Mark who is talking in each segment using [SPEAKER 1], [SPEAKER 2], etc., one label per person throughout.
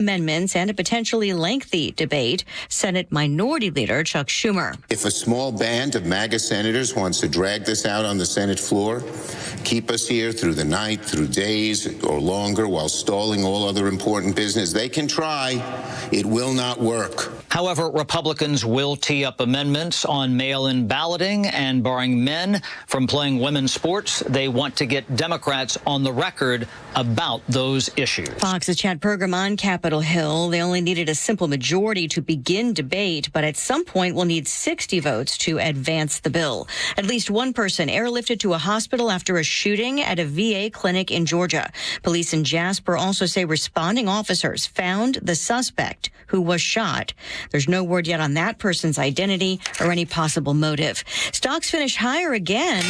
[SPEAKER 1] amendments and a potentially lengthy debate. Senate Minority Leader Chuck Schumer.
[SPEAKER 2] If a small band of MAGA senators wants to drag this out on the Senate floor, keep us here through the night, through days or longer, while stalling all other important business, they can try. It will not work.
[SPEAKER 3] However, Republicans will tee up amendments on mail-in balloting and barring men from playing women's sports. They want to get Democrats on the record about those issues.
[SPEAKER 1] Fox's Chad Pergram on Capitol Hill. They only needed a simple majority to begin debate, but at some point will need 60 votes to advance the bill. At least one person airlifted to a hospital after a shooting at a VA clinic in Georgia. Police in Jasper also say responding officers found the suspect who was shot. There's no word yet on that person's identity or any possible motive. Stocks finish higher again.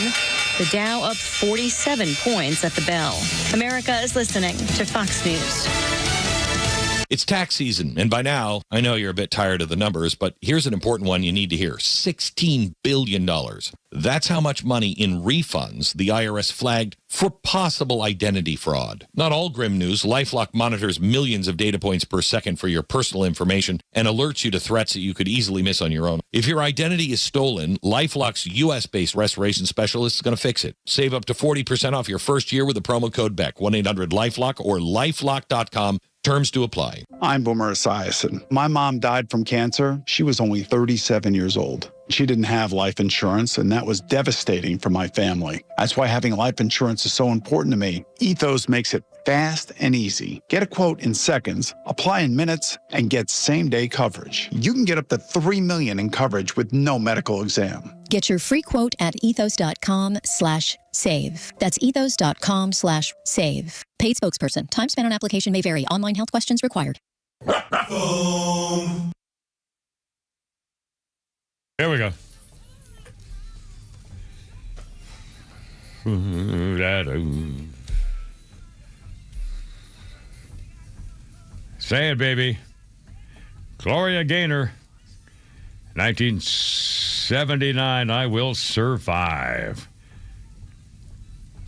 [SPEAKER 1] The Dow up 47 points at the bell. America is listening to Fox News.
[SPEAKER 4] It's tax season, and by now, I know you're a bit tired of the numbers, but here's an important one you need to hear. $16 billion. That's how much money in refunds the IRS flagged for possible identity fraud. Not all grim news. LifeLock monitors millions of data points per second for your personal information and alerts you to threats that you could easily miss on your own. If your identity is stolen, LifeLock's U.S.-based restoration specialist is going to fix it. Save up to 40% off your first year with the promo code BECK, 1-800-LifeLock or lifelock.com. Terms to apply.
[SPEAKER 5] I'm Boomer Esiason. My mom died from cancer. She was only 37 years old. She didn't have life insurance, and that was devastating for my family. That's why having life insurance is so important to me. Ethos makes it fast and easy. Get a quote in seconds, apply in minutes, and get same-day coverage. You can get up to $3 million in coverage with no medical exam.
[SPEAKER 6] Get your free quote at ethos.com/save. That's ethos.com/save. Paid spokesperson. Time spent on application may vary. Online health questions required.
[SPEAKER 7] There we go. Say it, baby. Gloria Gaynor, 1979, I Will Survive.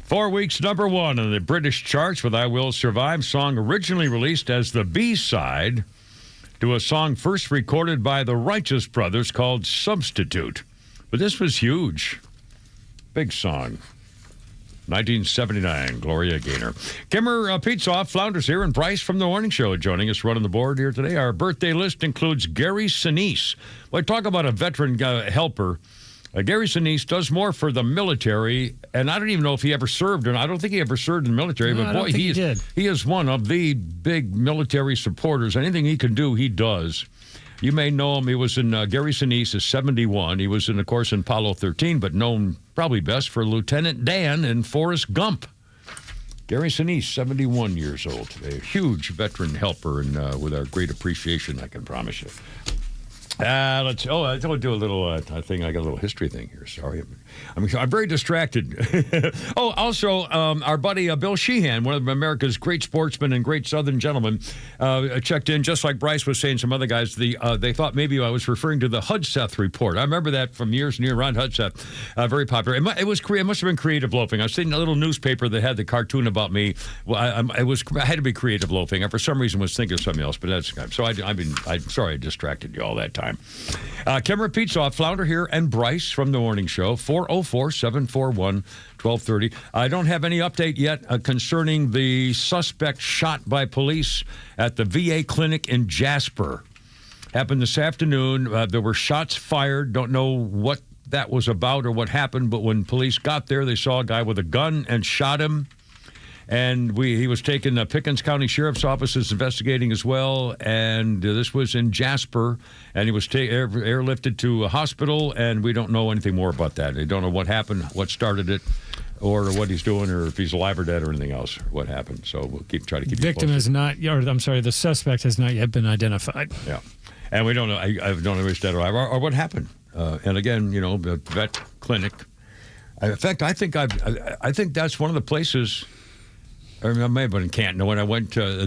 [SPEAKER 7] 4 weeks number one in the British charts with I Will Survive, song originally released as the B-side to a song first recorded by the Righteous Brothers called Substitute. But this was huge. Big song. 1979, Gloria Gaynor. Kimmer Pizza Flounders here, and Bryce from The Morning Show joining us running the board here today. Our birthday list includes Gary Sinise. Well, talk about a veteran helper. Gary Sinise does more for the military, and I don't even know if he ever served, and I don't think he ever served in the military, but boy, he is one of the big military supporters. Anything he can do, he does. You may know him. He was in Gary Sinise is 71. He was in, of course, in Apollo 13, but known probably best for Lieutenant Dan in Forrest Gump. Gary Sinise, 71 years old today. A huge veteran helper, and with our great appreciation, I can promise you. I want to do a little thing. I got a little history thing here. Sorry. I'm very distracted. Also, our buddy Bill Sheehan, one of America's great sportsmen and great Southern gentlemen, checked in, just like Bryce was saying, some other guys. They thought maybe I was referring to the Hudseth report. I remember that from years near Ron Hudseth. Very popular. It must have been Creative Loafing. I was seeing a little newspaper that had the cartoon about me. Well, I had to be Creative Loafing. I, for some reason, was thinking of something else, but that's so. I'm sorry I distracted you all that time. Kimmer Pizza, Flounder here, and Bryce from The Morning Show, 404-741-1230. I don't have any update yet concerning the suspect shot by police at the VA clinic in Jasper. Happened this afternoon. There were shots fired. Don't know what that was about or what happened, but when police got there, they saw a guy with a gun and shot him. And he was taken, Pickens County Sheriff's Office is investigating as well, and this was in Jasper, and he was airlifted to a hospital, and we don't know anything more about that. They don't know what happened, what started it, or what he's doing, or if he's alive or dead, or anything else, or what happened. So we'll try to keep you
[SPEAKER 8] posted. The suspect has not yet been identified.
[SPEAKER 7] Yeah, and we don't know. I don't know if he's dead or alive, or what happened. And again, the vet clinic. In fact, I think that's one of the places. I may have been in Canton when I went to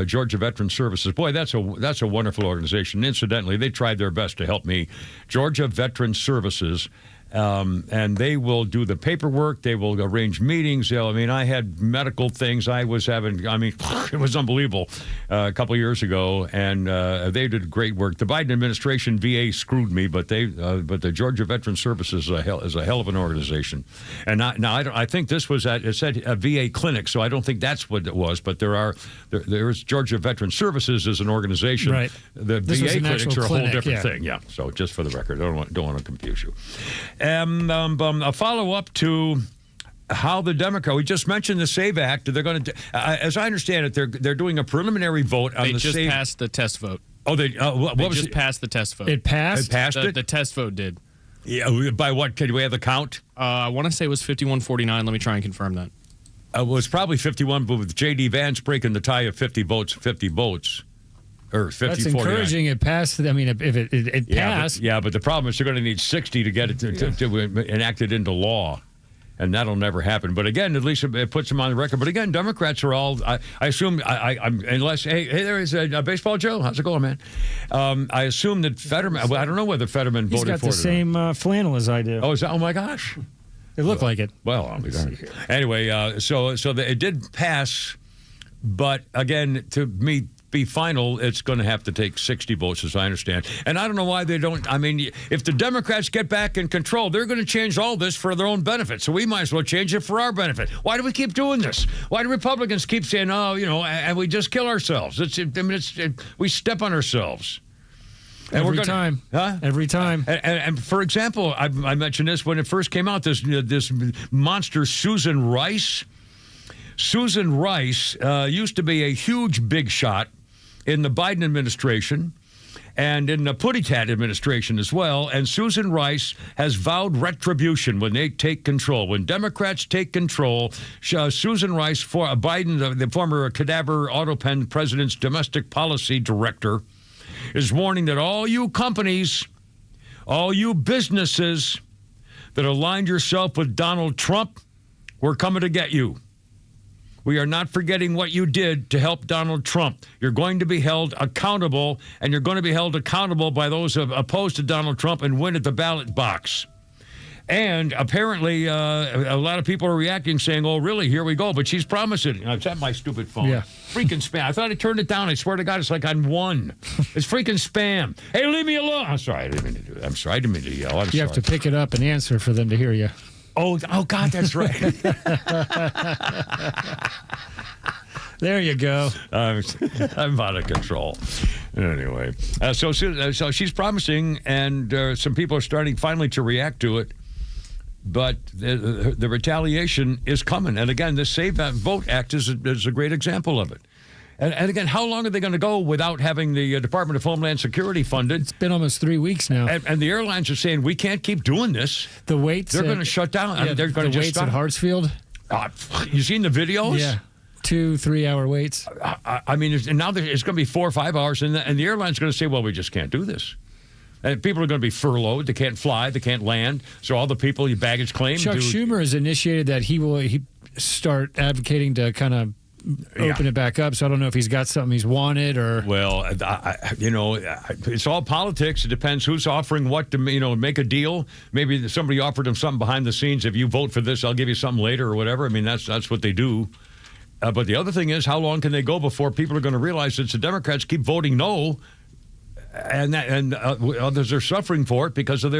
[SPEAKER 7] Georgia Veteran Services. Boy, that's a wonderful organization. Incidentally, they tried their best to help me. Georgia Veteran Services, And they will do the paperwork. They will arrange meetings. I had medical things I was having. It was unbelievable a couple of years ago, and they did great work. The Biden administration, VA screwed me, but the Georgia Veteran Services is a hell of an organization. And I think this was it said a VA clinic, so I don't think that's what it was. But there's Georgia Veteran Services as an organization.
[SPEAKER 8] Right.
[SPEAKER 7] The
[SPEAKER 8] This was
[SPEAKER 7] VA
[SPEAKER 8] an
[SPEAKER 7] clinics
[SPEAKER 8] actual
[SPEAKER 7] are a whole
[SPEAKER 8] clinic,
[SPEAKER 7] different
[SPEAKER 8] yeah.
[SPEAKER 7] thing. Yeah. So just for the record, I don't want to confuse you. A follow-up to how the Democrat. We just mentioned the SAVE Act. They're going to, as I understand it, they're doing a preliminary vote on
[SPEAKER 9] They
[SPEAKER 7] the
[SPEAKER 9] just
[SPEAKER 7] SAVE.
[SPEAKER 9] passed the test vote.
[SPEAKER 7] Oh, what
[SPEAKER 9] They
[SPEAKER 7] was
[SPEAKER 9] just
[SPEAKER 7] it?
[SPEAKER 9] passed the test vote.
[SPEAKER 8] It passed?
[SPEAKER 7] It passed it?
[SPEAKER 9] The test vote did.
[SPEAKER 7] Yeah, by what? Can we have the count?
[SPEAKER 9] I want to say it was 51-49. Let me try and confirm that.
[SPEAKER 7] It was probably 51, but with J.D. Vance breaking the tie of 50 votes, or 50,
[SPEAKER 8] That's
[SPEAKER 7] 49.
[SPEAKER 8] encouraging. It passed. I mean, if it passed.
[SPEAKER 7] But the problem is they're going to need 60 to get it to enact it into law. And that'll never happen. But again, at least it puts them on the record. But again, Democrats are all, I assume, I'm unless, hey, there is a Baseball Joe. How's it going, man? I assume that Fetterman, I don't know whether Fetterman
[SPEAKER 8] He's
[SPEAKER 7] voted
[SPEAKER 8] got
[SPEAKER 7] for
[SPEAKER 8] the
[SPEAKER 7] it.
[SPEAKER 8] same flannel as I do.
[SPEAKER 7] Oh, my gosh.
[SPEAKER 8] It looked like it.
[SPEAKER 7] Well, I'll be darned. Anyway, so it did pass, but again, to me, be final, it's going to have to take 60 votes, as I understand. And I don't know why they don't. I mean, if the Democrats get back in control, they're going to change all this for their own benefit. So we might as well change it for our benefit. Why do we keep doing this? Why do Republicans keep saying, and we just kill ourselves? We step on ourselves. And
[SPEAKER 8] Every time.
[SPEAKER 7] Huh?
[SPEAKER 8] Every time.
[SPEAKER 7] And for example, I mentioned this when it first came out, this monster Susan Rice. Susan Rice used to be a huge big shot in the Biden administration and in the Puttitat administration as well. And Susan Rice has vowed retribution when they take control. When Democrats take control, Susan Rice, Biden, the former cadaver Autopen president's domestic policy director, is warning that all you companies, all you businesses that aligned yourself with Donald Trump, we're coming to get you. We are not forgetting what you did to help Donald Trump. You're going to be held accountable, and you're going to be held accountable by those opposed to Donald Trump and win at the ballot box. And apparently, a lot of people are reacting, saying, oh, really, here we go. But she's promising. It's at my stupid phone.
[SPEAKER 8] Yeah.
[SPEAKER 7] Freaking spam. I thought I turned it down. I swear to God, it's like on one. It's freaking spam. Hey, leave me alone. I'm sorry. I didn't mean to do that. I'm sorry. I didn't mean to yell.
[SPEAKER 8] You have to pick it up and answer for them to hear you.
[SPEAKER 7] Oh, God, that's right.
[SPEAKER 8] There you go.
[SPEAKER 7] I'm out of control. Anyway, so she's promising, and some people are starting finally to react to it. But the retaliation is coming. And again, the Save Vote Act is a great example of it. And again, how long are they going to go without having the Department of Homeland Security funded?
[SPEAKER 8] It's been almost 3 weeks now.
[SPEAKER 7] And the airlines are saying, we can't keep doing this.
[SPEAKER 8] The waits.
[SPEAKER 7] They're going to shut down.
[SPEAKER 8] Yeah,
[SPEAKER 7] they're going to
[SPEAKER 8] the
[SPEAKER 7] just
[SPEAKER 8] waits
[SPEAKER 7] stop.
[SPEAKER 8] at Hartsfield.
[SPEAKER 7] You seen the videos?
[SPEAKER 8] Yeah. 2-3 hour waits.
[SPEAKER 7] I mean, now it's going to be 4 or 5 hours, and the airline's going to say, well, we just can't do this. And people are going to be furloughed. They can't fly. They can't land. So all the people, your baggage claim.
[SPEAKER 8] Chuck Schumer has initiated that he start advocating to kind of open it back up. So I don't know if he's got something he's wanted or.
[SPEAKER 7] Well, it's all politics. It depends who's offering what to, make a deal. Maybe somebody offered him something behind the scenes. If you vote for this, I'll give you something later or whatever. I mean, that's what they do. But the other thing is, how long can they go before people are going to realize that the Democrats keep voting no, and others are suffering for it because of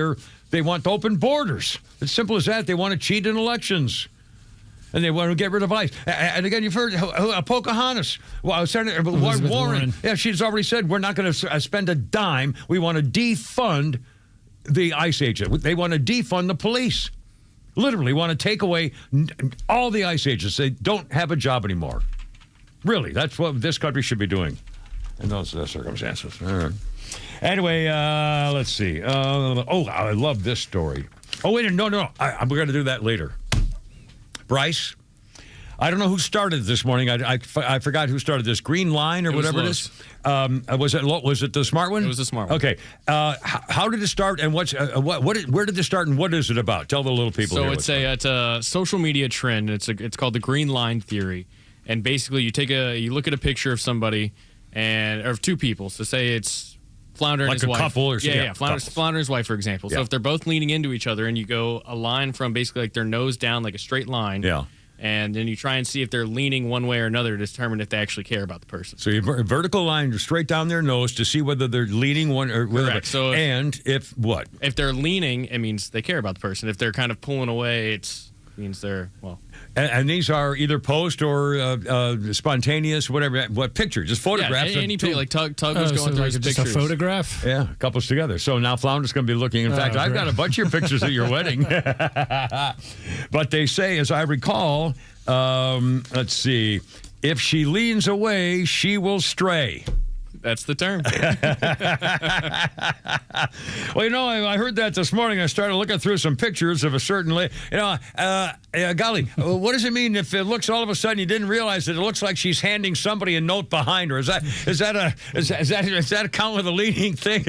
[SPEAKER 7] they want open borders. It's simple as that. They want to cheat in elections. And they want to get rid of ICE. And again, you've heard Pocahontas, Senator Warren. Yeah, she's already said we're not going to spend a dime. We want to defund the ICE agent. They want to defund the police. Literally want to take away all the ICE agents. They don't have a job anymore. Really, that's what this country should be doing in those circumstances. All right. Anyway, let's see. I love this story. Oh, wait, no. We're going to do that later. Bryce, I don't know who started this morning. I forgot who started this. Green Line or whatever it is. Was it the smart one?
[SPEAKER 9] It was the smart one.
[SPEAKER 7] Okay. How did it start, and where did it start, and what is it about? Tell the little people.
[SPEAKER 9] So
[SPEAKER 7] here
[SPEAKER 9] it's a social media trend. It's called the Green Line theory, and basically you look at a picture of somebody or of two people. So say it's Flounder and
[SPEAKER 7] Like
[SPEAKER 9] his
[SPEAKER 7] a
[SPEAKER 9] wife.
[SPEAKER 7] couple or
[SPEAKER 9] yeah. Flounder
[SPEAKER 7] couples.
[SPEAKER 9] and his wife, for example. So
[SPEAKER 7] Yeah.
[SPEAKER 9] if they're both leaning into each other and you go a line from basically like their nose down, like a straight line.
[SPEAKER 7] Yeah.
[SPEAKER 9] And then you try and see if they're leaning one way or another to determine if they actually care about the person.
[SPEAKER 7] So you vertical line straight down their nose to see whether they're leaning one or whatever.
[SPEAKER 9] Correct. So
[SPEAKER 7] if what?
[SPEAKER 9] If they're leaning, it means they care about the person. If they're kind of pulling away, means they're,
[SPEAKER 7] And these are either post or spontaneous, whatever. What picture? Just photographs.
[SPEAKER 9] Yeah, any picture. Like Tug was going through his
[SPEAKER 8] just
[SPEAKER 9] pictures.
[SPEAKER 8] a photograph?
[SPEAKER 7] Yeah, couples together. So now Flounder's going to be looking. In fact, I've got a bunch of your pictures at your wedding. But they say, as I recall, let's see, if she leans away, she will stray.
[SPEAKER 9] That's the term.
[SPEAKER 7] Well, I heard that this morning. I started looking through some pictures of a certain lady. Golly, what does it mean if it looks all of a sudden you didn't realize that it looks like she's handing somebody a note behind her? Is that count with a leading thing?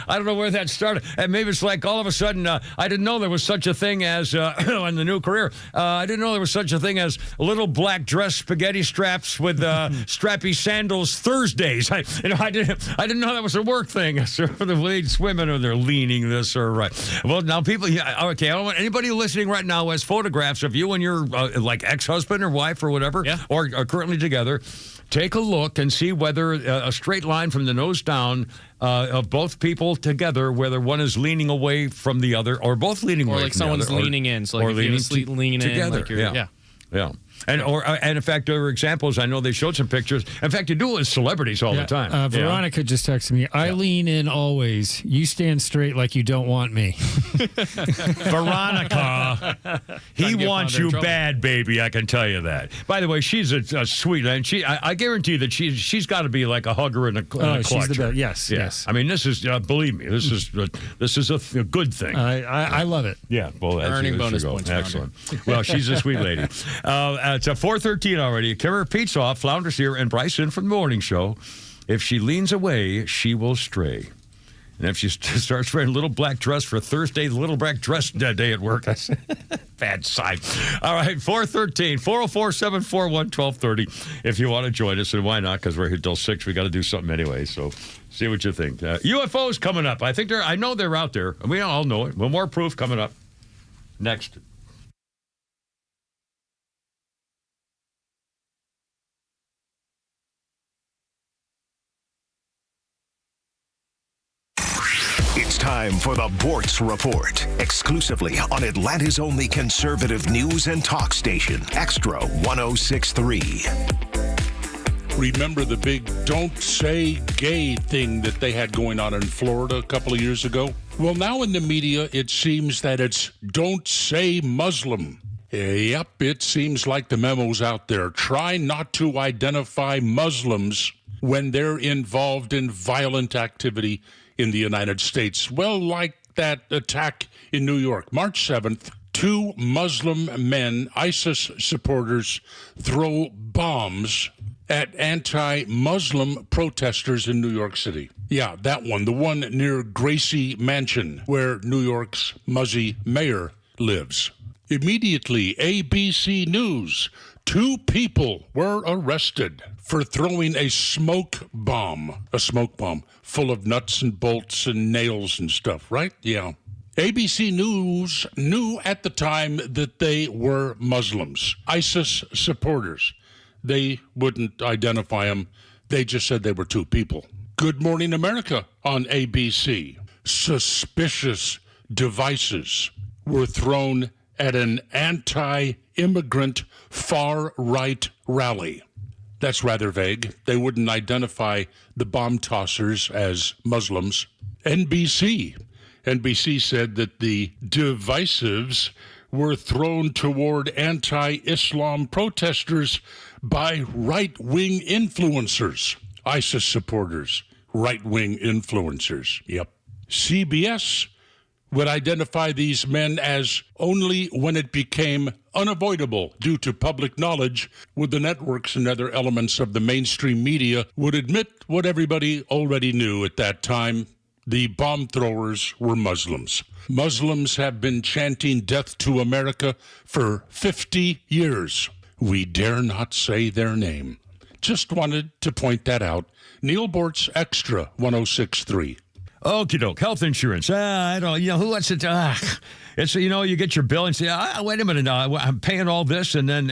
[SPEAKER 7] I don't know where that started. And maybe it's like all of a sudden I didn't know there was such a thing as in the new career. I didn't know there was such a thing as little black dress spaghetti straps with strappy sandals Thursdays. I didn't know that was a work thing. So for the ladies, women, or they're leaning this or right. Well, now people. Okay, I don't want anybody listening right now who has photographs of you and your like ex-husband or wife or whatever, or are currently together. Take a look and see whether a straight line from the nose down of both people together, whether one is leaning away from the other, or both leaning away,
[SPEAKER 9] or like
[SPEAKER 7] from the
[SPEAKER 9] someone's
[SPEAKER 7] other,
[SPEAKER 9] leaning in. So like if you have a leaning
[SPEAKER 7] together.
[SPEAKER 9] in, like you're,
[SPEAKER 7] Yeah. And in fact, there were examples. I know they showed some pictures. In fact, you do it with celebrities all the time.
[SPEAKER 8] Veronica just texted me. I lean in always. You stand straight like you don't want me.
[SPEAKER 7] Veronica, he wants you bad, baby. I can tell you that. By the way, she's a sweet, and I guarantee that she's got to be like a hugger and a clutcher.
[SPEAKER 8] She's the best. Yes.
[SPEAKER 7] I mean, this is believe me, this is a good thing.
[SPEAKER 8] I love it.
[SPEAKER 7] Yeah, well,
[SPEAKER 9] earning bonus points.
[SPEAKER 7] Excellent. Well, she's a sweet lady. It's a 4:13 already. Kimmer Pete's off. Flounders here and Bryson from the morning show. If she leans away, she will stray. And if she starts wearing a little black dress for Thursday, the little black dress day at work, that's bad sign. All right, 4:13, 404-741-1230. If you want to join us, and why not? Because we're here till 6. We got to do something anyway. So see what you think. UFOs coming up. I know they're out there. We all know it. One more proof coming up next.
[SPEAKER 10] It's time for the Bortz Report, exclusively on Atlanta's only conservative news and talk station, Extra 106.3.
[SPEAKER 11] Remember the big "don't say gay" thing that they had going on in Florida a couple of years ago? Well, now in the media, it seems that it's "don't say Muslim." Yep, it seems like the memo's out there. Try not to identify Muslims when they're involved in violent activity in the United States. Well, like that attack in New York, March 7th, 2 Muslim men, ISIS supporters, throw bombs at anti-Muslim protesters in New York City. Yeah, that one, the one near Gracie Mansion, where New York's Muzzy mayor lives. Immediately, ABC News, 2 people were arrested for throwing a smoke bomb full of nuts and bolts and nails and stuff, right? Yeah. ABC News knew at the time that they were Muslims, ISIS supporters. They wouldn't identify them. They just said they were 2 people. Good Morning America on ABC. Suspicious devices were thrown at an anti-immigrant far-right rally. That's rather vague. They wouldn't identify the bomb tossers as Muslims. NBC said that the divisives were thrown toward anti-Islam protesters by right-wing influencers. ISIS supporters, right-wing influencers. Yep. CBS would identify these men as only when it became unavoidable due to public knowledge, would the networks and other elements of the mainstream media would admit what everybody already knew at that time. The bomb throwers were Muslims. Muslims have been chanting death to America for 50 years. We dare not say their name. Just wanted to point that out. Neil Bortz, Extra 106.3.
[SPEAKER 7] Okie doke, health insurance. I don't, who wants to? It's, you get your bill and say, wait a minute, I'm paying all this, and then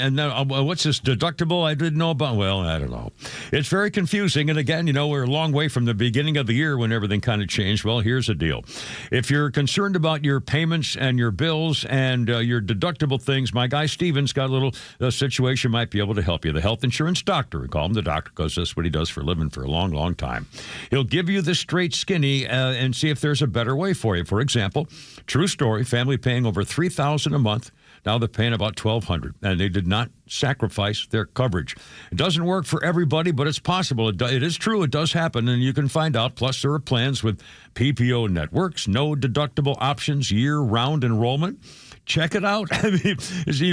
[SPEAKER 7] what's this deductible I didn't know about? Well, I don't know. It's very confusing, and again, we're a long way from the beginning of the year when everything kind of changed. Well, here's the deal. If you're concerned about your payments and your bills and your deductible things, my guy Steven's got a little situation might be able to help you. The health insurance doctor, we call him the doctor because that's what he does for a living for a long, long time. He'll give you the straight skinny and see if there's a better way for you. For example, true story, family paying over $3,000 a month. Now they're paying about $1,200, and they did not sacrifice their coverage. It doesn't work for everybody, but it's possible. It is true. It does happen, and you can find out. Plus, there are plans with PPO networks, no deductible options, year-round enrollment. Check it out. I mean,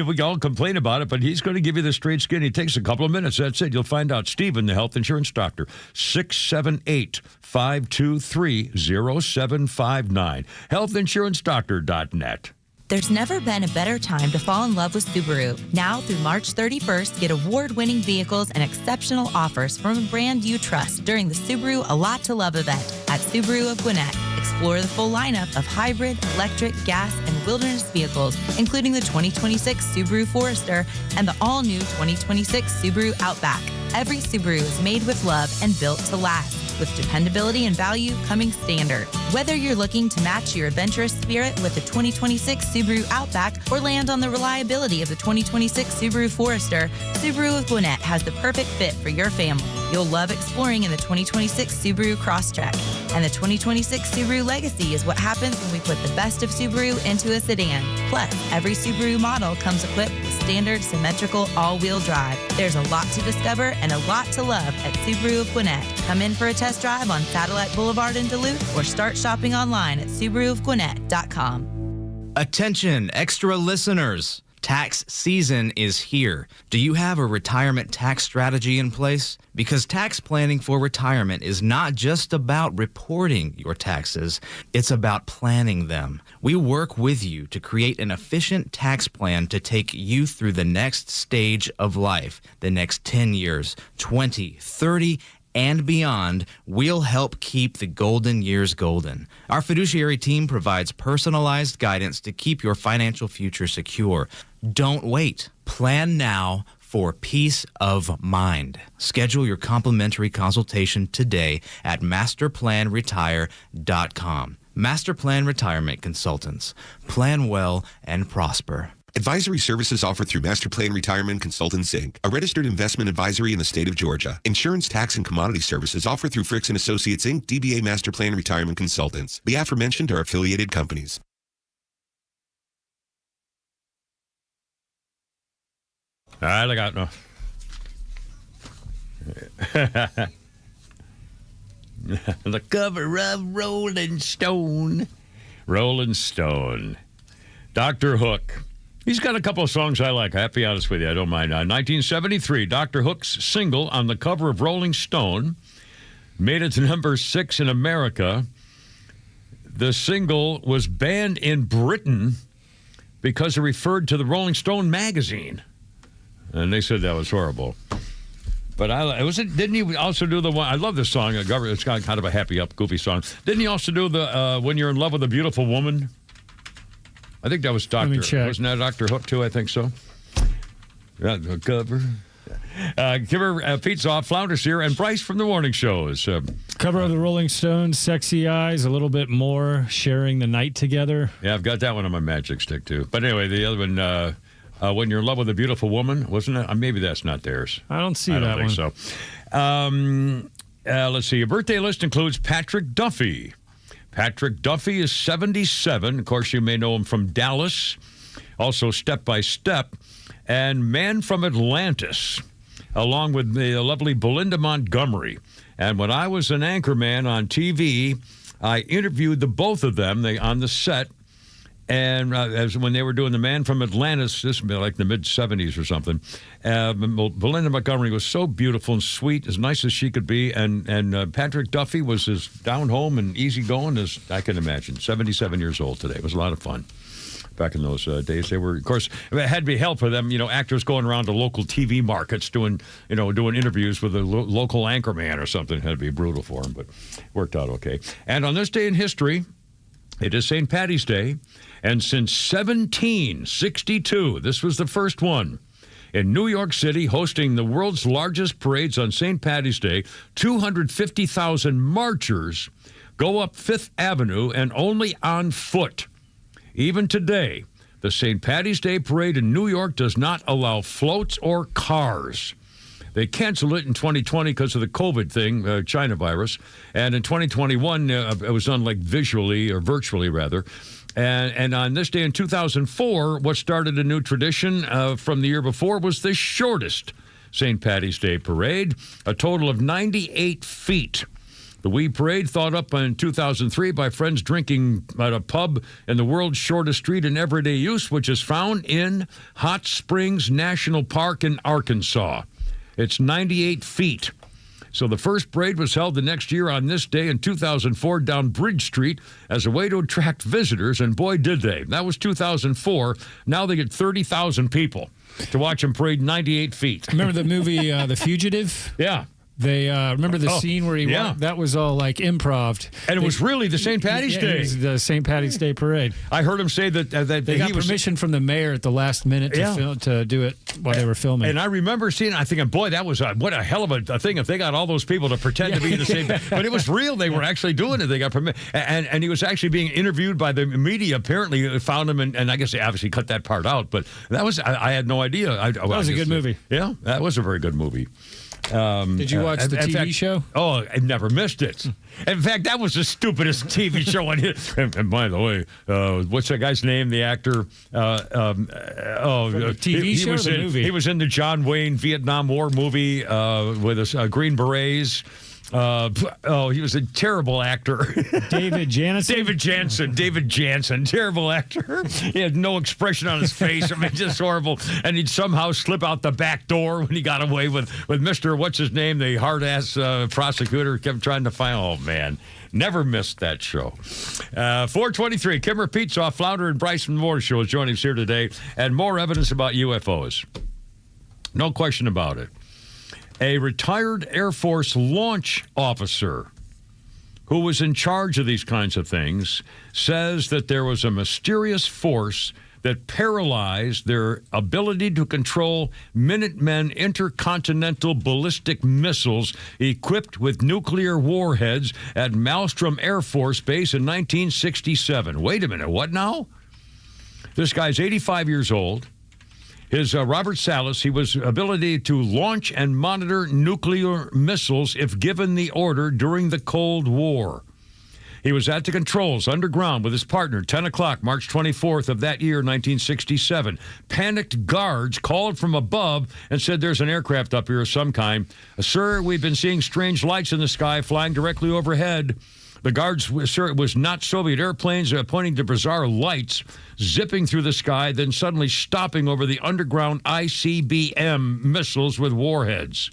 [SPEAKER 7] we all complain about it, but he's going to give you the straight skin. It takes a couple of minutes. That's it. You'll find out. Stephen, the health insurance doctor, 678-523-0759. Healthinsurancedoctor.net.
[SPEAKER 12] There's never been a better time to fall in love with Subaru. Now through March 31st, get award-winning vehicles and exceptional offers from a brand you trust during the Subaru A Lot to Love event at Subaru of Gwinnett. Explore the full lineup of hybrid, electric, gas, and wilderness vehicles, including the 2026 Subaru Forester and the all-new 2026 Subaru Outback. Every Subaru is made with love and built to last, with dependability and value coming standard. Whether you're looking to match your adventurous spirit with the 2026 Subaru Outback or land on the reliability of the 2026 Subaru Forester, Subaru of Gwinnett has the perfect fit for your family. You'll love exploring in the 2026 Subaru Crosstrek. And the 2026 Subaru Legacy is what happens when we put the best of Subaru into a sedan. Plus, every Subaru model comes equipped with standard symmetrical all-wheel drive. There's a lot to discover and a lot to love at Subaru of Gwinnett. Come in for a test drive on Satellite Boulevard in Duluth or start shopping online at SubaruofGwinnett.com.
[SPEAKER 13] Attention, extra listeners. Tax season is here. Do you have a retirement tax strategy in place? Because tax planning for retirement is not just about reporting your taxes, it's about planning them. We work with you to create an efficient tax plan to take you through the next stage of life, the next 10 years, 20, 30, and beyond. We'll help keep the golden years golden. Our fiduciary team provides personalized guidance to keep your financial future secure. Don't wait. Plan now for peace of mind. Schedule your complimentary consultation today at masterplanretire.com. Masterplan Retirement Consultants. Plan well and prosper.
[SPEAKER 14] Advisory services offered through Masterplan Retirement Consultants, Inc., a registered investment advisory in the state of Georgia. Insurance, tax, and commodity services offered through Fricks & Associates, Inc., DBA Masterplan Retirement Consultants. The aforementioned are affiliated companies.
[SPEAKER 7] All right, I got no. The cover of Rolling Stone. Rolling Stone. Dr. Hook. He's got a couple of songs I like. I have to be honest with you. I don't mind. 1973, Dr. Hook's single on the cover of Rolling Stone made it to number 6 in America. The single was banned in Britain because it referred to the Rolling Stone magazine. And they said that was horrible. But didn't he also do the one? I love this song. It's got kind of a happy up, goofy song. Didn't he also do the When You're in Love with a Beautiful Woman? I think that was Dr. Wasn't that Dr. Hook, too? I think so. Yeah, the cover. Give her Pete's off, Flounders here, and Bryce from the morning shows.
[SPEAKER 8] Cover of the Rolling Stones, Sexy Eyes, a little bit more, Sharing the Night Together.
[SPEAKER 7] Yeah, I've got that one on my magic stick, too. But anyway, the other one, When You're in Love with a Beautiful Woman, wasn't it? Maybe that's not theirs.
[SPEAKER 8] I don't see that one.
[SPEAKER 7] I don't think so. Let's see. Your birthday list includes Patrick Duffy. Patrick Duffy is 77. Of course, you may know him from Dallas. Also, Step by Step. And Man from Atlantis, along with the lovely Belinda Montgomery. And when I was an anchorman on TV, I interviewed the both of them on the set. And as when they were doing the Man from Atlantis, this would be like the mid-'70s or something, Belinda Montgomery was so beautiful and sweet, as nice as she could be, and Patrick Duffy was as down home and easygoing as I can imagine. 77 years old today. It was a lot of fun. back in those days. They were, of course, it had to be help for them. Actors going around to local TV markets doing interviews with a local anchorman or something. It had to be brutal for them, but worked out okay. And on this day in history, it is St. Paddy's Day, and since 1762, this was the first one. In New York City, hosting the world's largest parades on St. Paddy's Day, 250,000 marchers go up Fifth Avenue and only on foot. Even today, the St. Paddy's Day parade in New York does not allow floats or cars. They canceled it in 2020 because of the COVID thing, China virus. And in 2021, it was done like visually, or virtually rather. And on this day in 2004, what started a new tradition from the year before was the shortest St. Paddy's Day parade, a total of 98 feet. The wee parade thought up in 2003 by friends drinking at a pub in the world's shortest street in everyday use, which is found in Hot Springs National Park in Arkansas. It's 98 feet. So the first parade was held the next year on this day in 2004 down Bridge Street as a way to attract visitors, and boy, did they. That was 2004. Now they get 30,000 people to watch them parade 98 feet.
[SPEAKER 8] Remember the movie The Fugitive?
[SPEAKER 7] Yeah.
[SPEAKER 8] They remember the scene where he walked? That was all like improv.
[SPEAKER 7] And it was really the St. Paddy's Day.
[SPEAKER 8] It was the St. Paddy's Day parade.
[SPEAKER 7] I heard him say that
[SPEAKER 8] they got permission from the mayor at the last minute to do it while they were filming.
[SPEAKER 7] And I remember seeing it, I thinking, boy, that was what a hell of a thing if they got all those people to pretend to be the same. But it was real. They were actually doing it. They got permission. And he was actually being interviewed by the media. Apparently found him, and I guess they obviously cut that part out. But that was, I had no idea.
[SPEAKER 8] That was a good movie.
[SPEAKER 7] Yeah, that was a very good movie.
[SPEAKER 8] Did you watch the TV show?
[SPEAKER 7] Oh, I never missed it. In fact, that was the stupidest TV show on it. And by the way, what's that guy's name? The actor?
[SPEAKER 8] TV show or the movie?
[SPEAKER 7] He was in the John Wayne Vietnam War movie with Green Berets. He was a terrible actor.
[SPEAKER 8] David Jansen?
[SPEAKER 7] David Jansen, terrible actor. He had no expression on his face. I mean, just horrible. And he'd somehow slip out the back door when he got away with Mr. What's his name, the hard-ass prosecutor kept trying to find. Oh, man. Never missed that show. 423, Kimmer Pizza, Flounder and Bryce from the Morning Show is joining us here today. And more evidence about UFOs. No question about it. A retired Air Force launch officer who was in charge of these kinds of things says that there was a mysterious force that paralyzed their ability to control Minutemen intercontinental ballistic missiles equipped with nuclear warheads at Malmstrom Air Force Base in 1967. Wait a minute, what now? This guy's 85 years old. His Robert Salas, he was ability to launch and monitor nuclear missiles if given the order during the Cold War. He was at the controls underground with his partner, 10 o'clock, March 24th of that year, 1967. Panicked guards called from above and said, there's an aircraft up here of some kind. Sir, we've been seeing strange lights in the sky flying directly overhead. The guards, sir, it was not Soviet airplanes pointing to bizarre lights zipping through the sky, then suddenly stopping over the underground ICBM missiles with warheads.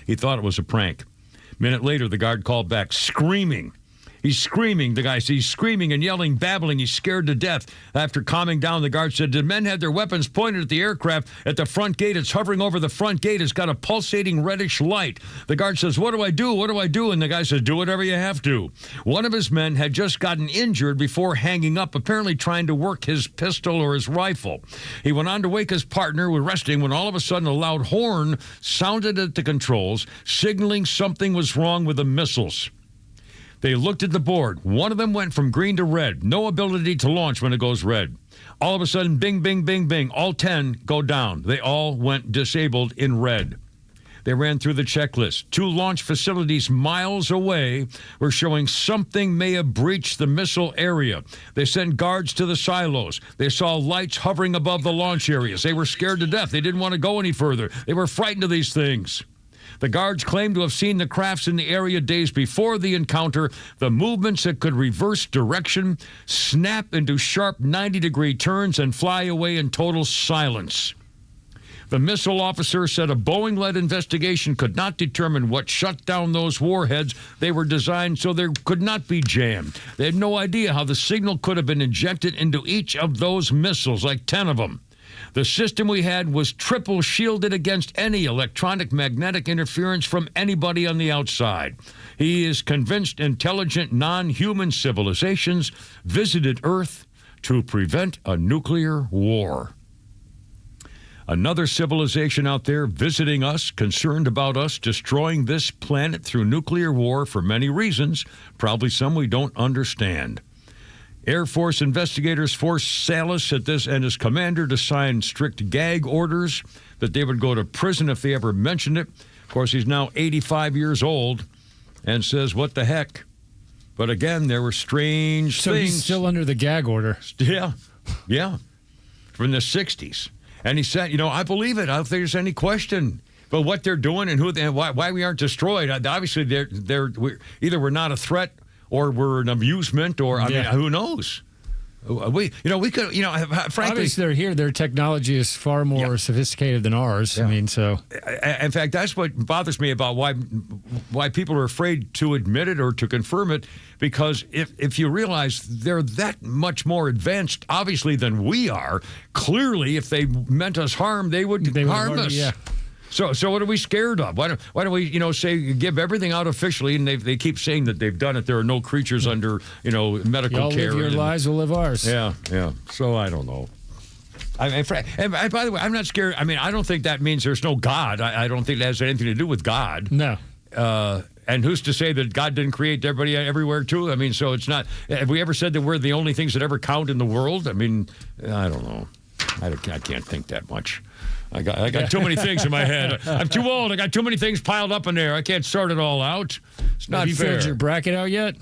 [SPEAKER 7] He thought it was a prank. A minute later, the guard called back, screaming. He's screaming, the guy says, he's screaming and yelling, babbling. He's scared to death. After calming down, the guard said, the men had their weapons pointed at the aircraft at the front gate. It's hovering over the front gate. It's got a pulsating reddish light. The guard says, what do I do? What do I do? And the guy says, do whatever you have to. One of his men had just gotten injured before hanging up, apparently trying to work his pistol or his rifle. He went on to wake his partner, who was resting, when all of a sudden a loud horn sounded at the controls, signaling something was wrong with the missiles. They looked at the board. One of them went from green to red. No ability to launch when it goes red. All of a sudden, bing, bing, bing, bing. All 10 go down. They all went disabled in red. They ran through the checklist. 2 launch facilities miles away were showing something may have breached the missile area. They sent guards to the silos. They saw lights hovering above the launch areas. They were scared to death. They didn't want to go any further. They were frightened of these things. The guards claimed to have seen the crafts in the area days before the encounter, the movements that could reverse direction, snap into sharp 90-degree turns, and fly away in total silence. The missile officer said a Boeing-led investigation could not determine what shut down those warheads. They were designed so they could not be jammed. They had no idea how the signal could have been injected into each of those missiles, like 10 of them. The system we had was triple shielded against any electronic magnetic interference from anybody on the outside. He is convinced intelligent non-human civilizations visited Earth to prevent a nuclear war. Another civilization out there visiting us, concerned about us destroying this planet through nuclear war for many reasons, probably some we don't understand. Air Force investigators forced Salas and his commander to sign strict gag orders that they would go to prison if they ever mentioned it. Of course, he's now 85 years old and says, what the heck? But again, there were strange things.
[SPEAKER 8] So he's still under the gag order.
[SPEAKER 7] Yeah. From the 60s. And he said, I believe it. I don't think there's any question. But what they're doing and why we aren't destroyed, obviously we're not a threat or we're an amusement or, I mean, who knows? We could, frankly.
[SPEAKER 8] Obviously, they're here. Their technology is far more sophisticated than ours.
[SPEAKER 7] Yeah.
[SPEAKER 8] I mean, so.
[SPEAKER 7] In fact, that's what bothers me about why people are afraid to admit it or to confirm it, because if you realize they're that much more advanced, obviously, than we are, clearly, if they meant us harm, they would harm us. Yeah. So what are we scared of? Why don't we, say give everything out officially, and they keep saying that they've done it. There are no creatures under, medical
[SPEAKER 8] Y'all
[SPEAKER 7] care.
[SPEAKER 8] Live your lives, we'll live ours.
[SPEAKER 7] Yeah. So I don't know. And by the way, I'm not scared. I mean, I don't think that means there's no God. I don't think that has anything to do with God.
[SPEAKER 8] No.
[SPEAKER 7] And who's to say that God didn't create everybody everywhere too? I mean, so it's not. Have we ever said that we're the only things that ever count in the world? I mean, I don't know. I can't think that much. I got too many things in my head. I'm too old. I got too many things piled up in there. I can't sort it all out. It's not fair.
[SPEAKER 8] Have you filled your bracket out yet?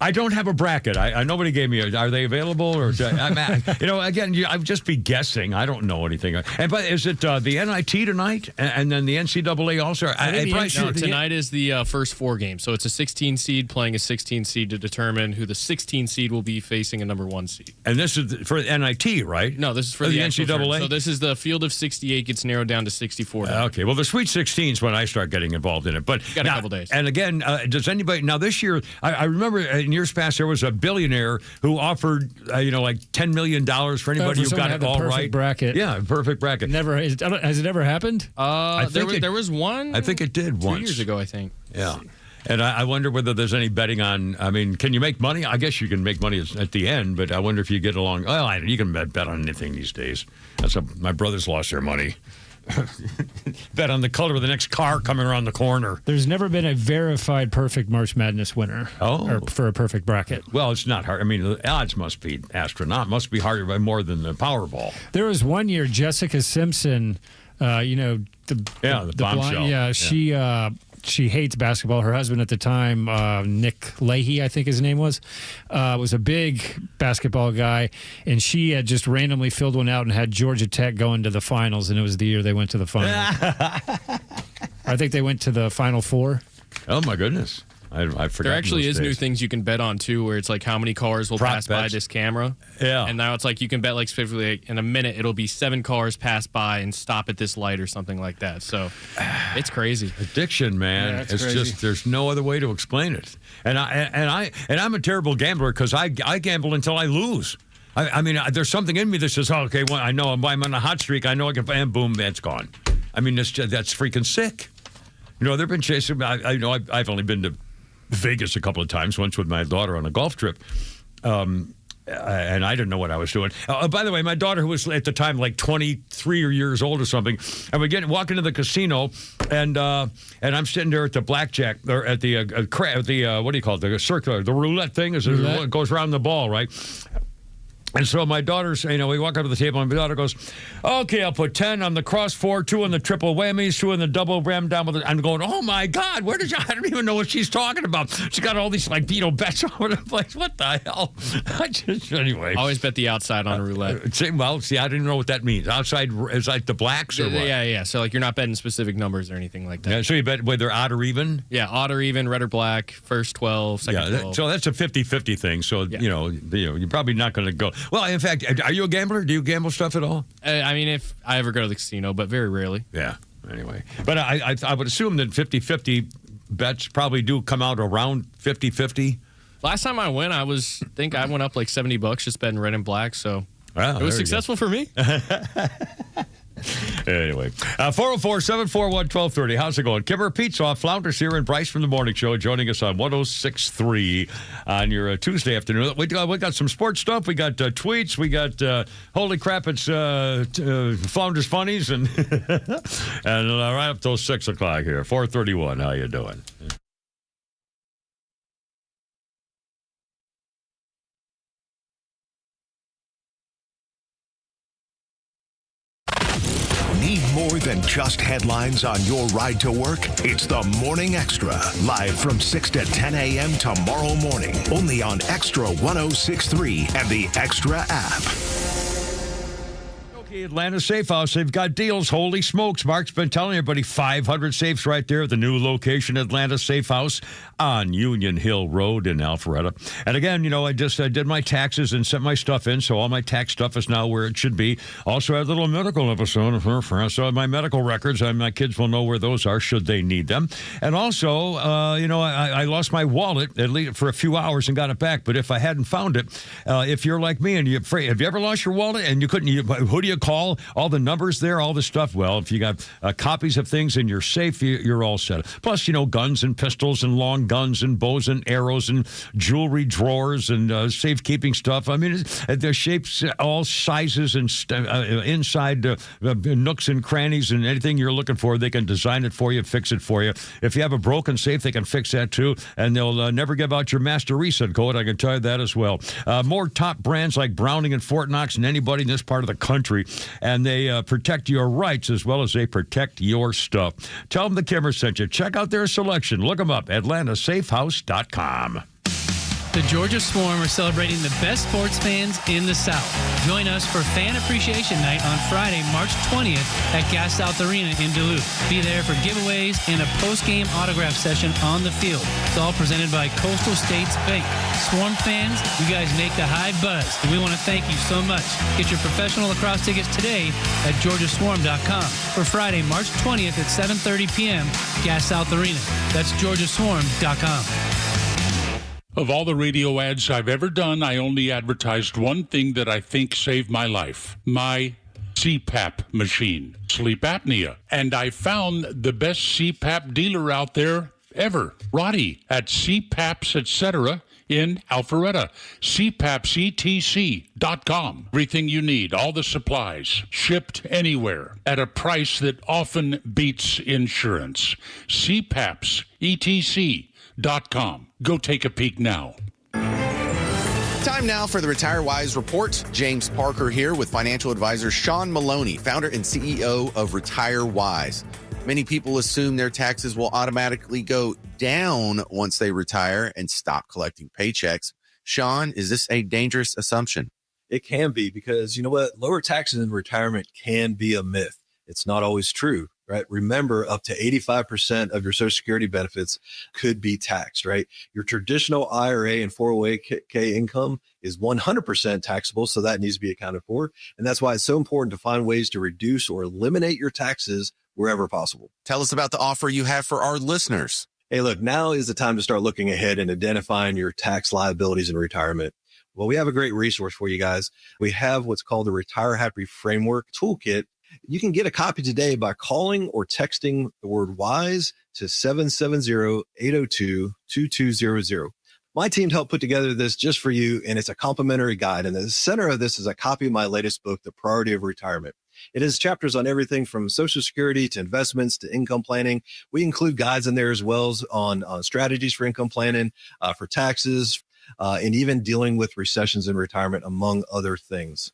[SPEAKER 7] I don't have a bracket. Nobody gave me are they available? Or again, I'd just be guessing. I don't know anything. But is it the NIT tonight and then the NCAA also?
[SPEAKER 9] Tonight is the first 4 games. So it's a 16 seed playing a 16 seed to determine who the 16 seed will be facing a number 1 seed.
[SPEAKER 7] And this is for NIT, right?
[SPEAKER 9] No, this is for the
[SPEAKER 7] NCAA.
[SPEAKER 9] So this is the field of 68 gets narrowed down to 64.
[SPEAKER 7] Okay, well, the Sweet 16 is when I start getting involved in it. But
[SPEAKER 9] got a couple days.
[SPEAKER 7] And again, does anybody now this year? I remember in years past there was a billionaire who offered like $10 million for anybody who got it all right.
[SPEAKER 8] Bracket.
[SPEAKER 7] Yeah, perfect bracket.
[SPEAKER 8] Never has it ever happened?
[SPEAKER 9] There was one.
[SPEAKER 7] I think it did
[SPEAKER 9] 2
[SPEAKER 7] once.
[SPEAKER 9] years ago, I think.
[SPEAKER 7] Yeah. And I wonder whether there's any betting on. I mean, can you make money? I guess you can make money at the end, but I wonder if you get along. Well, you can bet on anything these days. My brothers lost their money. Bet on the color of the next car coming around the corner.
[SPEAKER 8] There's never been a verified perfect March Madness winner or for a perfect bracket.
[SPEAKER 7] Well, it's not hard. I mean, the odds must be astronomical. Must be harder by more than the Powerball.
[SPEAKER 8] There was one year, Jessica Simpson, the bombshell. She hates basketball. Her husband at the time, Nick Leahy, I think his name was a big basketball guy, and she had just randomly filled one out and had Georgia Tech going to the finals, and it was the year they went to the finals. I think they went to the Final Four.
[SPEAKER 7] Oh, my goodness. I forgot.
[SPEAKER 9] There actually is new things you can bet on, too, where it's like how many cars will pass by this camera.
[SPEAKER 7] Yeah.
[SPEAKER 9] And now it's like you can bet specifically in a minute it'll be 7 cars pass by and stop at this light or something like that. So it's crazy.
[SPEAKER 7] Addiction, man.
[SPEAKER 8] Yeah,
[SPEAKER 7] it's
[SPEAKER 8] crazy.
[SPEAKER 7] Just there's no other way to explain it. And I'm a terrible gambler because I gamble until I lose. I mean, there's something in me that says, okay, well, I know I'm on a hot streak. I know I can, and boom, that's gone. I mean, that's freaking sick. They've been chasing me. I've only been to Vegas a couple of times, once with my daughter on a golf trip. And I didn't know what I was doing. By the way, my daughter, who was at the time like 23 years old or something, and we walk into the casino, and I'm sitting there at the blackjack, or at the what do you call it, the circular, the roulette thing, it goes around the ball, right? And so my daughter's, we walk up to the table, and my daughter goes, okay, I'll put 10 on the cross 4, 2 on the triple whammies, 2 on the double ram down with it. I'm going, oh, my God, I don't even know what she's talking about. She's got all these, bets all over the place. What the hell? Anyway.
[SPEAKER 9] Always bet the outside on a roulette.
[SPEAKER 7] Well, I didn't know what that means. Outside is like the blacks or what?
[SPEAKER 9] Yeah. So, you're not betting specific numbers or anything like that.
[SPEAKER 7] Yeah, so you bet whether odd or even?
[SPEAKER 9] Yeah, odd or even, red or black, first 12, second 12.
[SPEAKER 7] So that's a 50-50 thing. So, you're probably not going to go. Well, in fact, are you a gambler? Do you gamble stuff at all?
[SPEAKER 9] I mean, if I ever go to the casino, but very rarely.
[SPEAKER 7] Yeah. Anyway, but I would assume that 50-50 bets probably do come out around 50-50.
[SPEAKER 9] Last time I went, I went up like $70 just betting red and black. So it was successful for me.
[SPEAKER 7] Anyway, 404-741-1230. How's it going? Kimmer Pete's off. Flounders here and Bryce from the Morning Show joining us on 106.3 on your Tuesday afternoon. We got some sports stuff. We got tweets. We got holy crap, it's Flounders Funnies and and right up till 6 o'clock here. 4:31. How you doing?
[SPEAKER 10] Need more than just headlines on your ride to work? It's the Morning Extra, live from 6 to 10 a.m. tomorrow morning, only on Extra 106.3 and the Extra app.
[SPEAKER 7] Atlanta Safe House, they've got deals. Holy smokes. Mark's been telling everybody 500 safes right there at the new location, Atlanta Safe House on Union Hill Road in Alpharetta. And again, I did my taxes and sent my stuff in, so all my tax stuff is now where it should be. Also had a little medical episode, so my medical records, my kids will know where those are should they need them. And also, I lost my wallet at least for a few hours and got it back. But if I hadn't found it, if you're like me and you're afraid, have you ever lost your wallet and you couldn't, who do you call? All the numbers there, all the stuff. Well, if you got copies of things in your safe, you're all set. Plus, guns and pistols and long guns and bows and arrows and jewelry drawers and safekeeping stuff. I mean, they're shapes, all sizes and inside nooks and crannies and anything you're looking for, they can design it for you, fix it for you. If you have a broken safe, they can fix that too. And they'll never give out your master reset code. I can tell you that as well. More top brands like Browning and Fort Knox than anybody in this part of the country. And they protect your rights as well as they protect your stuff. Tell them the Kimmer sent you. Check out their selection. Look them up, AtlantaSafeHouse.com.
[SPEAKER 15] The Georgia Swarm are celebrating the best sports fans in the South. Join us for Fan Appreciation Night on Friday, March 20th at Gas South Arena in Duluth. Be there for giveaways and a post-game autograph session on the field. It's all presented by Coastal States Bank. Swarm fans, you guys make the Hive buzz, and we want to thank you so much. Get your professional lacrosse tickets today at georgiaswarm.com for Friday, March 20th at 7:30 p.m. Gas South Arena. That's georgiaswarm.com.
[SPEAKER 11] Of all the radio ads I've ever done, I only advertised one thing that I think saved my life. My CPAP machine, sleep apnea. And I found the best CPAP dealer out there ever, Roddy, at CPAPs, etc. in Alpharetta. CPAPsETC.com. Everything you need, all the supplies, shipped anywhere at a price that often beats insurance. CPAPsETC.com. Go take a peek now.
[SPEAKER 16] Time now for the RetireWise Report. James Parker here with financial advisor Sean Maloney, founder and CEO of RetireWise. Many people assume their taxes will automatically go down once they retire and stop collecting paychecks. Sean, is this a dangerous assumption?
[SPEAKER 17] It can be, because you know what? Lower taxes in retirement can be a myth. It's not always true, right? Remember, up to 85% of your Social Security benefits could be taxed, right? Your traditional IRA and 401k income is 100% taxable, so that needs to be accounted for. And that's why it's so important to find ways to reduce or eliminate your taxes wherever possible.
[SPEAKER 16] Tell us about the offer you have for our listeners.
[SPEAKER 17] Hey, look, now is the time to start looking ahead and identifying your tax liabilities in retirement. Well, we have a great resource for you guys. We have what's called the Retire Happy Framework Toolkit. You can get a copy today by calling or texting the word WISE to 770-802-2200. My team helped put together this just for you, and it's a complimentary guide. And the center of this is a copy of my latest book, The Priority of Retirement. It has chapters on everything from Social Security to investments to income planning. We include guides in there as well as on strategies for income planning, for taxes, and even dealing with recessions in retirement, among other things.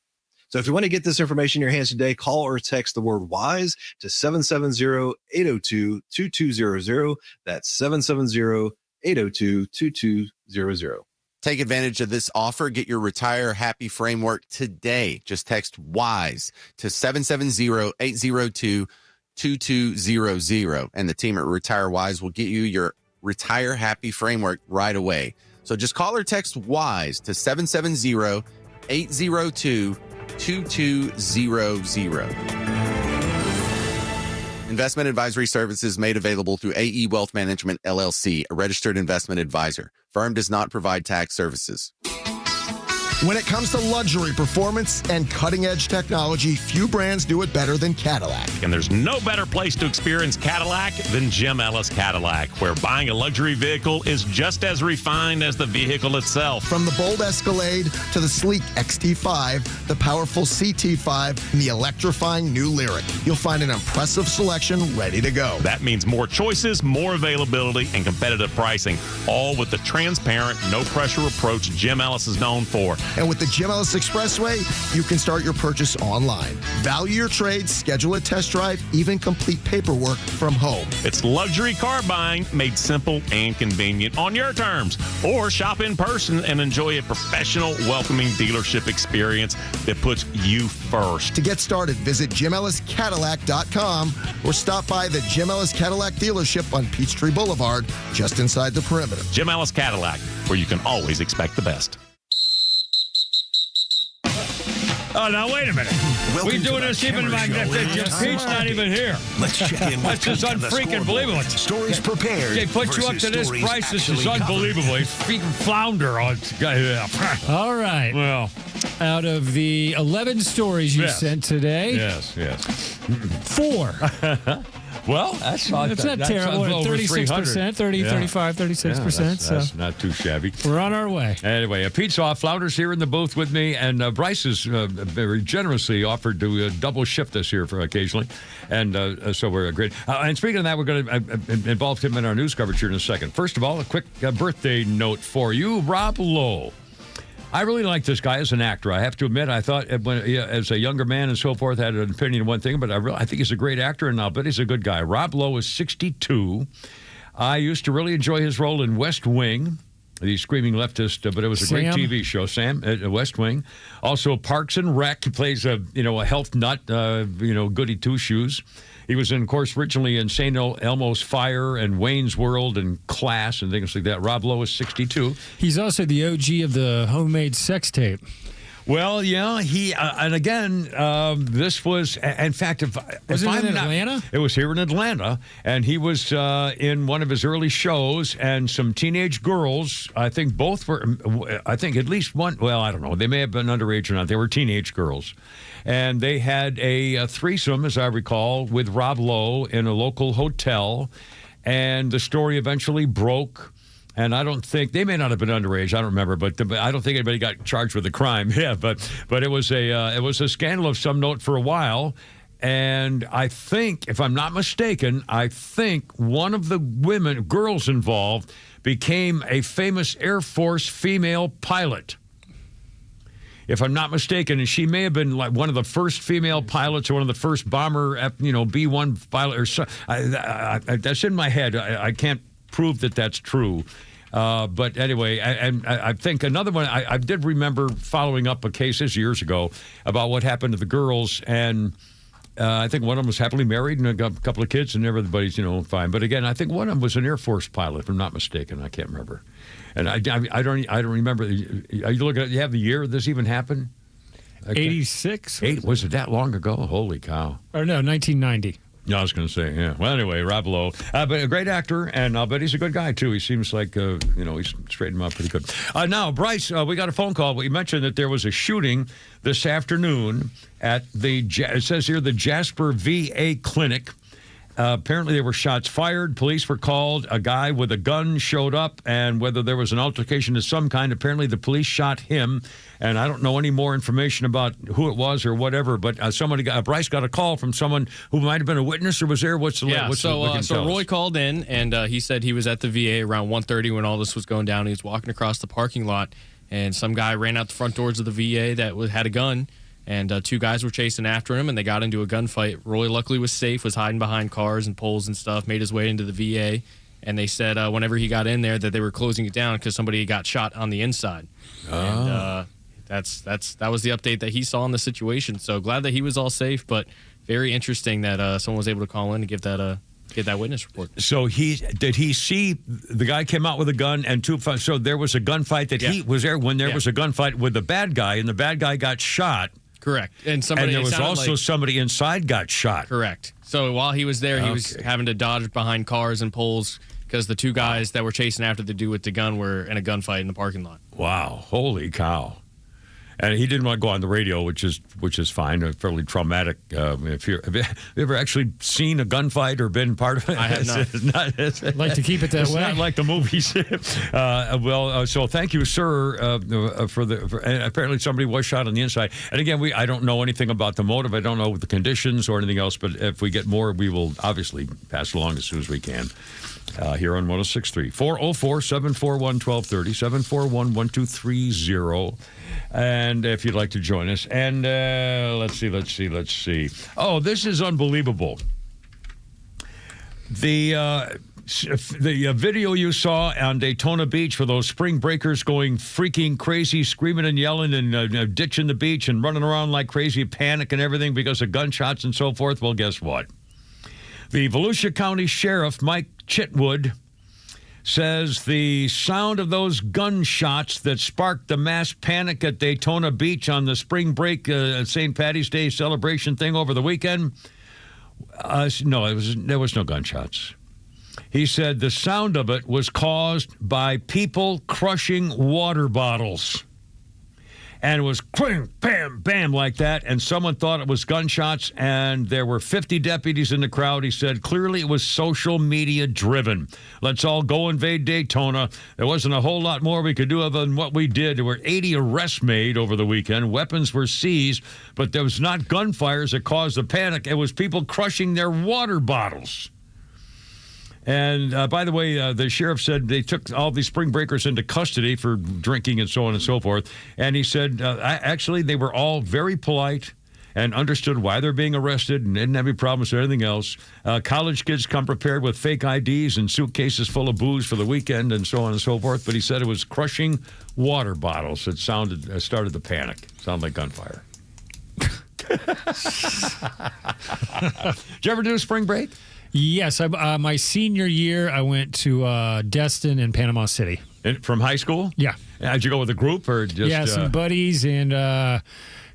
[SPEAKER 17] So if you want to get this information in your hands today, call or text the word WISE to 770-802-2200. That's 770-802-2200.
[SPEAKER 16] Take advantage of this offer. Get your Retire Happy Framework today. Just text WISE to 770-802-2200. And the team at RetireWise will get you your Retire Happy Framework right away. So just call or text WISE to 770-802-2200. 802-2200. Investment advisory services made available through AE Wealth Management, LLC, a registered investment advisor. Firm does not provide tax services.
[SPEAKER 18] When it comes to luxury, performance, and cutting-edge technology, few brands do it better than Cadillac.
[SPEAKER 19] And there's no better place to experience Cadillac than Jim Ellis Cadillac, where buying a luxury vehicle is just as refined as the vehicle itself.
[SPEAKER 18] From the bold Escalade to the sleek XT5, the powerful CT5, and the electrifying new Lyriq, you'll find an impressive selection ready to go.
[SPEAKER 19] That means more choices, more availability, and competitive pricing, all with the transparent, no-pressure approach Jim Ellis is known for.
[SPEAKER 18] And with the Jim Ellis Expressway, you can start your purchase online. Value your trade, schedule a test drive, even complete paperwork from home.
[SPEAKER 19] It's luxury car buying made simple and convenient on your terms. Or shop in person and enjoy a professional, welcoming dealership experience that puts you first.
[SPEAKER 18] To get started, visit JimEllisCadillac.com or stop by the Jim Ellis Cadillac dealership on Peachtree Boulevard, just inside the perimeter.
[SPEAKER 19] Jim Ellis Cadillac, where you can always expect the best.
[SPEAKER 7] Oh, now, wait a minute. We're doing this even when Pete's not even here.
[SPEAKER 10] Let's check in.
[SPEAKER 7] That's just unfreaking believable.
[SPEAKER 10] Stories prepared.
[SPEAKER 7] They put you up to this price. This is unbelievable. He's freaking flounder on.
[SPEAKER 8] All right.
[SPEAKER 7] Well,
[SPEAKER 8] out of the 11 stories you sent today,
[SPEAKER 7] yes.
[SPEAKER 8] 4.
[SPEAKER 7] Well, that's not
[SPEAKER 8] terrible. 36%, 30, 35, 36%.
[SPEAKER 7] That's not too shabby.
[SPEAKER 8] We're on our way.
[SPEAKER 7] Anyway, Pete's off. Flounder's here in the booth with me, and Bryce is very generously offered to double shift us here for occasionally, and so we're great. And speaking of that, we're going to involve him in our news coverage here in a second. First of all, a quick birthday note for you, Rob Lowe. I really like this guy as an actor. I have to admit, I thought as a younger man and so forth, I had an opinion on one thing, but I think he's a great actor, and I'll bet he's a good guy. Rob Lowe is 62. I used to really enjoy his role in West Wing, the screaming leftist, but it was a great TV show, Sam, at West Wing. Also, Parks and Rec. He plays a health nut, goody two-shoes. He was, of course, originally in St. Elmo's Fire and Wayne's World and Class and things like that. Rob Lowe is 62.
[SPEAKER 8] He's also the OG of the homemade sex tape.
[SPEAKER 7] Well, yeah, he and again, this was, in fact,
[SPEAKER 8] was it in Atlanta?
[SPEAKER 7] It was here in Atlanta, and he was in one of his early shows, and some teenage girls, I think both were, I think at least one, well, I don't know, they may have been underage or not, they were teenage girls. And they had a threesome, as I recall, with Rob Lowe in a local hotel. And the story eventually broke. And I don't think, they may not have been underage, I don't remember, but I don't think anybody got charged with a crime. Yeah, but it was a scandal of some note for a while. And I think, if I'm not mistaken, one of the girls involved became a famous Air Force female pilot. If I'm not mistaken, and she may have been like one of the first female pilots or one of the first bomber, B-1 pilot. Or so, that's in my head. I can't prove that that's true. But anyway, I think another one, I did remember following up a case years ago about what happened to the girls, and I think one of them was happily married and got a couple of kids, and everybody's, fine. But again, I think one of them was an Air Force pilot, if I'm not mistaken. I can't remember. And I don't remember. Are you looking at? You have the year this even happened?
[SPEAKER 8] 86.
[SPEAKER 7] Was it that long ago? Holy cow!
[SPEAKER 8] Or no, 1990.
[SPEAKER 7] No, I was going to say, yeah. Well, anyway, Rob Lowe, but a great actor, and I'll bet he's a good guy too. He seems like he's straightened him out pretty good. Now, Bryce, we got a phone call. We mentioned that there was a shooting this afternoon at it says here the Jasper VA Clinic. Apparently there were shots fired. Police were called. A guy with a gun showed up, and whether there was an altercation of some kind, apparently the police shot him. And I don't know any more information about who it was or whatever, but Bryce got a call from someone who might have been a witness or was there.
[SPEAKER 9] So Roy called in, and he said he was at the VA around 1:30 when all this was going down. He was walking across the parking lot, and some guy ran out the front doors of the VA that had a gun. And 2 guys were chasing after him, and they got into a gunfight. Roy luckily was safe, was hiding behind cars and poles and stuff, made his way into the VA. And they said whenever he got in there that they were closing it down because somebody got shot on the inside. And that was the update that he saw in the situation. So glad that he was all safe, but very interesting that someone was able to call in and give that get that witness report.
[SPEAKER 7] So did he see the guy came out with a gun and so there was a gunfight that he was there when there was a gunfight with the bad guy and the bad guy got shot.
[SPEAKER 9] Correct. And
[SPEAKER 7] there was also somebody inside got shot.
[SPEAKER 9] Correct. So while he was there, he was having to dodge behind cars and poles because the two guys that were chasing after the dude with the gun were in a gunfight in the parking lot.
[SPEAKER 7] Wow. Holy cow. And he didn't want to go on the radio, which is fine. Fairly traumatic. Have you ever actually seen a gunfight or been part of it?
[SPEAKER 9] I have not.
[SPEAKER 8] I'd like to keep it that way.
[SPEAKER 7] It's not like the movies. So thank you, sir, and apparently somebody was shot on the inside. And again, I don't know anything about the motive. I don't know the conditions or anything else. But if we get more, we will obviously pass along as soon as we can. Here on 106.3. 404-741-1230, 741-1230. And if you'd like to join us. And let's see. Oh, this is unbelievable. The video you saw on Daytona Beach for those spring breakers going freaking crazy, screaming and yelling and ditching the beach and running around like crazy, panic and everything because of gunshots and so forth. Well, guess what? The Volusia County Sheriff, Mike Chitwood, says the sound of those gunshots that sparked the mass panic at Daytona Beach on the spring break St. Patty's Day celebration thing over the weekend, there was no gunshots. He said the sound of it was caused by people crushing water bottles. And it was bam, bam, bam like that. And someone thought it was gunshots. And there were 50 deputies in the crowd. He said, clearly it was social media driven. Let's all go invade Daytona. There wasn't a whole lot more we could do other than what we did. There were 80 arrests made over the weekend. Weapons were seized. But there was not gunfires that caused the panic. It was people crushing their water bottles. And by the way, the sheriff said they took all these spring breakers into custody for drinking and so on and so forth. And he said, actually, they were all very polite and understood why they're being arrested and didn't have any problems or anything else. College kids come prepared with fake IDs and suitcases full of booze for the weekend and so on and so forth. But he said it was crushing water bottles that started the panic. Sounded like gunfire. Did you ever do a spring break?
[SPEAKER 8] Yes, my senior year, I went to Destin and Panama City.
[SPEAKER 7] From high school?
[SPEAKER 8] Yeah.
[SPEAKER 7] Did you go with a group or just?
[SPEAKER 8] Yeah, some buddies, and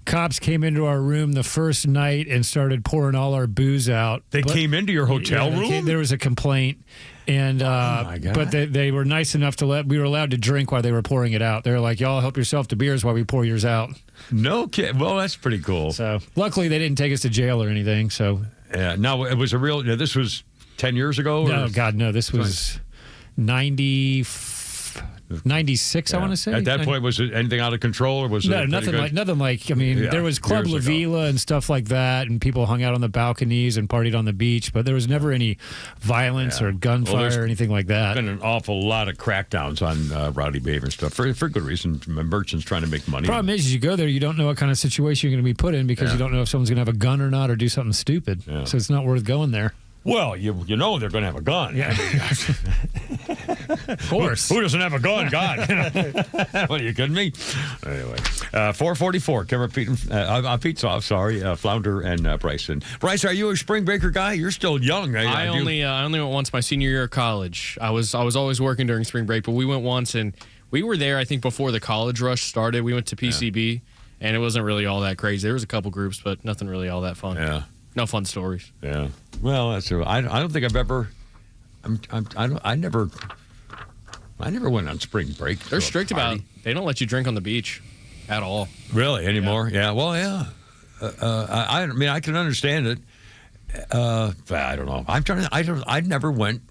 [SPEAKER 8] cops came into our room the first night and started pouring all our booze out.
[SPEAKER 7] They came into your hotel room?
[SPEAKER 8] There was a complaint, and
[SPEAKER 7] my God.
[SPEAKER 8] but they were nice enough to we were allowed to drink while they were pouring it out. They were like, y'all help yourself to beers while we pour yours out.
[SPEAKER 7] No kid. Well, that's pretty cool.
[SPEAKER 8] So luckily they didn't take us to jail or anything. So.
[SPEAKER 7] Yeah, no, it was this was 10 years ago?
[SPEAKER 8] No, God, no. This was 96, I want to say.
[SPEAKER 7] At that point, was it anything out of control? Or was it
[SPEAKER 8] nothing like, I mean, there was Club La Vila and stuff like that, and people hung out on the balconies and partied on the beach, but there was never any violence or gunfire or anything like that.
[SPEAKER 7] There's been an awful lot of crackdowns on rowdy behavior and stuff for good reason. Merchants trying to make money.
[SPEAKER 8] Problem is, you go there, you don't know what kind of situation you're going to be put in because you don't know if someone's going to have a gun or not or do something stupid. Yeah. So it's not worth going there.
[SPEAKER 7] Well, you know they're going to have a gun.
[SPEAKER 8] Yeah. Of course.
[SPEAKER 7] Who doesn't have a gun? God. What, are you kidding me? Anyway, 444, Kevin Pete's off, Flounder and Bryson. Bryce, are you a spring breaker guy? You're still young.
[SPEAKER 9] I only went once my senior year of college. I was always working during spring break, but we went once, and we were there, I think, before the college rush started. We went to PCB, and it wasn't really all that crazy. There was a couple groups, but nothing really all that fun.
[SPEAKER 7] Yeah.
[SPEAKER 9] No fun stories.
[SPEAKER 7] Yeah. Well, that's true. I don't think I've ever. I never went on spring break.
[SPEAKER 9] They're strict about it. They don't let you drink on the beach at all.
[SPEAKER 7] Really anymore? Yeah. Well, yeah. I mean, I can understand it. But I don't know. I never went.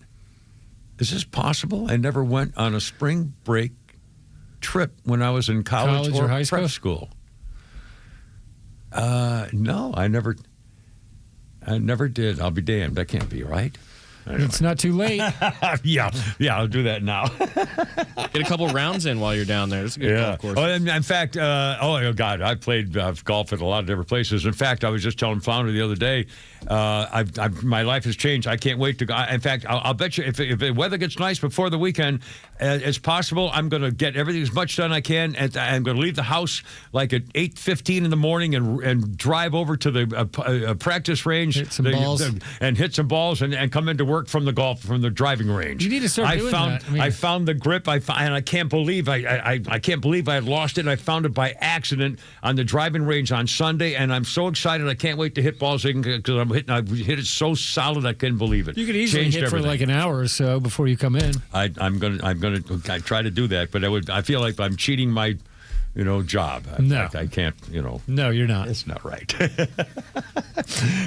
[SPEAKER 7] Is this possible? I never went on a spring break trip when I was in college or high school. No, I never did. I'll be damned. That can't be right.
[SPEAKER 8] Anyway. It's not too late.
[SPEAKER 7] Yeah, I'll do that now.
[SPEAKER 9] Get a couple rounds in while you're down there. It's a good golf course.
[SPEAKER 7] Oh, in fact, God, I played golf at a lot of different places. In fact, I was just telling Flounder the other day, my life has changed. I can't wait to go. In fact, I'll bet you if the weather gets nice before the weekend, it's possible I'm going to get everything as much done I can. And I'm going to leave the house like at 8:15 in the morning and drive over to the practice range.
[SPEAKER 8] Hit some balls.
[SPEAKER 7] And hit some balls and come into work work from the driving range.
[SPEAKER 8] You need to start doing that.
[SPEAKER 7] I found the grip. And I can't believe I can't believe I had lost it. And I found it by accident on the driving range on Sunday, and I'm so excited. I can't wait to hit balls because I've hit it so solid I couldn't believe it.
[SPEAKER 8] You could easily hit for like an hour or so before you come in.
[SPEAKER 7] I'm gonna try to do that, but I feel like I'm cheating my job.
[SPEAKER 8] No.
[SPEAKER 7] I can't,
[SPEAKER 8] No, you're not.
[SPEAKER 7] It's not right.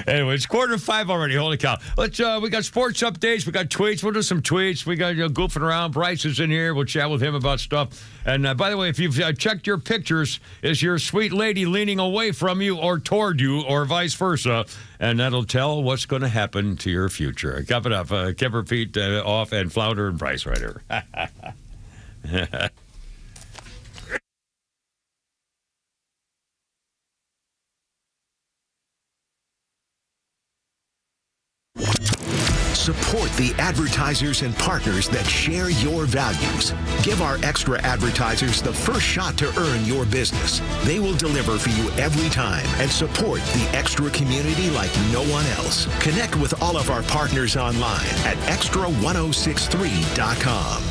[SPEAKER 7] Anyway, it's 4:45 already. Holy cow. We got sports updates. We got tweets. We'll do some tweets. We got goofing around. Bryce is in here. We'll chat with him about stuff. And by the way, if you've checked your pictures, is your sweet lady leaning away from you or toward you or vice versa? And that'll tell what's going to happen to your future. Coming up, Kemper, Pete off, and Flounder and Bryce right here.
[SPEAKER 10] Support the advertisers and partners that share your values. Give our extra advertisers the first shot to earn your business. They will deliver for you every time and support the extra community like no one else. Connect with all of our partners online at extra1063.com.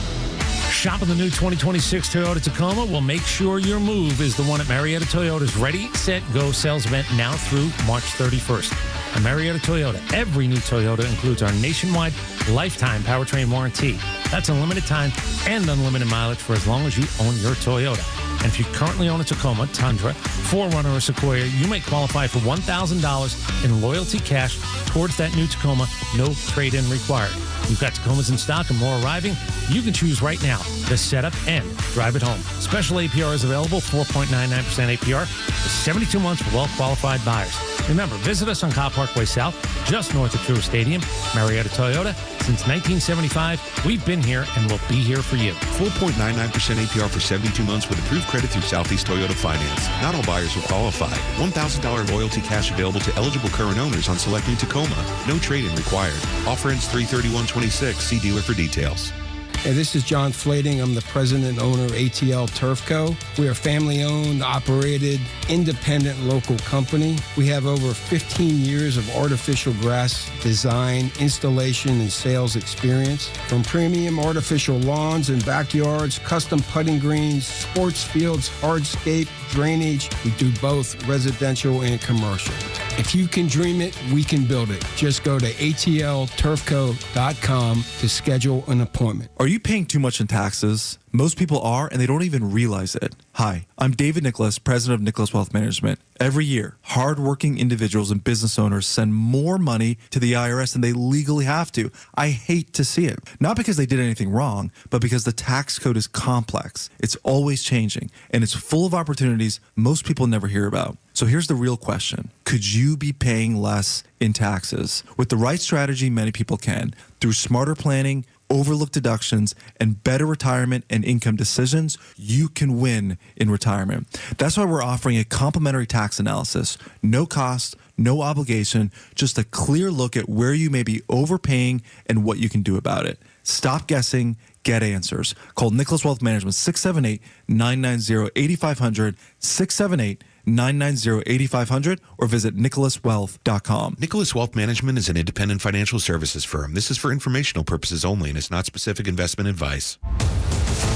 [SPEAKER 20] Shop in the new 2026 Toyota Tacoma will make sure your move is the one at Marietta Toyota's Ready, Set, Go sales event now through March 31st. At Marietta Toyota, every new Toyota includes our nationwide lifetime powertrain warranty. That's unlimited time and unlimited mileage for as long as you own your Toyota. And if you currently own a Tacoma, Tundra, 4Runner, or Sequoia, you may qualify for $1,000 in loyalty cash towards that new Tacoma, no trade-in required. We've got Tacomas in stock and more arriving. You can choose right now to set up and drive it home. Special APR is available, 4.99% APR for 72 months for well-qualified buyers. Remember, visit us on Cobb Parkway South, just north of Truist Stadium. Marietta Toyota, since 1975, we've been here and we'll be here for you.
[SPEAKER 14] 4.99% APR for 72 months with approved credit through Southeast Toyota Finance. Not all buyers will qualify. $1,000 loyalty cash available to eligible current owners on select new Tacoma. No trade-in required. Offer ends 3/31/26. See dealer for details.
[SPEAKER 21] Hey, this is John Flading. I'm the president and owner of ATL Turf Co. We are a family-owned, operated, independent local company. We have over 15 years of artificial grass design, installation, and sales experience. From premium artificial lawns and backyards, custom putting greens, sports fields, hardscape, drainage. We do both residential and commercial. If you can dream it, we can build it. Just go to atlturfco.com to schedule an appointment.
[SPEAKER 22] Are you paying too much in taxes? Most people are, and they don't even realize it. Hi, I'm David Nicholas, president of Nicholas Wealth Management. Every year, hardworking individuals and business owners send more money to the IRS than they legally have to. I hate to see it. Not because they did anything wrong, but because the tax code is complex. It's always changing, and it's full of opportunities most people never hear about. So here's the real question. Could you be paying less in taxes? With the right strategy, many people can. Through smarter planning, overlooked deductions, and better retirement and income decisions, you can win in retirement. That's why we're offering a complimentary tax analysis. No cost, no obligation, just a clear look at where you may be overpaying and what you can do about it. Stop guessing, get answers. Call Nicholas Wealth Management, 678-990-8500, 678-990-8500, or visit nicholaswealth.com.
[SPEAKER 14] Nicholas Wealth Management is an independent financial services firm. This is for informational purposes only and is not specific investment advice.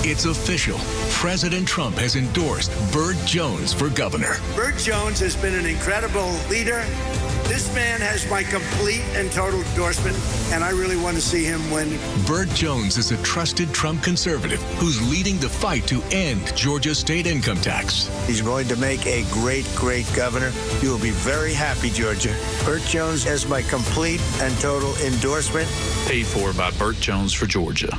[SPEAKER 10] It's official. President Trump has endorsed Burt Jones for governor.
[SPEAKER 23] Burt Jones has been an incredible leader. This man has my complete and total endorsement, and I really want to see him win.
[SPEAKER 10] Burt Jones is a trusted Trump conservative who's leading the fight to end Georgia's state income tax.
[SPEAKER 23] He's going to make a great, great governor. You will be very happy, Georgia. Burt Jones has my complete and total endorsement.
[SPEAKER 24] Paid for by Burt Jones for Georgia.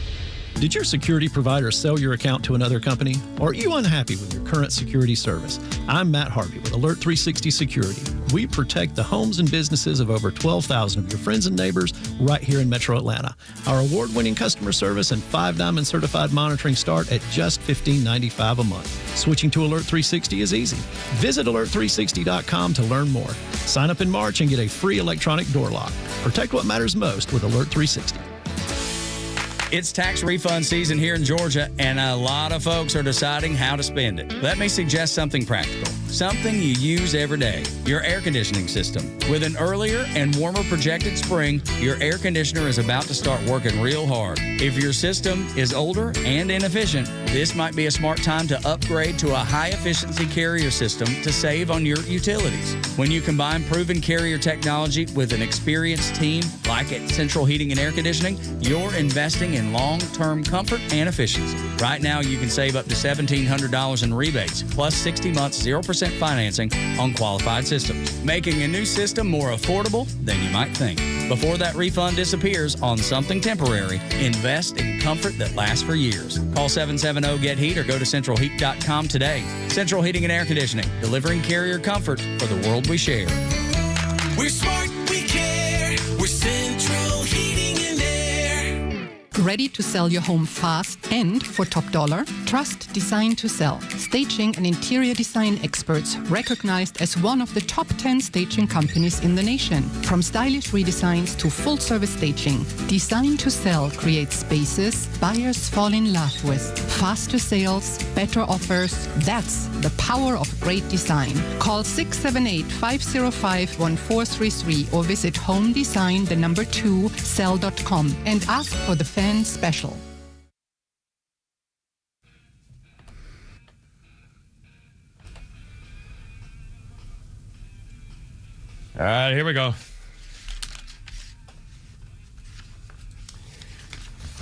[SPEAKER 25] Did your security provider sell your account to another company? Or are you unhappy with your current security service? I'm Matt Harvey with Alert 360 Security. We protect the homes and businesses of over 12,000 of your friends and neighbors right here in Metro Atlanta. Our award-winning customer service and 5-Diamond certified monitoring start at just $15.95 a month. Switching to Alert 360 is easy. Visit alert360.com to learn more. Sign up in March and get a free electronic door lock. Protect what matters most with Alert 360.
[SPEAKER 1] It's tax refund season here in Georgia, and a lot of folks are deciding how to spend it. Let me suggest something practical, something you use every day, your air conditioning system. With an earlier and warmer projected spring, your air conditioner is about to start working real hard. If your system is older and inefficient, this might be a smart time to upgrade to a high-efficiency Carrier system to save on your utilities. When you combine proven Carrier technology with an experienced team like at Central Heating and Air Conditioning, you're investing in long-term comfort and efficiency. Right now, you can save up to $1,700 in rebates, plus 60 months 0% financing on qualified systems, making a new system more affordable than you might think. Before that refund disappears on something temporary, invest in comfort that lasts for years. Call 770-GET-HEAT or go to centralheat.com today. Central Heating and Air Conditioning, delivering Carrier comfort for the world we share.
[SPEAKER 2] We're smart, we care. We're Central Heating and Air.
[SPEAKER 3] Ready to sell your home fast and for top dollar? Trust Design to Sell. Staging and interior design experts recognized as one of the top 10 staging companies in the nation. From stylish redesigns to full-service staging, Design to Sell creates spaces buyers fall in love with. Faster sales, better offers. That's the power of great design. Call 678-505-1433 or visit homedesign2sell.com and ask for the fan special.
[SPEAKER 7] All right, here we go.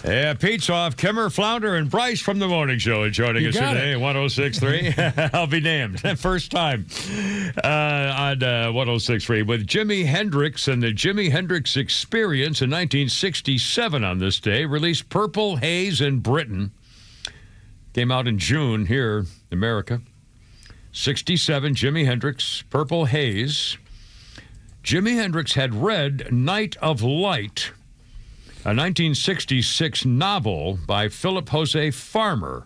[SPEAKER 7] Yeah, Pete's off. Kimmer, Flounder, and Bryce from the morning show are joining us today at 106.3. I'll be damned. First time on 106.3 with Jimi Hendrix and the Jimi Hendrix Experience in 1967 on this day. Released Purple Haze in Britain. Came out in June here in America. 67, Jimi Hendrix, Purple Haze. Jimi Hendrix had read Night of Light, a 1966 novel by Philip Jose Farmer.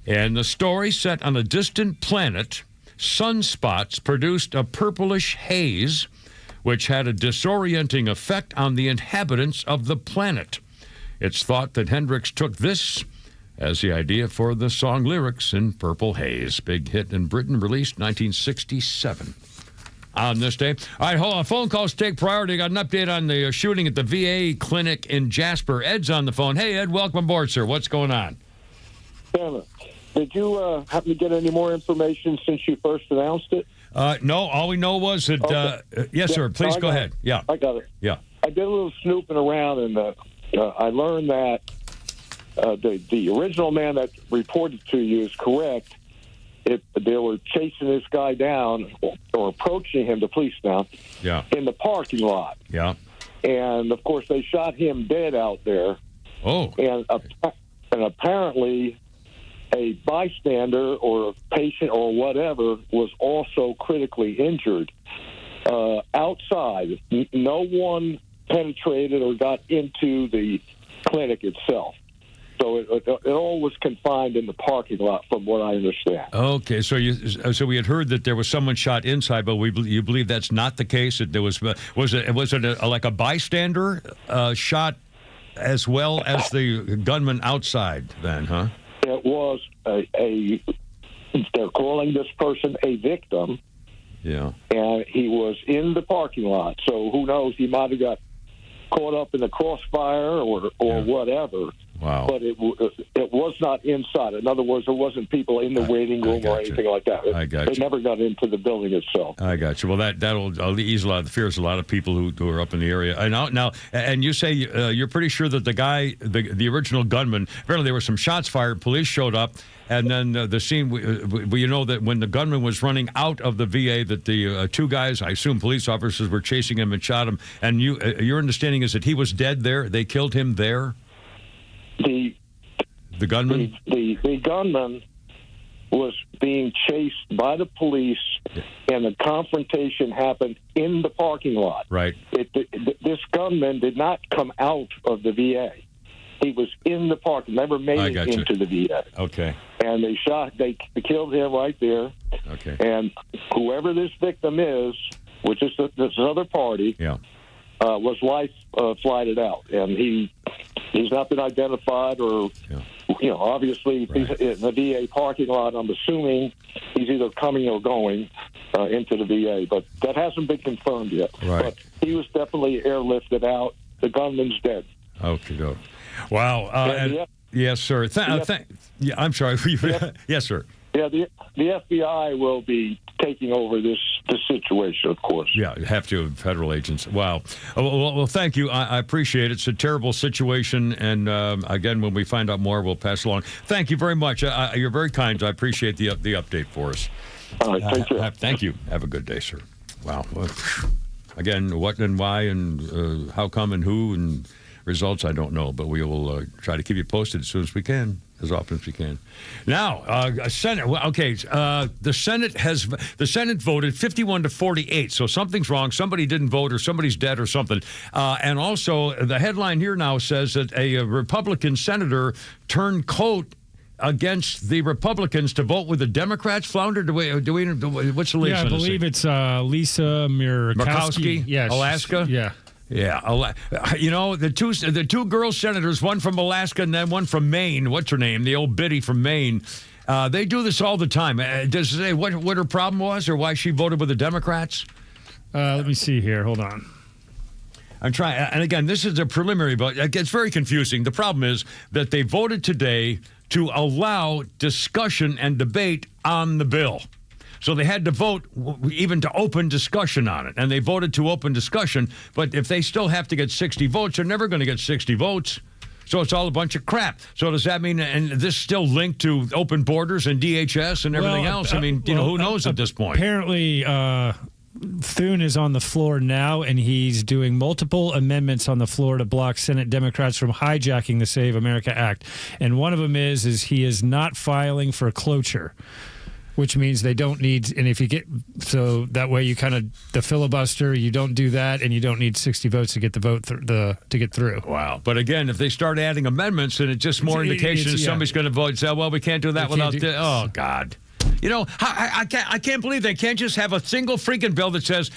[SPEAKER 7] And the story, set on a distant planet, sunspots produced a purplish haze, which had a disorienting effect on the inhabitants of the planet. It's thought that Hendrix took this as the idea for the song lyrics in Purple Haze. Big hit in Britain, released 1967. On this day. All right, hold on. Phone calls take priority. Got an update on the shooting at the VA clinic in Jasper. Ed's on the phone. Hey, Ed, welcome aboard, sir. What's going on?
[SPEAKER 4] Did you happen to get any more information since you first announced it?
[SPEAKER 7] No, all we know was that... yes, sir. Please go ahead. Yeah.
[SPEAKER 4] I got it.
[SPEAKER 7] Yeah.
[SPEAKER 4] I did a little snooping around, and I learned that the original man that reported to you is correct. They were chasing this guy down or approaching him, the police now, in the parking lot.
[SPEAKER 7] Yeah.
[SPEAKER 4] And, of course, they shot him dead out there.
[SPEAKER 7] Oh.
[SPEAKER 4] And apparently a bystander or a patient or whatever was also critically injured outside. No one penetrated or got into the clinic itself. So it all was confined in the parking lot, from what I understand.
[SPEAKER 7] Okay, so we had heard that there was someone shot inside, but you believe that's not the case. That there was it like a bystander shot as well as the gunman outside? Then, huh?
[SPEAKER 4] It was they're calling this person a victim.
[SPEAKER 7] Yeah,
[SPEAKER 4] and he was in the parking lot. So who knows? He might have got caught up in the crossfire or whatever.
[SPEAKER 7] Wow.
[SPEAKER 4] But it was not inside. In other words, there wasn't people in the waiting room or anything like that.
[SPEAKER 7] I got
[SPEAKER 4] They never got into the building itself.
[SPEAKER 7] I got you. Well, that'll ease a lot of the fears of a lot of people who are up in the area. And you say you're pretty sure that the guy, the original gunman, apparently there were some shots fired. Police showed up, and then the scene. You know that when the gunman was running out of the VA, that the two guys, I assume police officers, were chasing him and shot him. And your understanding is that he was dead there. They killed him there. The gunman?
[SPEAKER 4] The gunman was being chased by the police, and the confrontation happened in the parking lot.
[SPEAKER 7] Right.
[SPEAKER 4] This gunman did not come out of the VA. He was in the parking, never made it into the VA.
[SPEAKER 7] Okay.
[SPEAKER 4] And they killed him right there.
[SPEAKER 7] Okay.
[SPEAKER 4] And whoever this victim is, which is this other party, was life flighted out, and he He's not been identified, or obviously, if he's in the VA parking lot. I'm assuming he's either coming or going into the VA, but that hasn't been confirmed yet.
[SPEAKER 7] Right.
[SPEAKER 4] But he was definitely airlifted out. The gunman's dead.
[SPEAKER 7] Okay. Wow. Yes, sir. I'm sorry. Yes, sir.
[SPEAKER 4] Yeah, the FBI will be taking over this situation, of course.
[SPEAKER 7] Yeah, you have to, federal agents. Wow. Well, thank you. I appreciate it. It's a terrible situation, and again, when we find out more, we'll pass along. Thank you very much. You're very kind. I appreciate the update for us.
[SPEAKER 4] All right, take care.
[SPEAKER 7] Thank you. Have a good day, sir. Wow. Again, what and why and how come and who and results, I don't know, but we will try to keep you posted as soon as we can, as often as we can. Now, Senate. Okay, the Senate voted 51-48, so something's wrong. Somebody didn't vote, or somebody's dead, or something. And also, the headline here now says that a Republican senator turned coat against the Republicans to vote with the Democrats. Flounder, what's the latest?
[SPEAKER 8] Yeah, I believe it's Lisa Murkowski.
[SPEAKER 7] Yeah, Alaska.
[SPEAKER 8] Yeah.
[SPEAKER 7] Yeah, the two girl senators, one from Alaska and then one from Maine. What's her name? The old biddy from Maine. They do this all the time. Does it say what her problem was or why she voted with the Democrats?
[SPEAKER 8] Let me see here. Hold on.
[SPEAKER 7] I'm trying. And again, this is a preliminary vote. It's very confusing. The problem is that they voted today to allow discussion and debate on the bill. So they had to vote even to open discussion on it. And they voted to open discussion. But if they still have to get 60 votes, they're never going to get 60 votes. So it's all a bunch of crap. So does that mean, and this still linked to open borders and DHS and everything else? I mean, who knows at this point?
[SPEAKER 8] Apparently, Thune is on the floor now, and he's doing multiple amendments on the floor to block Senate Democrats from hijacking the Save America Act. And one of them is he is not filing for cloture, which means they don't need, and if you get, so that way you kind of, the filibuster, you don't do that, and you don't need 60 votes to get the vote, to get through.
[SPEAKER 7] Wow. But again, if they start adding amendments, then it's just more indication somebody's going to vote and say, well, we can't do that without, oh, God. I can't believe they can't just have a single freaking bill that says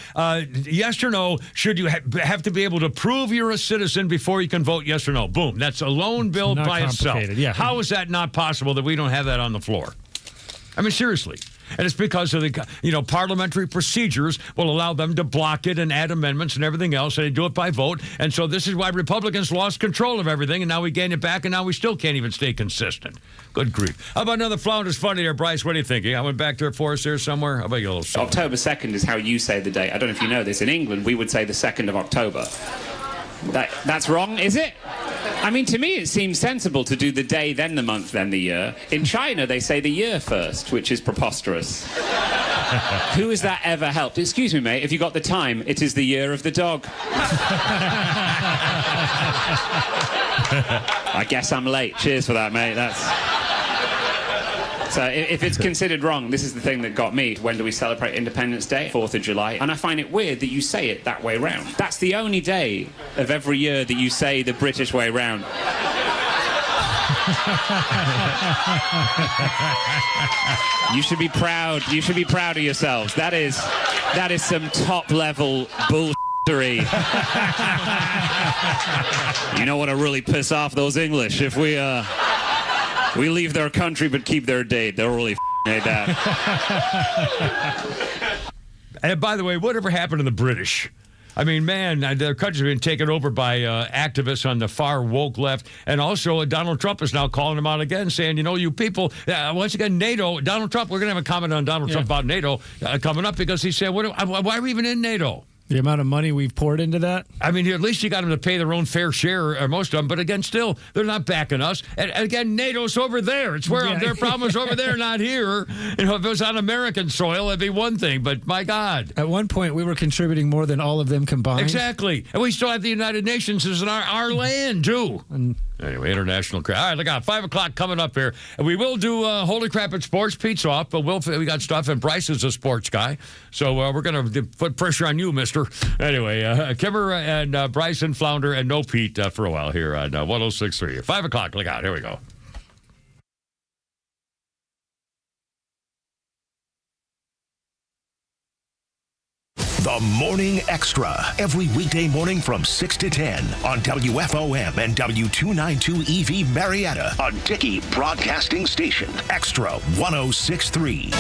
[SPEAKER 7] yes or no. Should you have to be able to prove you're a citizen before you can vote yes or no? Boom. That's a lone bill by itself.
[SPEAKER 8] Yeah.
[SPEAKER 7] How is that not possible that we don't have that on the floor? I mean, seriously. And it's because of the, parliamentary procedures will allow them to block it and add amendments and everything else, and they do it by vote. And so this is why Republicans lost control of everything, and now we gain it back, and now we still can't even stay consistent. Good grief. How about another Flounders Funny there, Bryce? What are you thinking? I went back there for us there somewhere. How about you a little something?
[SPEAKER 5] October 2nd is how you say the date. I don't know if you know this. In England, we would say the 2nd of October. That's wrong, is it? I mean, to me, it seems sensible to do the day, then the month, then the year. In China, they say the year first, which is preposterous. Who has that ever helped? Excuse me, mate, if you got the time, it is the year of the dog. I guess I'm late. Cheers for that, mate. So if it's considered wrong, this is the thing that got me. When do we celebrate Independence Day? 4th of July. And I find it weird that you say it that way round. That's the only day of every year that you say the British way round. You should be proud. You should be proud of yourselves. That is some top-level bullshittery. You know what'll really piss off those English if we leave their country but keep their date. They'll really hate that.
[SPEAKER 7] And by the way, whatever happened to the British? I mean, man, their country's been taken over by activists on the far woke left. And also, Donald Trump is now calling them out again, saying, you people, once again, NATO, Donald Trump, we're going to have a comment on Donald Trump about NATO coming up because he said, why are we even in NATO?
[SPEAKER 8] The amount of money we've poured into that?
[SPEAKER 7] I mean, at least you got them to pay their own fair share, or most of them. But again, still, they're not backing us. And again, NATO's over there. It's where their problem is over there, not here. If it was on American soil, it'd be one thing. But my God.
[SPEAKER 8] At one point, we were contributing more than all of them combined.
[SPEAKER 7] Exactly. And we still have the United Nations as our land, too. Anyway, international crap. All right, look out. 5 o'clock coming up here. And we will do Holy Crap at Sports. Pete's off, but we got stuff, and Bryce is a sports guy. So we're going to put pressure on you, mister. Anyway, Kimmer and Bryce and Flounder and no Pete for a while here on 106.3. 5 o'clock. Look out. Here we go.
[SPEAKER 10] The Morning Extra, every weekday morning from 6 to 10 on WFOM and W292 EV Marietta, a Dickey Broadcasting Station. Extra 106.3.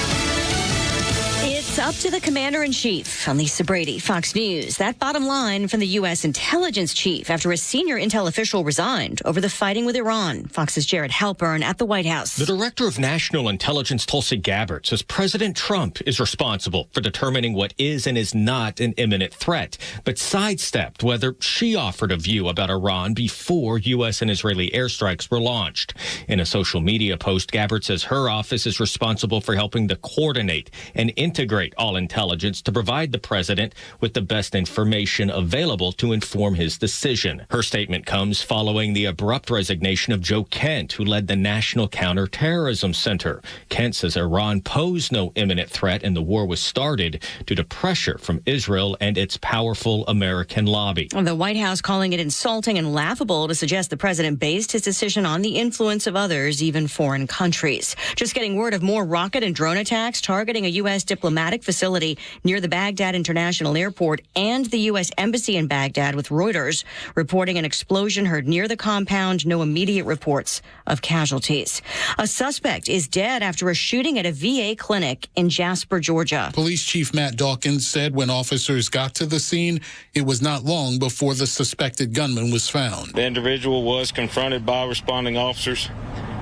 [SPEAKER 6] It's up to the commander-in-chief. I'm Lisa Brady, Fox News. That bottom line from the U.S. intelligence chief after a senior intel official resigned over the fighting with Iran. Fox's Jared Halpern at the White House.
[SPEAKER 11] The director of national intelligence, Tulsi Gabbard, says President Trump is responsible for determining what is and is not an imminent threat, but sidestepped whether she offered a view about Iran before U.S. and Israeli airstrikes were launched. In a social media post, Gabbard says her office is responsible for helping to coordinate and integrate all intelligence to provide the president with the best information available to inform his decision. Her statement comes following the abrupt resignation of Joe Kent, who led the National Counterterrorism Center. Kent says Iran posed no imminent threat and the war was started due to pressure from Israel and its powerful American lobby.
[SPEAKER 6] The White House calling it insulting and laughable to suggest the president based his decision on the influence of others, even foreign countries. Just getting word of more rocket and drone attacks targeting a U.S. diplomatic facility near the Baghdad International Airport and the U.S. Embassy in Baghdad, with Reuters reporting an explosion heard near the compound. No immediate reports of casualties. A suspect is dead after a shooting at a VA clinic in Jasper, Georgia.
[SPEAKER 12] Police Chief Matt Dawkins said when officers got to the scene, it was not long before the suspected gunman was found.
[SPEAKER 13] The individual was confronted by responding officers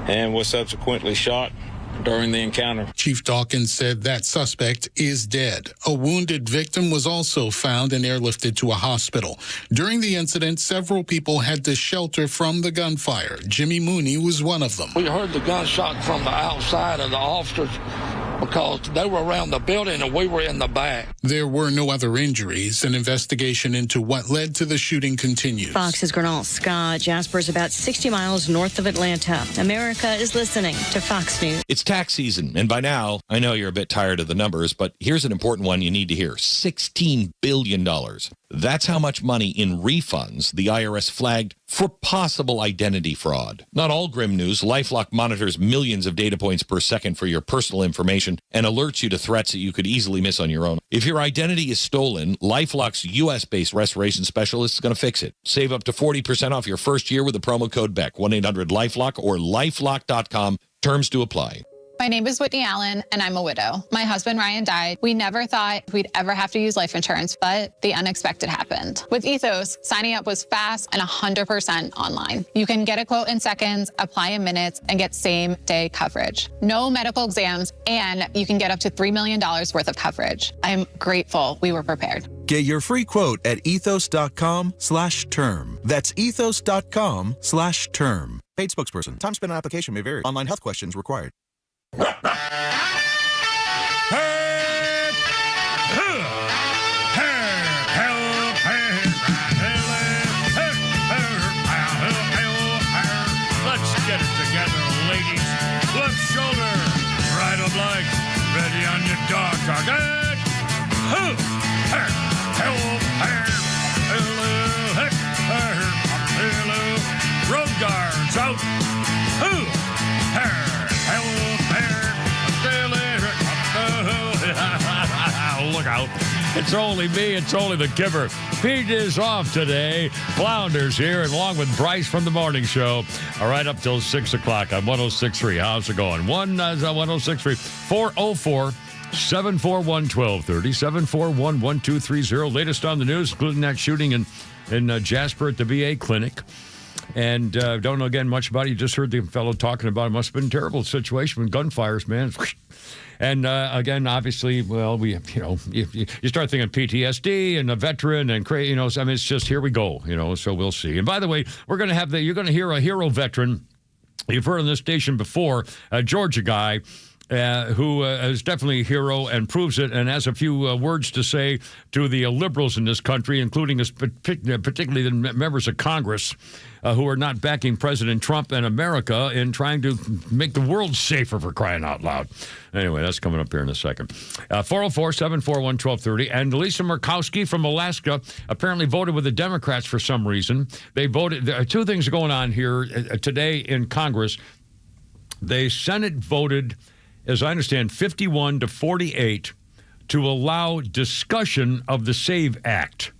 [SPEAKER 13] and was subsequently shot during the encounter.
[SPEAKER 12] Chief Dawkins said that suspect is dead. A wounded victim was also found and airlifted to a hospital. During the incident, several people had to shelter from the gunfire. Jimmy Mooney was one of them.
[SPEAKER 15] We heard the gunshot from the outside of the officers because they were around the building and we were in the back.
[SPEAKER 12] There were no other injuries. An investigation into what led to the shooting continues.
[SPEAKER 6] Fox's Gernal Scott. Jasper is about 60 miles north of Atlanta. America is listening to Fox News.
[SPEAKER 26] It's tax season, and by now, I know you're a bit tired of the numbers, but here's an important one you need to hear. $16 billion. That's how much money in refunds the IRS flagged for possible identity fraud. Not all grim news. LifeLock monitors millions of data points per second for your personal information and alerts you to threats that you could easily miss on your own. If your identity is stolen, LifeLock's U.S.-based restoration specialist is going to fix it. Save up to 40% off your first year with the promo code BECK, 1-800-LifeLock or lifelock.com. Terms to apply.
[SPEAKER 27] My name is Whitney Allen, and I'm a widow. My husband, Ryan, died. We never thought we'd ever have to use life insurance, but the unexpected happened. With Ethos, signing up was fast and 100% online. You can get a quote in seconds, apply in minutes, and get same-day coverage. No medical exams, and you can get up to $3 million worth of coverage. I'm grateful we were prepared.
[SPEAKER 28] Get your free quote at ethos.com/term. That's ethos.com/term. Paid spokesperson. Time spent on application may vary. Online health questions required.
[SPEAKER 7] Let's get it together, ladies. Left shoulder, right of leg, ready on your dog target. Road guards out. Look out. It's only me. It's only the Kipper. Pete is off today. Flounders here, and along with Bryce from the morning show. All right, up till 6 o'clock on 106.3. How's it going? 106.3. 404-741-1230. 741-1230. Latest on the news, including that shooting in Jasper at the VA clinic. And don't know, again, much about it. You just heard the fellow talking about it. Must have been a terrible situation with gunfires, man. And again, obviously, well, you start thinking PTSD and a veteran and I mean, it's just here we go, so we'll see. And by the way, you're going to hear a hero veteran. You've heard on this station before, a Georgia guy who is definitely a hero and proves it, and has a few words to say to the liberals in this country, including particularly the members of Congress who are not backing President Trump and America in trying to make the world safer, for crying out loud. Anyway, that's coming up here in a second. 404-741-1230. And Lisa Murkowski from Alaska apparently voted with the Democrats for some reason. They voted. There are two things going on here today in Congress. The Senate voted, as I understand, 51-48 to allow discussion of the SAVE Act.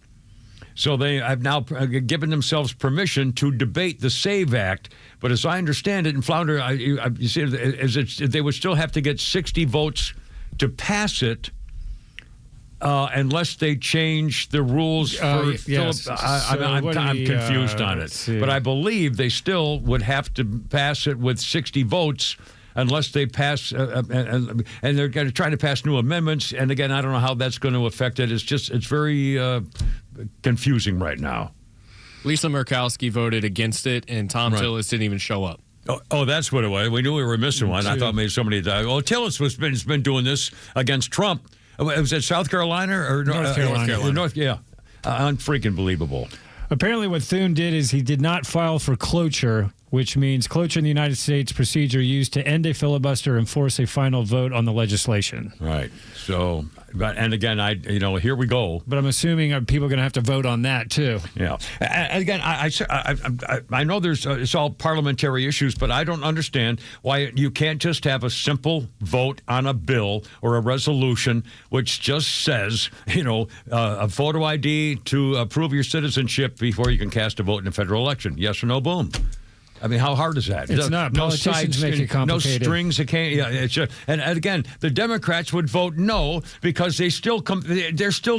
[SPEAKER 7] So they have now given themselves permission to debate the SAVE Act. But as I understand it, and Flounder, you see, they would still have to get 60 votes to pass it unless they change the rules for
[SPEAKER 8] yes.
[SPEAKER 7] I'm confused on it. But I believe they still would have to pass it with 60 votes unless they pass, and they're going to try to pass new amendments. And again, I don't know how that's going to affect it. It's very confusing right now.
[SPEAKER 9] Lisa Murkowski voted against it, and Tom Tillis didn't even show up.
[SPEAKER 7] Oh, that's what it was. We knew we were missing one. I thought maybe somebody died. Oh, Tillis has been doing this against Trump. Was it South Carolina or
[SPEAKER 8] North Carolina?
[SPEAKER 7] Yeah. Unfreaking believable.
[SPEAKER 8] Apparently what Thune did is he did not file for cloture, which means cloture in the United States procedure used to end a filibuster and force a final vote on the legislation.
[SPEAKER 7] Right. So, and again, here we go.
[SPEAKER 8] But I'm assuming people are going to have to vote on that too.
[SPEAKER 7] Yeah. And again, I know it's all parliamentary issues, but I don't understand why you can't just have a simple vote on a bill or a resolution which just says, a photo ID to prove your citizenship before you can cast a vote in a federal election. Yes or no, boom. I mean, how hard is that?
[SPEAKER 8] It's not. Politicians make it complicated.
[SPEAKER 7] No strings. It can't. Yeah, it's and again, the Democrats would vote no because they're still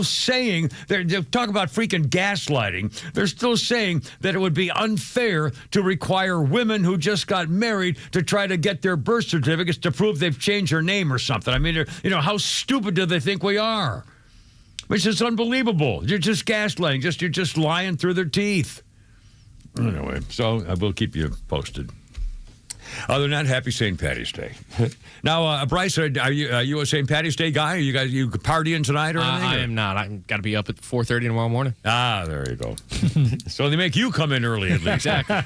[SPEAKER 7] saying they're talking about freaking gaslighting. They're still saying that it would be unfair to require women who just got married to try to get their birth certificates to prove they've changed their name or something. I mean, how stupid do they think we are? Which is unbelievable. You're just gaslighting. You're just lying through their teeth. Anyway, so I will keep you posted. Other than that, happy St. Patty's Day. Now, Bryce, are you a St. Patty's Day guy? Are you partying tonight or anything?
[SPEAKER 9] I am not. I've got to be up at 4:30 tomorrow morning.
[SPEAKER 7] There you go. So they make you come in early at least.
[SPEAKER 9] Exactly.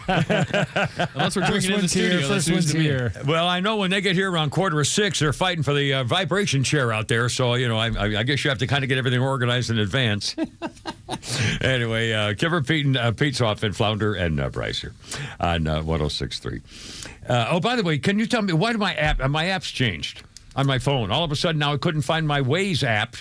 [SPEAKER 9] Unless we're drinking in the studio.
[SPEAKER 8] First one's here.
[SPEAKER 7] Well, I know when they get here around 5:45, they're fighting for the vibration chair out there. So, I guess you have to kind of get everything organized in advance. Anyway, Kimmer, Pete's off and Flounder and Bryce here on 106.3. By the way, can you tell me why did my app's changed on my phone? All of a sudden now I couldn't find my Waze app,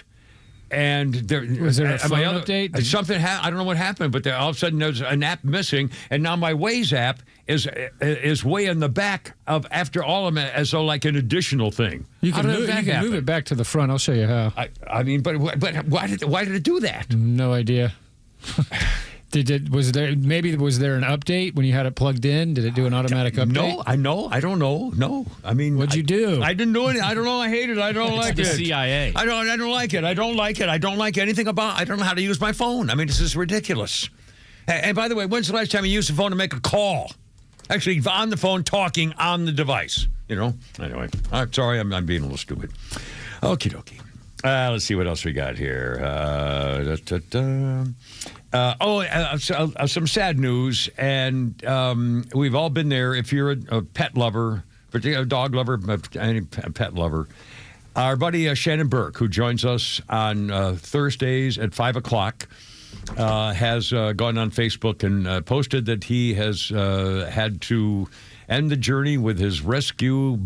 [SPEAKER 7] and
[SPEAKER 8] was there a phone update?
[SPEAKER 7] Something I don't know what happened, but all of a sudden there's an app missing, and now my Waze app is way in the back of after all of them as though like an additional thing.
[SPEAKER 8] You can move it back to the front. I'll show you how.
[SPEAKER 7] I mean, but why did it do that?
[SPEAKER 8] No idea. Was there an update when you had it plugged in? Did it do an automatic update?
[SPEAKER 7] No, I don't know. No, I mean,
[SPEAKER 8] what'd you do?
[SPEAKER 7] I didn't do anything. I don't know. I hate it. I don't like it.
[SPEAKER 9] It's the CIA.
[SPEAKER 7] I don't like it. I don't like it. I don't like anything about. I don't know how to use my phone. I mean, this is ridiculous. And by the way, when's the last time you used the phone to make a call? Actually, on the phone, talking on the device. Anyway, I'm sorry. I'm being a little stupid. Okie dokie. Let's see what else we got here. Some sad news, and we've all been there. If you're a pet lover, particularly a dog lover, any pet lover, our buddy Shannon Burke, who joins us on Thursdays at 5 o'clock, has gone on Facebook and posted that he has had to end the journey with his rescue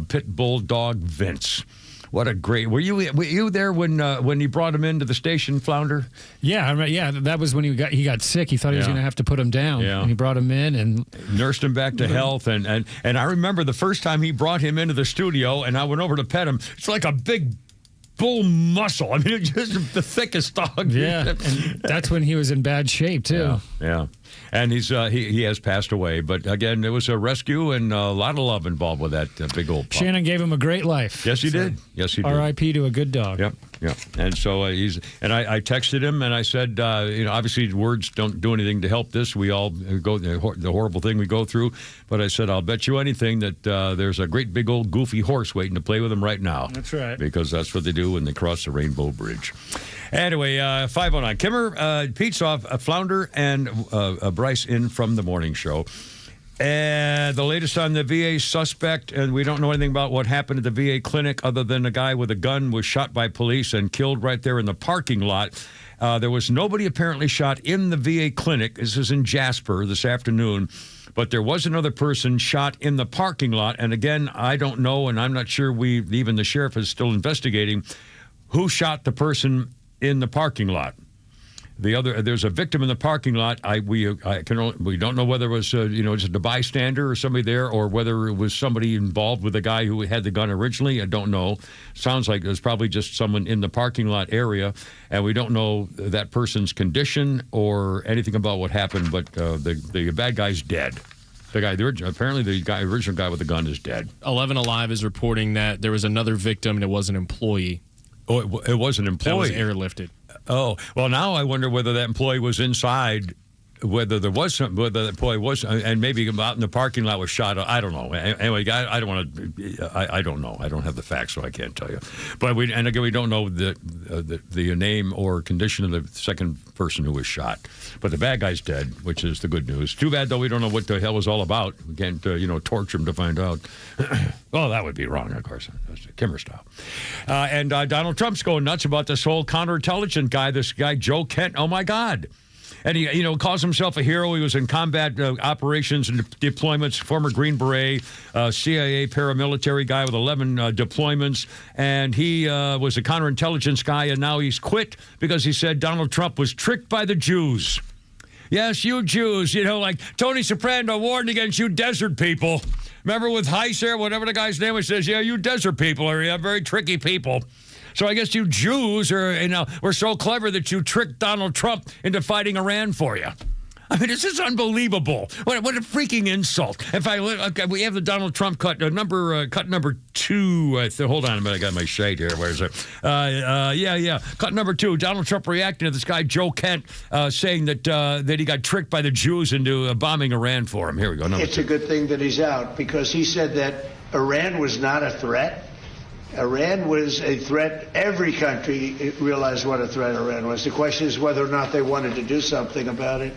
[SPEAKER 7] pit bull dog, Vince. What a great! Were you there when he brought him into the station, Flounder?
[SPEAKER 8] Yeah, that was when he got sick. He thought he was going to have to put him down. Yeah. And he brought him in and
[SPEAKER 7] nursed him back to health. And I remember the first time he brought him into the studio, and I went over to pet him. It's like a big bull muscle. I mean, it's just the thickest dog.
[SPEAKER 8] Yeah, and that's when he was in bad shape too.
[SPEAKER 7] Yeah. And he has passed away. But again, it was a rescue and a lot of love involved with that big old pup.
[SPEAKER 8] Shannon gave him a great life.
[SPEAKER 7] Yes, he did. Yes, he did.
[SPEAKER 8] R.I.P. to a good dog.
[SPEAKER 7] Yep. And so I texted him and I said, obviously words don't do anything to help this. We all go the horrible thing we go through. But I said, I'll bet you anything that there's a great big old goofy horse waiting to play with him right now.
[SPEAKER 8] That's right.
[SPEAKER 7] Because that's what they do when they cross the Rainbow Bridge. Anyway, 5:09. Kimmer, Pete's off, Flounder, and Bryce in from the morning show. And the latest on the VA suspect, and we don't know anything about what happened at the VA clinic other than a guy with a gun was shot by police and killed right there in the parking lot. There was nobody apparently shot in the VA clinic. This is in Jasper this afternoon. But there was another person shot in the parking lot. And again, I don't know, and I'm not sure even the sheriff is still investigating who shot the person in the parking lot. There's a victim in the parking lot. We don't know whether it was just a bystander or somebody there, or whether it was somebody involved with the guy who had the gun originally. I don't know. Sounds like it was probably just someone in the parking lot area, and we don't know that person's condition or anything about what happened. But the bad guy's dead. Apparently the original guy with the gun is dead.
[SPEAKER 9] 11 Alive is reporting that there was another victim and it was an employee.
[SPEAKER 7] Oh, it was an employee.
[SPEAKER 9] That was airlifted.
[SPEAKER 7] Oh, well, now I wonder whether that employee was inside, whether the employee was, and maybe out in the parking lot was shot. I don't know. Anyway, I don't want to. I don't know. I don't have the facts, so I can't tell you. But we don't know the name or condition of the second person who was shot. But the bad guy's dead, which is the good news. Too bad though, we don't know what the hell it was all about. We can't torture him to find out. Well, that would be wrong, of course. That's Kimmer style. And Donald Trump's going nuts about this whole counterintelligence guy. This guy Joe Kent. Oh my God. And he, calls himself a hero. He was in combat operations and deployments, former Green Beret, CIA paramilitary guy with 11 deployments. And he was a counterintelligence guy, and now he's quit because he said Donald Trump was tricked by the Jews. Yes, you Jews, like Tony Soprano warned against you desert people. Remember with Heiser, whatever the guy's name was, says, yeah, you desert people are very tricky people. So I guess you Jews were so clever that you tricked Donald Trump into fighting Iran for you. I mean, this is unbelievable. What a freaking insult. We have the Donald Trump cut number 2. Hold on a minute. I got my shade here. Where is it? Cut number 2. Donald Trump reacting to this guy, Joe Kent, saying that he got tricked by the Jews into bombing Iran for him. Here we go.
[SPEAKER 14] It's a good thing that he's out, because he said that Iran was not a threat. Iran was a threat. Every country realized what a threat Iran was. The question is whether or not they wanted to do something about it.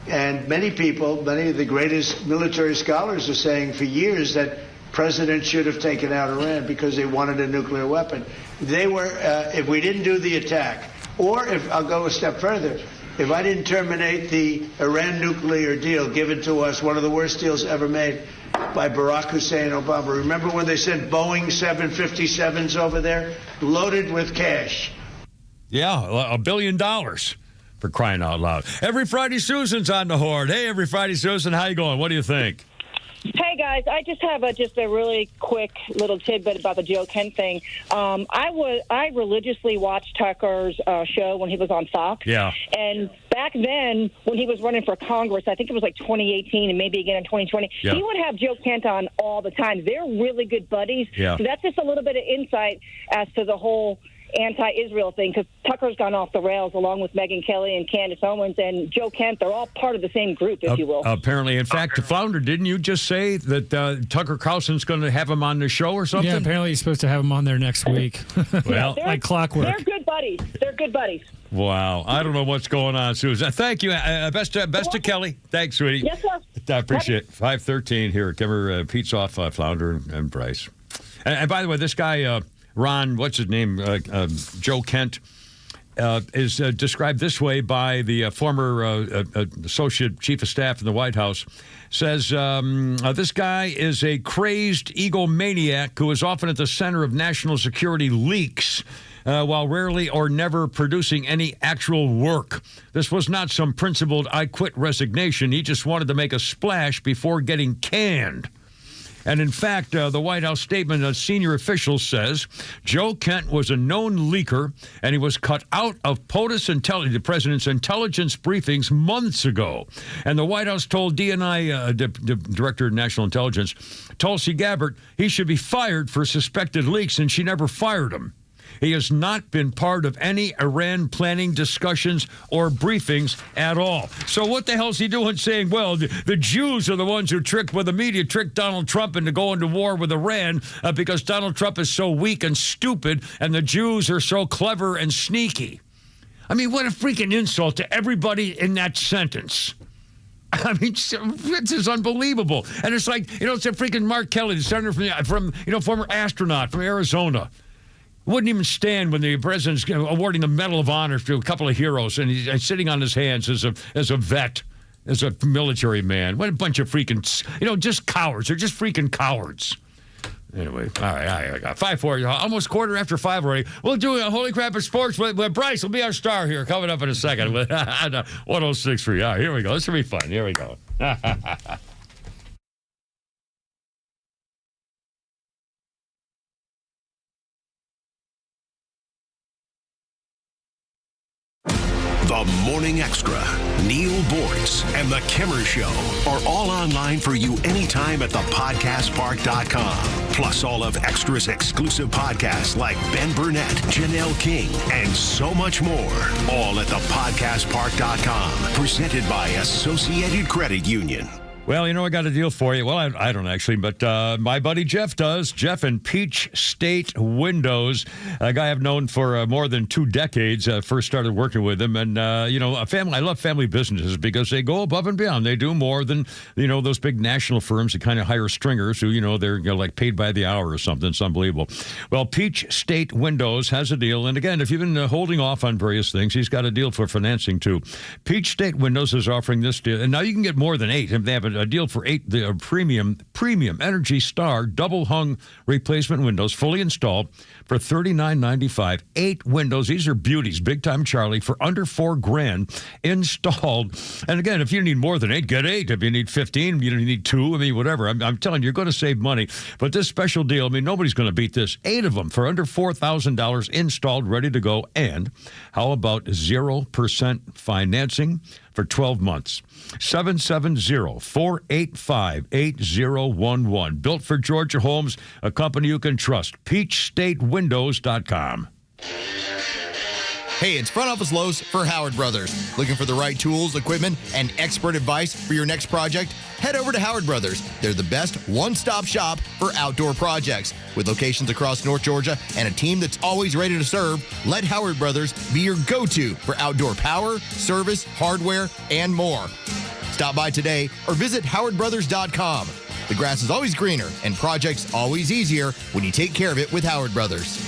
[SPEAKER 14] And many of the greatest military scholars are saying for years that presidents should have taken out Iran because they wanted a nuclear weapon. They were, if we didn't do the attack, or if I'll go a step further, if I didn't terminate the Iran nuclear deal given to us, one of the worst deals ever made by Barack Hussein Obama. Remember when they sent Boeing 757s over there loaded with cash?
[SPEAKER 7] Yeah, $1 billion. For crying out loud. Every Friday, Susan's on the horde. Hey, every Friday, Susan, how you going? What do you think?
[SPEAKER 16] Hey, guys, I just have a really quick little tidbit about the Joe Kent thing. I religiously watched Tucker's show when he was on Fox.
[SPEAKER 7] Yeah.
[SPEAKER 16] And back then, when he was running for Congress, I think it was like 2018 and maybe again in 2020,
[SPEAKER 7] yeah.
[SPEAKER 16] He would have Joe Kent on all the time. They're really good buddies.
[SPEAKER 7] Yeah.
[SPEAKER 16] So that's just a little bit of insight as to the whole anti-Israel thing, because Tucker's gone off the rails along with Megyn Kelly and Candace Owens and Joe Kent. They're all part of the same group, if you will.
[SPEAKER 7] Apparently. In fact, Flounder, didn't you just say that Tucker Carlson's going to have him on the show or something?
[SPEAKER 8] Yeah, apparently he's supposed to have him on there next week.
[SPEAKER 7] Well,
[SPEAKER 8] like clockwork.
[SPEAKER 16] They're good buddies. They're good buddies.
[SPEAKER 7] Wow. I don't know what's going on, Susan. Thank you. Best to Kelly. Thanks, sweetie.
[SPEAKER 16] Yes, sir.
[SPEAKER 7] I appreciate it. 5:13 here. Kimmer, Pete's off, Flounder and Bryce. And by the way, this guy... Ron, what's his name? Joe Kent is described this way by the former associate chief of staff in the White House. Says this guy is a crazed egomaniac who is often at the center of national security leaks while rarely or never producing any actual work. This was not some principled I quit resignation. He just wanted to make a splash before getting canned. And in fact, the White House statement of senior officials says Joe Kent was a known leaker, and he was cut out of POTUS, the president's intelligence briefings, months ago. And the White House told DNI, Director of National Intelligence, Tulsi Gabbard, he should be fired for suspected leaks, and she never fired him. He has not been part of any Iran planning discussions or briefings at all. So what the hell is he doing saying, well, the Jews are the ones who the media tricked Donald Trump into going to war with Iran because Donald Trump is so weak and stupid and the Jews are so clever and sneaky. I mean, what a freaking insult to everybody in that sentence. I mean, this is unbelievable. And it's like, it's a freaking Mark Kelly, the senator from former astronaut from Arizona. Wouldn't even stand when the president's awarding the Medal of Honor to a couple of heroes, and he's sitting on his hands as a vet, as a military man. What a bunch of freaking, just cowards. They're just freaking cowards. Anyway, all right, I got 5:40, almost 5:15 already. We'll do a Holy Crap at Sports with Bryce. Will be our star here coming up in a second with 106.3. All right, here we go. This will be fun. Here we go.
[SPEAKER 10] The Morning Extra, Neil Bortz, and The Kimmer Show are all online for you anytime at thepodcastpark.com. Plus all of Extra's exclusive podcasts like Ben Burnett, Janelle King, and so much more. All at thepodcastpark.com. Presented by Associated Credit Union.
[SPEAKER 7] Well, I got a deal for you. Well, I don't actually, but my buddy Jeff does. Jeff and Peach State Windows, a guy I've known for more than 2 decades. First started working with him, and a family. I love family businesses because they go above and beyond. They do more than those big national firms that kind of hire stringers who they're like paid by the hour or something. It's unbelievable. Well, Peach State Windows has a deal, and again, if you've been holding off on various things, he's got a deal for financing too. Peach State Windows is offering this deal, and now you can get more than 8 if they have a deal for 8 the premium Energy Star double hung replacement windows, fully installed for $39.95. 8 windows. These are beauties, big time Charlie, for under $4,000 installed. And again, if you need more than 8, get 8. If you need 15, you need 2. Whatever. I'm telling you, you're going to save money. But this special deal, nobody's going to beat this. 8 of them for under $4,000 installed, ready to go. And how about 0% financing for 12 months? 770-485-8011. Built for Georgia Homes, a company you can trust. PeachStateWindows.com.
[SPEAKER 17] Hey, it's Front Office Lowe's for Howard Brothers. Looking for the right tools, equipment, and expert advice for your next project? Head over to Howard Brothers. They're the best one-stop shop for outdoor projects. With locations across North Georgia and a team that's always ready to serve, let Howard Brothers be your go-to for outdoor power, service, hardware, and more. Stop by today or visit howardbrothers.com. The grass is always greener and projects always easier when you take care of it with Howard Brothers.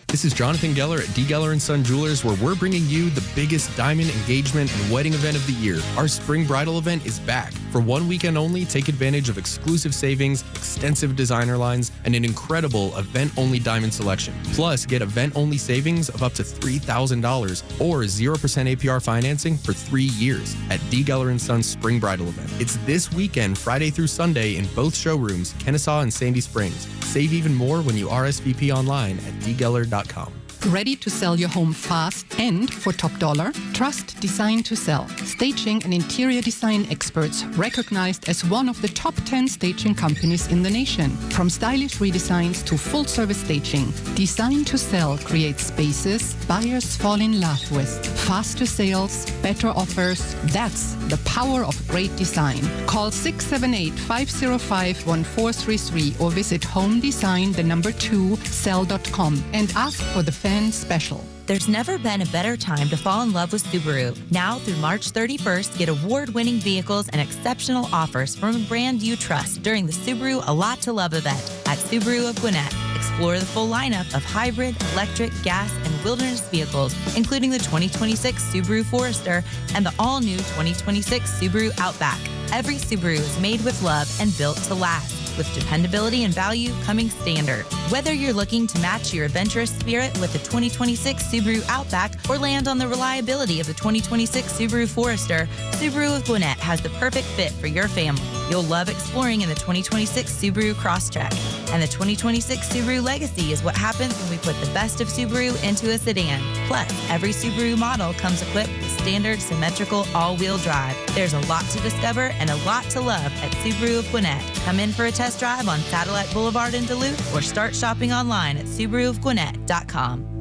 [SPEAKER 9] This is Jonathan Geller at D. Geller & Son Jewelers, where we're bringing you the biggest diamond engagement and wedding event of the year. Our spring bridal event is back. For 1 weekend only, take advantage of exclusive savings, extensive designer lines, and an incredible event-only diamond selection. Plus, get event-only savings of up to $3,000 or 0% APR financing for 3 years at D. Geller & Son's spring bridal event. It's this weekend, Friday through Sunday, in both showrooms, Kennesaw and Sandy Springs. Save even more when you RSVP online at dgeller.com.
[SPEAKER 3] Ready to sell your home fast and for top dollar? Trust Design to Sell. Staging and interior design experts recognized as one of the top 10 staging companies in the nation. From stylish redesigns to full-service staging, Design to Sell creates spaces buyers fall in love with. Faster sales, better offers. That's the power of great design. Call 678-505-1433 or visit homedesign2sell.com and ask for the fan special.
[SPEAKER 18] There's never been a better time to fall in love with Subaru. Now through March 31st, get award-winning vehicles and exceptional offers from a brand you trust during the Subaru A Lot to Love event at Subaru of Gwinnett. Explore the full lineup of hybrid, electric, gas, and wilderness vehicles, including the 2026 Subaru Forester and the all-new 2026 Subaru Outback. Every Subaru is made with love and built to last, with dependability and value coming standard. Whether you're looking to match your adventurous spirit with the 2026 Subaru Outback or land on the reliability of the 2026 Subaru Forester, Subaru of Gwinnett has the perfect fit for your family. You'll love exploring in the 2026 Subaru Crosstrek. And the 2026 Subaru Legacy is what happens when we put the best of Subaru into a sedan. Plus, every Subaru model comes equipped with standard symmetrical all-wheel drive. There's a lot to discover and a lot to love at Subaru of Gwinnett. Come in for a test drive on Satellite Boulevard in Duluth or start shopping online at SubaruofGwinnett.com.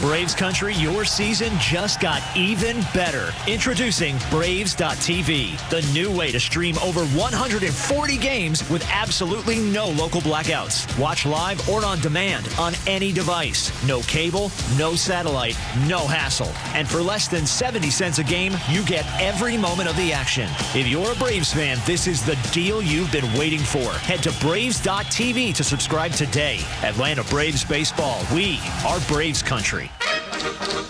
[SPEAKER 19] Braves Country, your season just got even better. Introducing Braves.tv, the new way to stream over 140 games with absolutely no local blackouts. Watch live or on demand on any device. No cable, no satellite, no hassle. And for less than 70 cents a game, you get every moment of the action. If you're a Braves fan, this is the deal you've been waiting for. Head to Braves.tv to subscribe today. Atlanta Braves Baseball, we are Braves Country.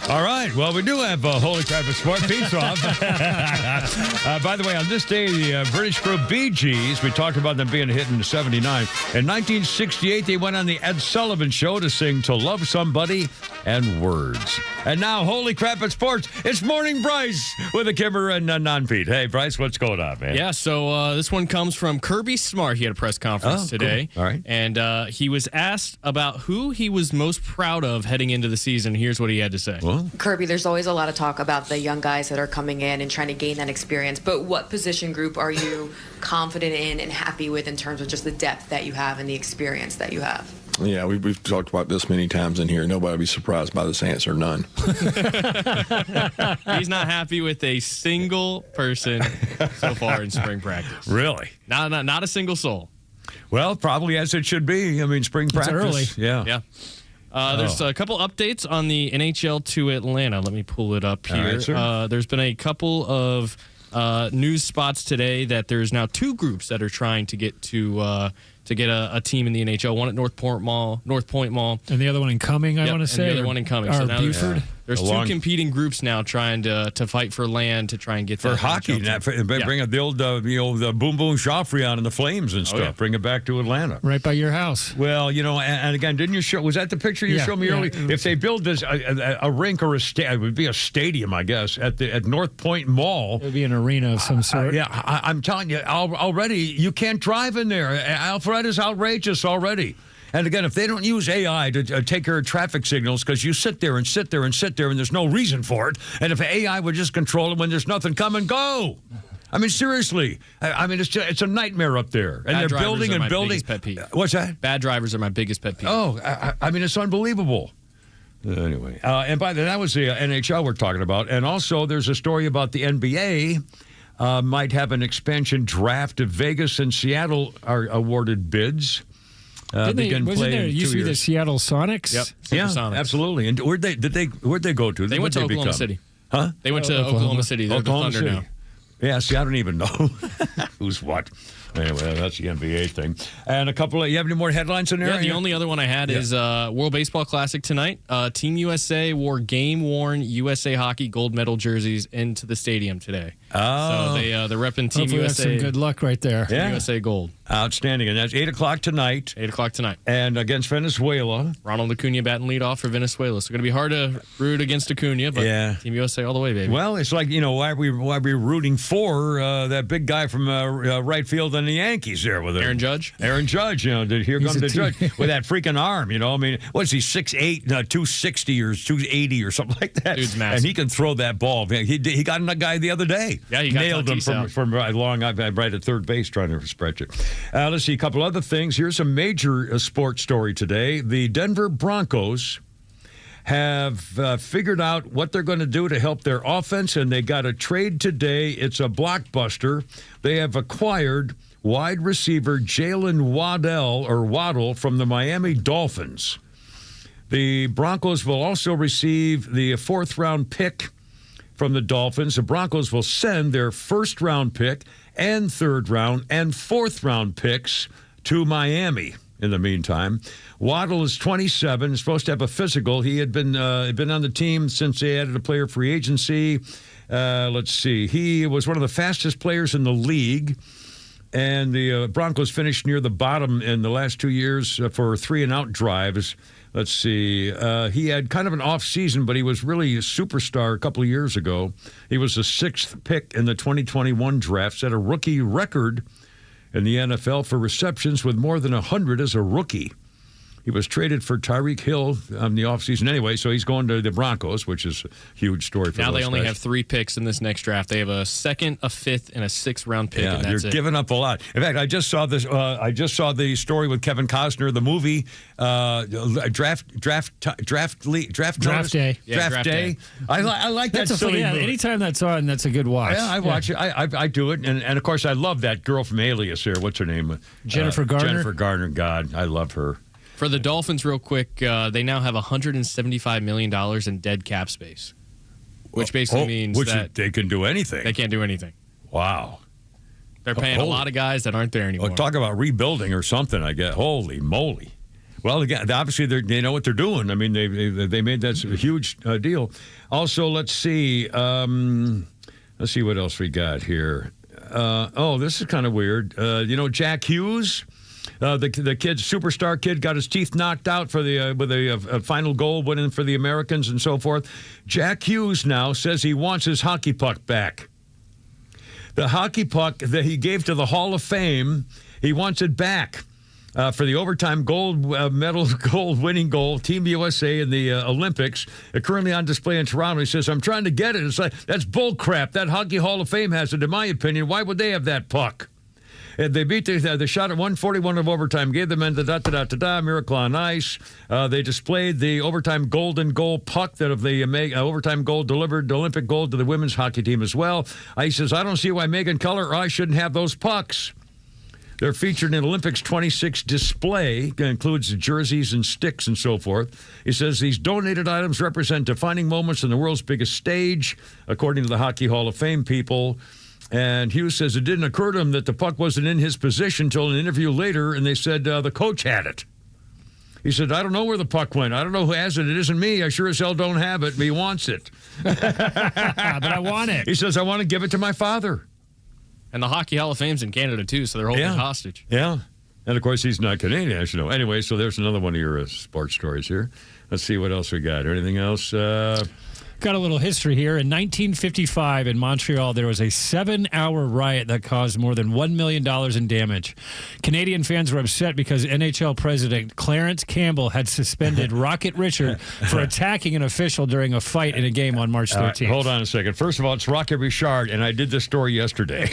[SPEAKER 7] All right. Well, we do have Holy Crap and Sport Pizza Off. By the way, on this day, the British group Bee Gees, we talked about them being a hit in 79. In 1968, they went on the Ed Sullivan Show to sing To Love Somebody and Words. And now, Holy Crap and Sports, it's Morning Bryce with a Kimmer and Non-Pete. Hey, Bryce, what's going on, man?
[SPEAKER 1] Yeah, so this one comes from Kirby Smart. He had a press conference today.
[SPEAKER 7] Cool. All right.
[SPEAKER 1] And he was asked about who he was most proud of heading into the season. Here's what he had to say.
[SPEAKER 7] Well,
[SPEAKER 2] Kirby, there's always a lot of talk about the young guys that are coming in and trying to gain that experience. But what position group are you confident in and happy with in terms of just the depth that you have and the experience that you have?
[SPEAKER 20] Yeah, we've talked about this many times in here. Nobody will be surprised by this answer. None.
[SPEAKER 1] He's not happy with a single person so far in spring practice.
[SPEAKER 7] Really?
[SPEAKER 1] Not a single soul.
[SPEAKER 7] Well, probably as it should be. I mean, spring practice.
[SPEAKER 8] early.
[SPEAKER 7] Yeah.
[SPEAKER 1] Yeah. There's a couple updates on the NHL to Atlanta. Let me pull it up here.
[SPEAKER 7] All right, sir.
[SPEAKER 1] There's been a couple of news spots today that there's now two groups that are trying to get a team in the NHL. One at North Point Mall,
[SPEAKER 8] And the other one in Cumming, I want to say.
[SPEAKER 1] And the other one in Cumming.
[SPEAKER 8] Or
[SPEAKER 1] So now
[SPEAKER 8] Buford.
[SPEAKER 1] there's two competing groups now trying to fight for land to try and get
[SPEAKER 7] For
[SPEAKER 1] that
[SPEAKER 7] hockey,
[SPEAKER 1] NHL team.
[SPEAKER 7] bring the old, the Boom Boom Joffrey on and the Flames and stuff.
[SPEAKER 1] yeah.
[SPEAKER 7] Bring it back to Atlanta.
[SPEAKER 8] Right by your house.
[SPEAKER 7] Well, and again, didn't you show? Was that the picture you
[SPEAKER 8] Yeah,
[SPEAKER 7] showed me
[SPEAKER 8] yeah.
[SPEAKER 7] earlier? If they build this a rink or it would be a stadium, I guess, at North Point Mall.
[SPEAKER 8] It would be an arena of some sort.
[SPEAKER 7] I'm telling you, already you can't drive in there. Alfred is outrageous already. And again, if they don't use AI to take care of traffic signals, because you sit there and sit there and sit there, and there's no reason for it. And if AI would just control it when there's nothing, come and go. I mean, seriously. I mean, it's a nightmare up there. And
[SPEAKER 1] Bad
[SPEAKER 7] they're
[SPEAKER 1] drivers
[SPEAKER 7] building
[SPEAKER 1] are
[SPEAKER 7] and
[SPEAKER 1] my
[SPEAKER 7] building.
[SPEAKER 1] biggest pet peeve.
[SPEAKER 7] What's that?
[SPEAKER 1] Bad drivers are my biggest pet peeve.
[SPEAKER 7] Oh, I mean, it's unbelievable. Anyway, and by the way, that was the NHL we're talking about. And also, there's a story about the NBA might have an expansion draft. If Vegas and Seattle are awarded bids.
[SPEAKER 8] Wasn't there used to be the
[SPEAKER 7] years.
[SPEAKER 8] Seattle Sonics?
[SPEAKER 1] Yep.
[SPEAKER 7] Yeah,
[SPEAKER 1] Supersonics.
[SPEAKER 7] absolutely. And where'd they go to?
[SPEAKER 1] They went to Oklahoma City.
[SPEAKER 7] Huh?
[SPEAKER 1] They went to Oklahoma City. They're
[SPEAKER 7] Oklahoma
[SPEAKER 1] the Thunder
[SPEAKER 7] City.
[SPEAKER 1] now.
[SPEAKER 7] Yeah, see, I don't even know who's what. Anyway, that's the NBA thing. And a couple of, you have any more headlines in there?
[SPEAKER 1] Yeah, the only other one I had is World Baseball Classic tonight. Team USA wore game-worn USA Hockey gold medal jerseys into the stadium today.
[SPEAKER 7] Oh.
[SPEAKER 1] So they're repping Team
[SPEAKER 8] Hopefully
[SPEAKER 1] USA.
[SPEAKER 8] that's some good luck right there.
[SPEAKER 7] Yeah.
[SPEAKER 1] USA gold.
[SPEAKER 7] Outstanding. And that's 8 o'clock tonight.
[SPEAKER 1] 8 o'clock tonight.
[SPEAKER 7] And against Venezuela.
[SPEAKER 1] Ronald Acuna batting leadoff for Venezuela. So going to be hard to root against Acuna, but Team USA all the way, baby.
[SPEAKER 7] Well, it's like, why are we rooting for that big guy from right field on the Yankees there with
[SPEAKER 1] Aaron Judge?
[SPEAKER 7] Aaron Judge, here comes the Judge with that freaking arm, I mean, what's he, 6'8", 260 or 280 or something like that?
[SPEAKER 1] Dude's massive.
[SPEAKER 7] And he can throw that ball. He got a guy the other day.
[SPEAKER 1] Yeah, he got
[SPEAKER 7] nailed him from right long. I've right at third base trying to stretch it. Let's see, a couple other things. Here's a major sports story today. The Denver Broncos have figured out what they're going to do to help their offense, and they got a trade today. It's a blockbuster. They have acquired wide receiver Jalen Waddle from the Miami Dolphins. The Broncos will also receive the fourth-round pick from the Dolphins. The Broncos will send their first-round pick and third-round and fourth-round picks to Miami. In the meantime, Waddle is 27, is supposed to have a physical. He had been on the team since they added a player free agency. Let's see. He was one of the fastest players in the league. And the Broncos finished near the bottom in the last 2 years for 3-and-out drives. Let's see. He had kind of an off season, but he was really a superstar a couple of years ago. He was the 6th pick in the 2021 draft, set a rookie record in the NFL for receptions with more than 100 as a rookie. He was traded for Tyreek Hill in the offseason anyway, so he's going to the Broncos, which is a huge story for
[SPEAKER 1] Now
[SPEAKER 7] those
[SPEAKER 1] they only
[SPEAKER 7] guys.
[SPEAKER 1] have 3 picks in this next draft. They have a 2nd, a 5th, and a 6th-round pick,
[SPEAKER 7] Yeah,
[SPEAKER 1] and that's
[SPEAKER 7] you're
[SPEAKER 1] it.
[SPEAKER 7] giving up a lot. In fact, I just saw this. I just saw the story with Kevin Costner, the movie Draft
[SPEAKER 8] Day.
[SPEAKER 1] Yeah,
[SPEAKER 7] Draft
[SPEAKER 1] Draft
[SPEAKER 7] Day.
[SPEAKER 1] Day.
[SPEAKER 7] I like that
[SPEAKER 8] That's
[SPEAKER 7] silly movie.
[SPEAKER 8] anytime that's on, that's a good watch.
[SPEAKER 7] Yeah, I watch it. I do it, and of course I love that girl from Alias here. What's her name?
[SPEAKER 8] Jennifer Garner.
[SPEAKER 7] Jennifer Garner. God, I love her.
[SPEAKER 1] For the Dolphins, real quick, they now have $175 million in dead cap space, which basically means that
[SPEAKER 7] they can do anything.
[SPEAKER 1] they can't do anything.
[SPEAKER 7] Wow.
[SPEAKER 1] They're paying a lot of guys that aren't there anymore.
[SPEAKER 7] Well, talk about rebuilding or something, I guess. Holy moly. Well, again, obviously they know what they're doing. I mean, they made that a huge deal. Also, let's see what else we got here. This is kind of weird. Jack Hughes, the kid, superstar kid, got his teeth knocked out for with a final goal winning for the Americans and so forth. Jack Hughes now says he wants his hockey puck back. The hockey puck that he gave to the Hall of Fame, he wants it back. For the overtime gold winning goal, Team USA in the Olympics, currently on display in Toronto. He says, I'm trying to get it. It's like, that's bull crap. That Hockey Hall of Fame has it, in my opinion. Why would they have that puck? And they beat the shot at 141 of overtime, gave them the Miracle on Ice. They displayed the overtime golden goal puck that of the overtime goal delivered Olympic gold to the women's hockey team as well. He says, I don't see why Megan Keller or I shouldn't have those pucks. They're featured in Olympics 26 display. It includes jerseys and sticks and so forth. He says these donated items represent defining moments on the world's biggest stage, according to the Hockey Hall of Fame people. And Hughes says it didn't occur to him that the puck wasn't in his position until an interview later, and they said the coach had it. He said, I don't know where the puck went. I don't know who has it. It isn't me. I sure as hell don't have it, but he wants it.
[SPEAKER 8] But I want it.
[SPEAKER 7] He says, I want to give it to my father.
[SPEAKER 1] And the Hockey Hall of Fame's in Canada, too, so they're holding it hostage.
[SPEAKER 7] Yeah. And, of course, he's not Canadian, as you know. Anyway, so there's another one of your sports stories here. Let's see what else we got. Anything else?
[SPEAKER 8] Got a little history here. In 1955 in Montreal, there was a 7-hour riot that caused more than $1 million in damage. Canadian fans were upset because NHL president Clarence Campbell had suspended Rocket Richard for attacking an official during a fight in a game on March 13th.
[SPEAKER 7] Hold on a second. First of all, it's Rocket Richard, and I did this story yesterday.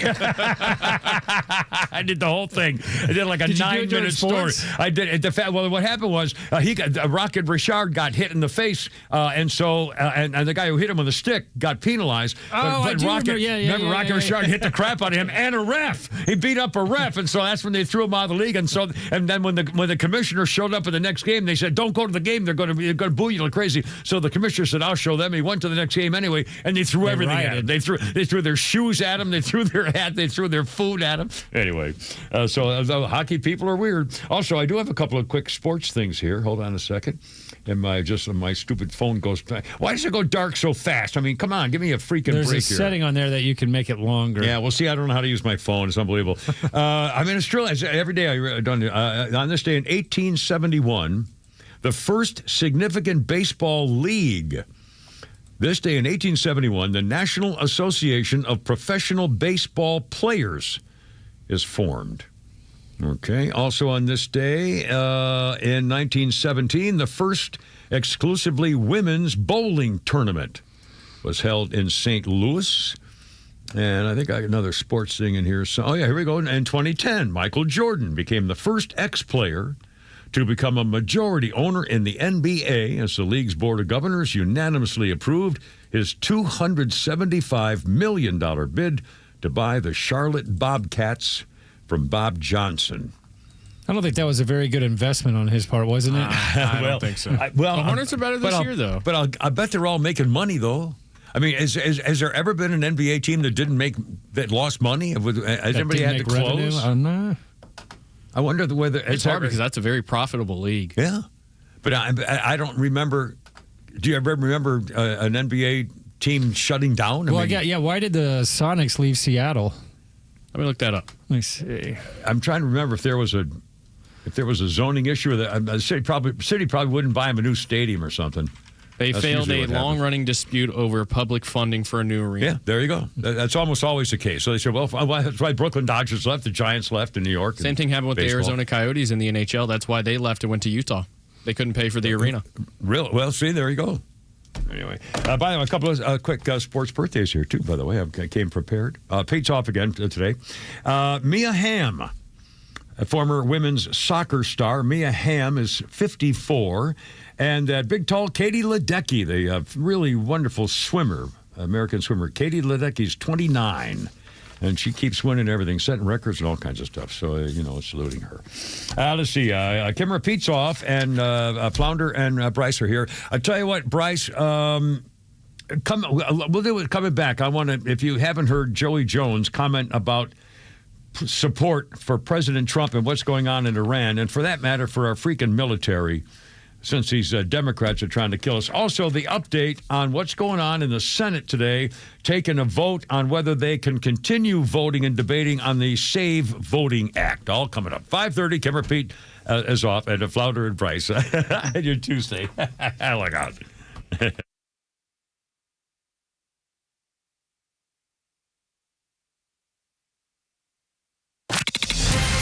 [SPEAKER 7] I did the whole thing. I did like a 9-minute story. I did. What happened was Rocket Richard got hit in the face, and the guy who hit him with a stick got penalized. Rocket Richard hit the crap out of him and a ref. He beat up a ref, and so that's when they threw him out of the league. And then when the commissioner showed up at the next game, they said, "Don't go to the game. They're going to boo you like crazy." So the commissioner said, "I'll show them." He went to the next game anyway, and they threw everything at him. They threw their shoes at him. They threw their hat. They threw their food at him. Anyway, so hockey people are weird. Also, I do have a couple of quick sports things here. Hold on a second. And my stupid phone goes back. Why does it go dark so fast? I mean, come on, give me a freaking
[SPEAKER 8] break here.
[SPEAKER 7] There's
[SPEAKER 8] a setting on there that you can make it longer.
[SPEAKER 7] Yeah, well, see, I don't know how to use my phone. It's unbelievable. I'm in Australia. Every day I done on this day in 1871, the first significant baseball league. This day in 1871, the National Association of Professional Baseball Players is formed. Okay. Also on this day, in 1917, the first exclusively women's bowling tournament was held in St. Louis. And I think I got another sports thing in here. So, here we go. In 2010, Michael Jordan became the first ex-player to become a majority owner in the NBA as the league's board of governors unanimously approved his $275 million bid to buy the Charlotte Bobcats from Bob Johnson.
[SPEAKER 8] I don't think that was a very good investment on his part, wasn't it?
[SPEAKER 1] I don't think so. The Hornets are better this year, though.
[SPEAKER 7] But I bet they're all making money, though. I mean, has there ever been an NBA team that lost money? Has anybody had to close? I wonder whether
[SPEAKER 1] it's hard because that's a very profitable league.
[SPEAKER 7] Yeah, but I don't remember. Do you ever remember an NBA team shutting down?
[SPEAKER 8] Why did the Sonics leave Seattle?
[SPEAKER 1] Let me look that up.
[SPEAKER 8] Let me see.
[SPEAKER 7] I'm trying to remember if there was a zoning issue. That the city probably wouldn't buy him a new stadium or something.
[SPEAKER 1] They failed a long-running dispute over public funding for a new arena.
[SPEAKER 7] Yeah, there you go. That's almost always the case. So they said, well, that's why Brooklyn Dodgers left, the Giants left in New York.
[SPEAKER 1] Same thing happened with the Arizona Coyotes in the NHL. That's why they left and went to Utah. They couldn't pay for the arena.
[SPEAKER 7] Really? Well, see, there you go. Anyway, by the way, a couple of quick sports birthdays here, too, by the way. I came prepared. Pete's off again today. Mia Hamm, a former women's soccer star. Mia Hamm is 54. And that big, tall Katie Ledecky, the really wonderful swimmer, American swimmer. Katie Ledecky's 29. And she keeps winning everything, setting records and all kinds of stuff. So, saluting her. Let's see. Kimmer Pete's off, and Flounder and Bryce are here. I tell you what, Bryce, we'll do it coming back. I want to, if you haven't heard Joey Jones comment about support for President Trump and what's going on in Iran, and for that matter, for our freaking military, since these Democrats are trying to kill us. Also, the update on what's going on in the Senate today, taking a vote on whether they can continue voting and debating on the Save Voting Act. All coming up. 5:30, Kim Pete is off, and Flounder and Bryce. And your Tuesday. Look out.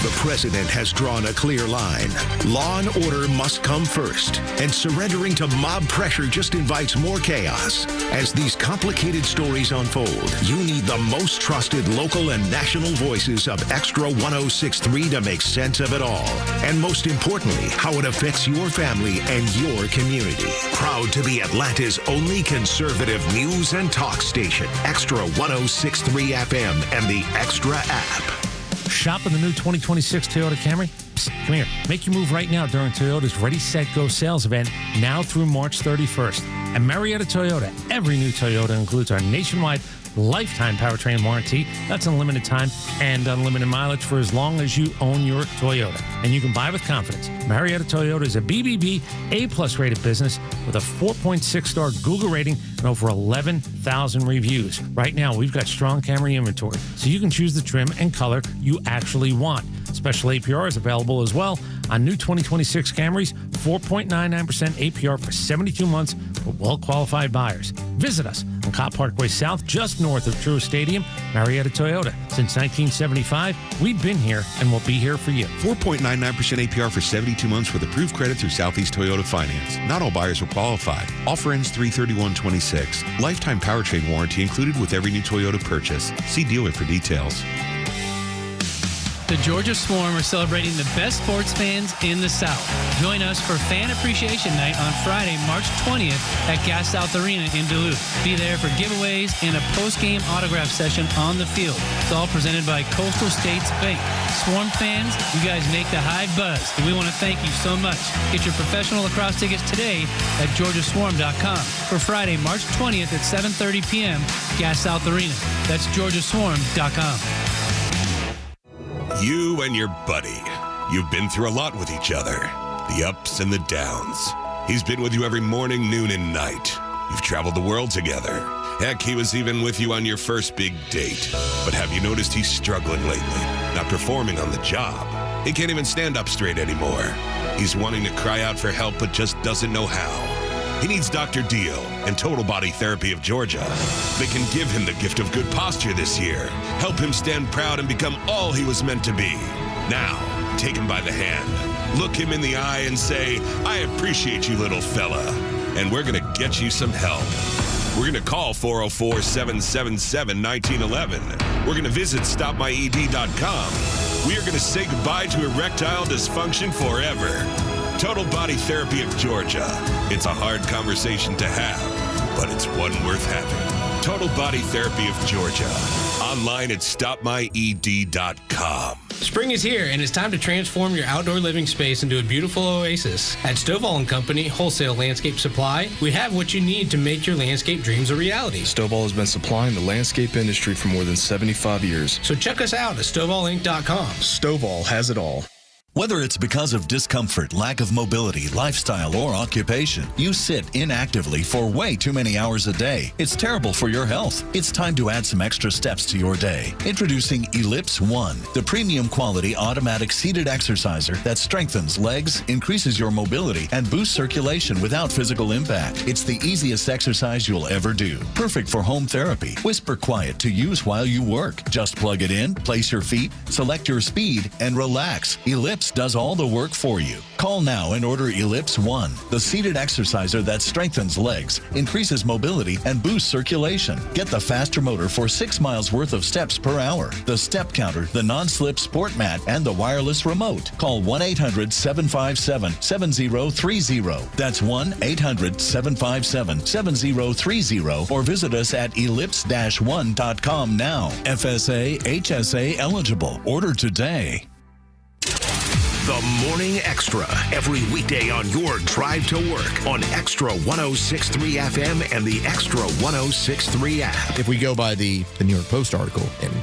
[SPEAKER 10] The president has drawn a clear line. Law and order must come first, and surrendering to mob pressure just invites more chaos. As these complicated stories unfold, you need the most trusted local and national voices of Extra 106.3 to make sense of it all. And most importantly, how it affects your family and your community. Proud to be Atlanta's only conservative news and talk station, Extra 106.3 FM and the Extra app.
[SPEAKER 4] Shop in the new 2026 Toyota Camry. Psst, come here. Make your move right now during Toyota's Ready, Set, Go sales event now through March 31st. At Marietta Toyota, every new Toyota includes our nationwide lifetime powertrain warranty. That's unlimited time and unlimited mileage for as long as you own your Toyota. And you can buy with confidence. Marietta Toyota is a BBB A+ rated business with a 4.6-star Google rating and over 11,000 reviews. Right now, we've got strong Camry inventory, so you can choose the trim and color you actually want. Special APR is available as well on new 2026 Camrys, 4.99% APR for 72 months for well-qualified buyers. Visit us on Cop Parkway South, just north of Truist Stadium, Marietta Toyota. Since 1975, we've been here and we'll be here for you.
[SPEAKER 5] 4.99% APR for 72 months with approved credit through Southeast Toyota Finance. Not all buyers will qualify. Offer ends 3/31/26. Lifetime powertrain warranty included with every new Toyota purchase. See dealer for details.
[SPEAKER 11] The Georgia Swarm are celebrating the best sports fans in the South. Join us for Fan Appreciation Night on Friday, March 20th at Gas South Arena in Duluth. Be there for giveaways and a post-game autograph session on the field. It's all presented by Coastal States Bank. Swarm fans, you guys make the Hive buzz, and we want to thank you so much. Get your professional lacrosse tickets today at georgiaswarm.com for Friday, March 20th at 7:30 p.m. Gas South Arena. That's georgiaswarm.com.
[SPEAKER 21] You and your buddy. You've been through a lot with each other. The ups and the downs. He's been with you every morning, noon, and night. You've traveled the world together. Heck, he was even with you on your first big date. But have you noticed he's struggling lately? Not performing on the job. He can't even stand up straight anymore. He's wanting to cry out for help, but just doesn't know how. He needs Dr. Deal and Total Body Therapy of Georgia. They can give him the gift of good posture this year, help him stand proud and become all he was meant to be. Now, take him by the hand, look him in the eye and say, I appreciate you, little fella, and we're going to get you some help. We're going to call 404-777-1911. We're going to visit StopMyED.com. We are going to say goodbye to erectile dysfunction forever. Total Body Therapy of Georgia. It's a hard conversation to have, but it's one worth having. Total Body Therapy of Georgia. Online at StopMyED.com.
[SPEAKER 11] Spring is here, and it's time to transform your outdoor living space into a beautiful oasis. At Stovall & Company, Wholesale Landscape Supply, we have what you need to make your landscape dreams a reality.
[SPEAKER 22] Stovall has been supplying the landscape industry for more than 75 years.
[SPEAKER 11] So check us out at StovallInc.com.
[SPEAKER 22] Stovall has it all.
[SPEAKER 23] Whether it's because of discomfort, lack of mobility, lifestyle, or occupation, you sit inactively for way too many hours a day. It's terrible for your health. It's time to add some extra steps to your day. Introducing Ellipse One, the premium quality automatic seated exerciser that strengthens legs, increases your mobility, and boosts circulation without physical impact. It's the easiest exercise you'll ever do. Perfect for home therapy. Whisper quiet to use while you work. Just plug it in, place your feet, select your speed, and relax. Ellipse does all the work for you. Call now and order Ellipse One, the seated exerciser that strengthens legs, increases mobility, and boosts circulation. Get the faster motor for 6 miles worth of steps per hour, the step counter, the non-slip sport mat, and the wireless remote. Call 1-800-757-7030. That's 1-800-757-7030 or visit us at ellipse-one.com now. FSA, HSA eligible. Order today.
[SPEAKER 10] The Morning Extra, every weekday on your drive to work on Extra 106.3 FM and the Extra 106.3 app.
[SPEAKER 17] If we go by the New York Post article, and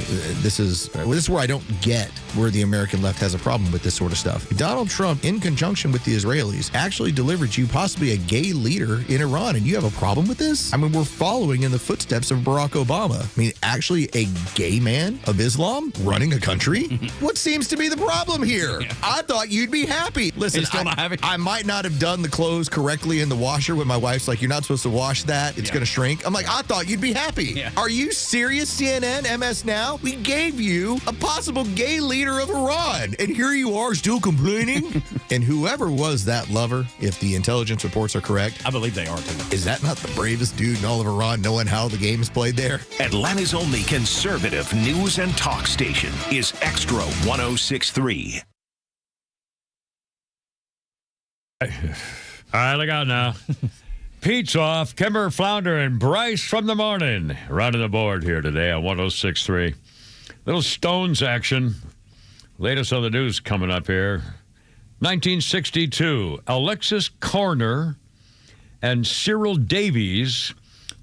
[SPEAKER 17] this is where I don't get where the American left has a problem with this sort of stuff. Donald Trump, in conjunction with the Israelis, actually delivered you possibly a gay leader in Iran, and you have a problem with this? I mean, we're following in the footsteps of Barack Obama. I mean, actually a gay man of Islam running a country? What seems to be the problem here? Yeah. I thought you'd be happy. Listen, I might not have done the clothes correctly in the washer when my wife's like, you're not supposed to wash that. It's going to shrink. I'm like, I thought you'd be happy. Yeah. Are you serious, CNN, MS Now? We gave you a possible gay leader of Iran, and here you are still complaining? And whoever was that lover, if the intelligence reports are correct,
[SPEAKER 6] I believe they are too.
[SPEAKER 17] Is that not the bravest dude in all of Iran, knowing how the game is played there?
[SPEAKER 10] Atlanta's only conservative news and talk station is Extra 106.3.
[SPEAKER 7] All right, look out now. Pete's off. Kimmer, Flounder, and Bryce from the morning. Running the board here today on 106.3. Little Stones action. Latest on the news coming up here. 1962, Alexis Korner and Cyril Davies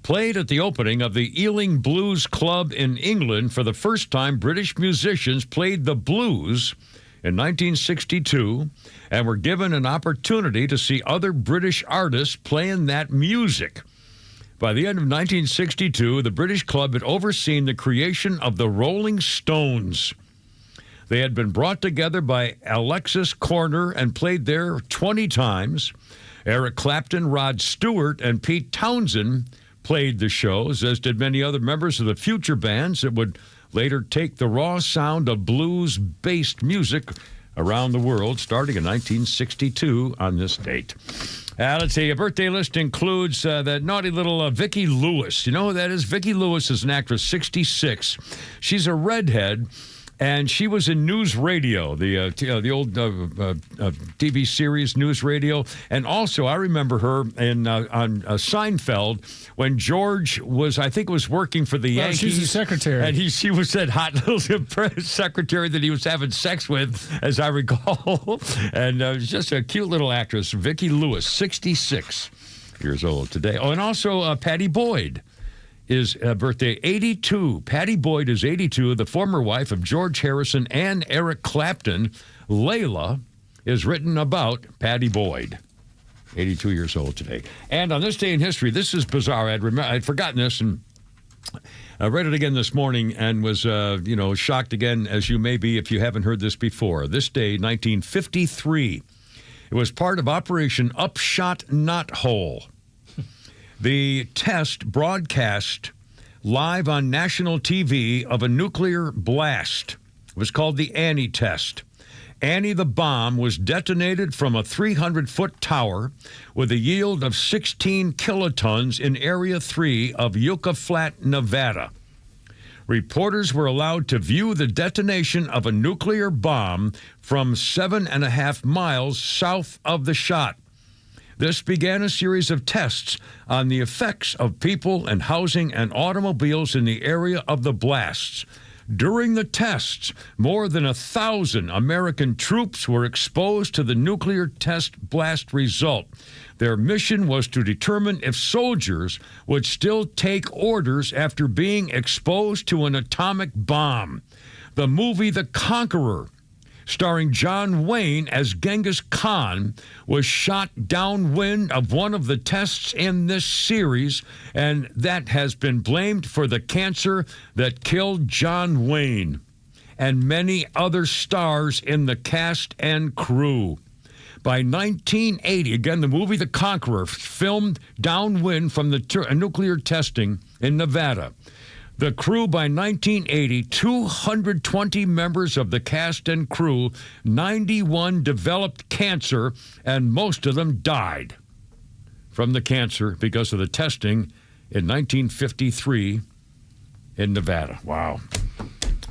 [SPEAKER 7] played at the opening of the Ealing Blues Club in England. For the first time, British musicians played the blues in 1962 and were given an opportunity to see other British artists playing that music. By the end of 1962, the British club had overseen the creation of the Rolling Stones. They had been brought together by Alexis Korner and played there 20 times. Eric Clapton, Rod Stewart, and Pete Townsend played the shows, as did many other members of the future bands that would later take the raw sound of blues-based music around the world, starting in 1962 on this date. Let's see, a birthday list includes that naughty little Vicki Lewis. You know who that is? Vicki Lewis is an actress, 66. She's a redhead, and she was in News Radio, the old TV series News Radio. And also, I remember her in on Seinfeld when George was, I think, was working for the Yankees.
[SPEAKER 8] She was the secretary.
[SPEAKER 7] And she was that hot little secretary that he was having sex with, as I recall. And just a cute little actress, Vicki Lewis, 66 years old today. Oh, and also Patty Boyd is birthday, 82. Patty Boyd is 82, the former wife of George Harrison and Eric Clapton. Layla is written about Patty Boyd, 82 years old today. And on this day in history, this is bizarre. I'd forgotten this, and I read it again this morning and was, shocked again, as you may be if you haven't heard this before. This day, 1953, it was part of Operation Upshot Knothole. The test broadcast live on national TV of a nuclear blast. It was called the Annie test. Annie the bomb was detonated from a 300-foot tower with a yield of 16 kilotons in Area 3 of Yucca Flat, Nevada. Reporters were allowed to view the detonation of a nuclear bomb from 7.5 miles south of the shot. This began a series of tests on the effects of people and housing and automobiles in the area of the blasts. During the tests, more than 1,000 American troops were exposed to the nuclear test blast result. Their mission was to determine if soldiers would still take orders after being exposed to an atomic bomb. The movie The Conqueror, starring John Wayne as Genghis Khan, was shot downwind of one of the tests in this series, and that has been blamed for the cancer that killed John Wayne and many other stars in the cast and crew. By 1980, again, the movie The Conqueror, filmed downwind from the nuclear testing in Nevada. The crew, by 1980, 220 members of the cast and crew, 91 developed cancer, and most of them died from the cancer because of the testing in 1953 in Nevada. Wow.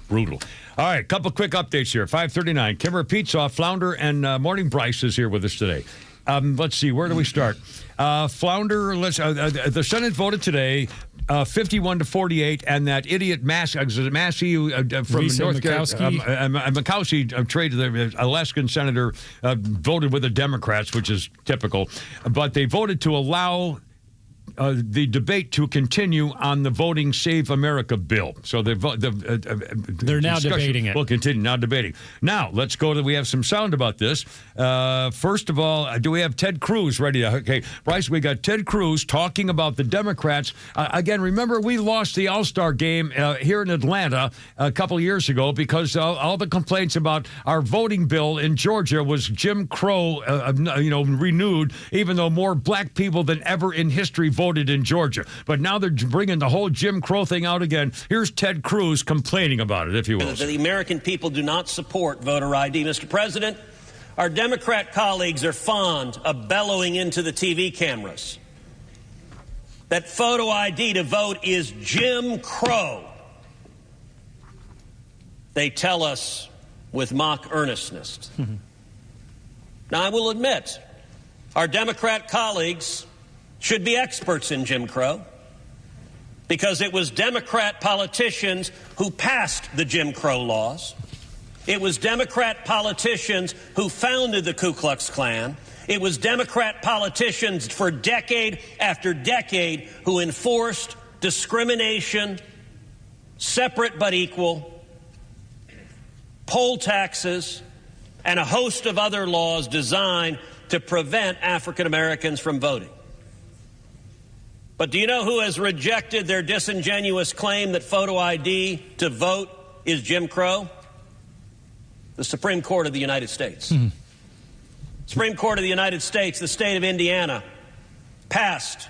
[SPEAKER 7] Brutal. All right, couple quick updates here. 5:39. Kimmer Pizza, Flounder, and Morning Bryce is here with us today. Let's see. Where do we start? Flounder, the Senate voted today 51-48, and that idiot Massey from
[SPEAKER 8] Lisa
[SPEAKER 7] North
[SPEAKER 8] Murkowski.
[SPEAKER 7] Murkowski, trade the Alaskan senator, voted with the Democrats, which is typical. But they voted to allow the debate to continue on the Voting Save America bill. So they're
[SPEAKER 8] now debating it.
[SPEAKER 7] We'll continue now debating. Now, let's go to, we have some sound about this. First of all, do we have Ted Cruz ready? Okay, Bryce, we got Ted Cruz talking about the Democrats. Again, remember, we lost the All-Star game here in Atlanta a couple of years ago because all the complaints about our voting bill in Georgia was Jim Crow, renewed, even though more black people than ever in history voted in Georgia. But now they're bringing the whole Jim Crow thing out again. Here's Ted Cruz complaining about it, if you will.
[SPEAKER 6] The American people do not support voter ID. Mr. President, our Democrat colleagues are fond of bellowing into the TV cameras that photo ID to vote is Jim Crow. They tell us with mock earnestness. Now, I will admit, our Democrat colleagues should be experts in Jim Crow, because it was Democrat politicians who passed the Jim Crow laws. It was Democrat politicians who founded the Ku Klux Klan. It was Democrat politicians for decade after decade who enforced discrimination, separate but equal, poll taxes, and a host of other laws designed to prevent African Americans from voting. But do you know who has rejected their disingenuous claim that photo ID to vote is Jim Crow? The Supreme Court of the United States. Supreme Court of the United States, the state of Indiana, passed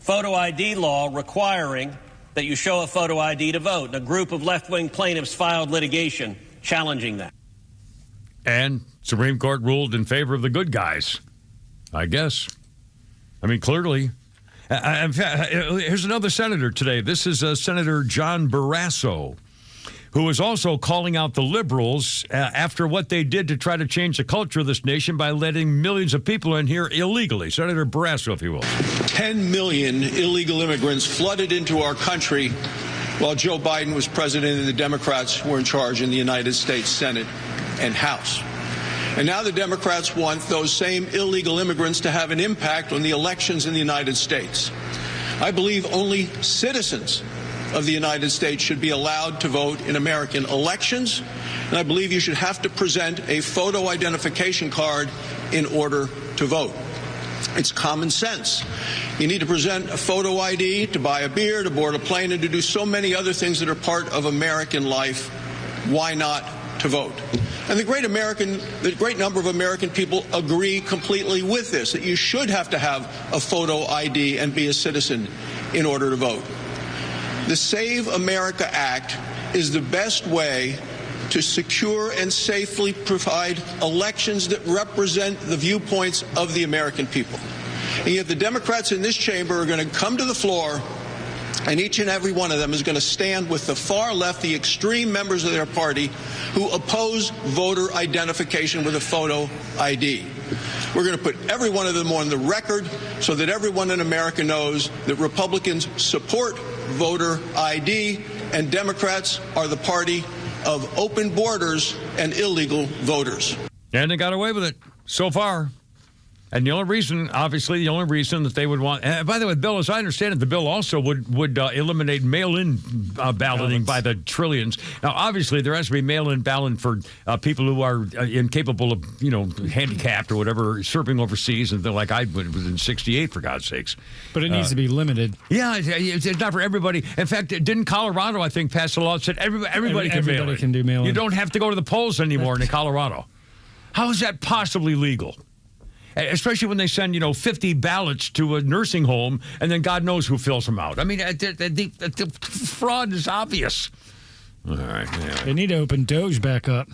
[SPEAKER 6] photo ID law requiring that you show a photo ID to vote. And a group of left-wing plaintiffs filed litigation challenging that.
[SPEAKER 7] And Supreme Court ruled in favor of the good guys, I guess. I mean, clearly. Here's another senator today. This is Senator John Barrasso, who is also calling out the liberals after what they did to try to change the culture of this nation by letting millions of people in here illegally. Senator Barrasso, if you will.
[SPEAKER 12] 10 million illegal immigrants flooded into our country while Joe Biden was president and the Democrats were in charge in the United States Senate and House. And now the Democrats want those same illegal immigrants to have an impact on the elections in the United States. I believe only citizens of the United States should be allowed to vote in American elections, and I believe you should have to present a photo identification card in order to vote. It's common sense. You need to present a photo ID to buy a beer, to board a plane, and to do so many other things that are part of American life. Why not to vote? And the great number of American people agree completely with this, that you should have to have a photo ID and be a citizen in order to vote. The Save America Act is the best way to secure and safely provide elections that represent the viewpoints of the American people. And yet the Democrats in this chamber are going to come to the floor, and each and every one of them is going to stand with the far left, the extreme members of their party who oppose voter identification with a photo ID. We're going to put every one of them on the record so that everyone in America knows that Republicans support voter ID and Democrats are the party of open borders and illegal voters.
[SPEAKER 7] And they got away with it so far. And the only reason that they would want, by the way, Bill, as I understand it, the bill also would eliminate mail-in balloting by the trillions. Now, obviously, there has to be mail-in balloting for people who are incapable of, handicapped or whatever, serving overseas, and like I was in '68, for God's sakes.
[SPEAKER 8] But it needs to be limited.
[SPEAKER 7] Yeah, it's not for everybody. In fact, didn't Colorado, I think, pass a law that said everybody can
[SPEAKER 8] do mail-in?
[SPEAKER 7] You don't have to go to the polls anymore in Colorado. How is that possibly legal? Especially when they send, 50 ballots to a nursing home, and then God knows who fills them out. I mean, the fraud is obvious. All right. Yeah.
[SPEAKER 8] They need to open Doge back up.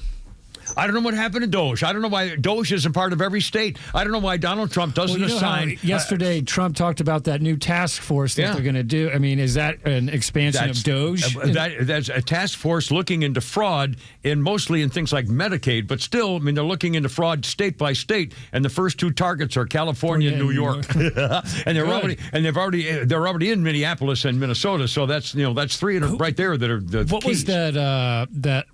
[SPEAKER 7] I don't know what happened to Doge. I don't know why Doge isn't part of every state. I don't know why Donald Trump doesn't assign.
[SPEAKER 8] Yesterday, Trump talked about that new task force that they're going to do. I mean, is that an expansion of Doge?
[SPEAKER 7] That's a task force looking into fraud mostly in things like Medicaid, but still, I mean, they're looking into fraud state by state, and the first two targets are California and New York. And they're already in Minneapolis and Minnesota, so that's 300 right there that are the
[SPEAKER 8] What
[SPEAKER 7] keys.
[SPEAKER 8] was that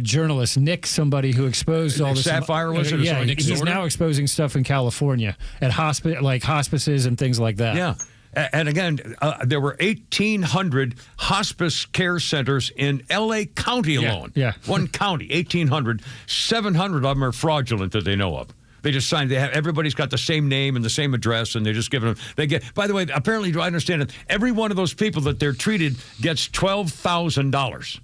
[SPEAKER 8] journalist, Nick, somebody who exposed all this?
[SPEAKER 7] Sapphire, was it?
[SPEAKER 8] Yeah, he's now exposing stuff in California at hospices and things like that.
[SPEAKER 7] Yeah. And again, there were 1,800 hospice care centers in L.A. County alone.
[SPEAKER 8] Yeah.
[SPEAKER 7] One county, 1,800. 700 of them are fraudulent that they know of. They just signed. Everybody's got the same name and the same address, and they're just giving them. They get. By the way, apparently, do I understand it? Every one of those people that they're treated gets $12,000.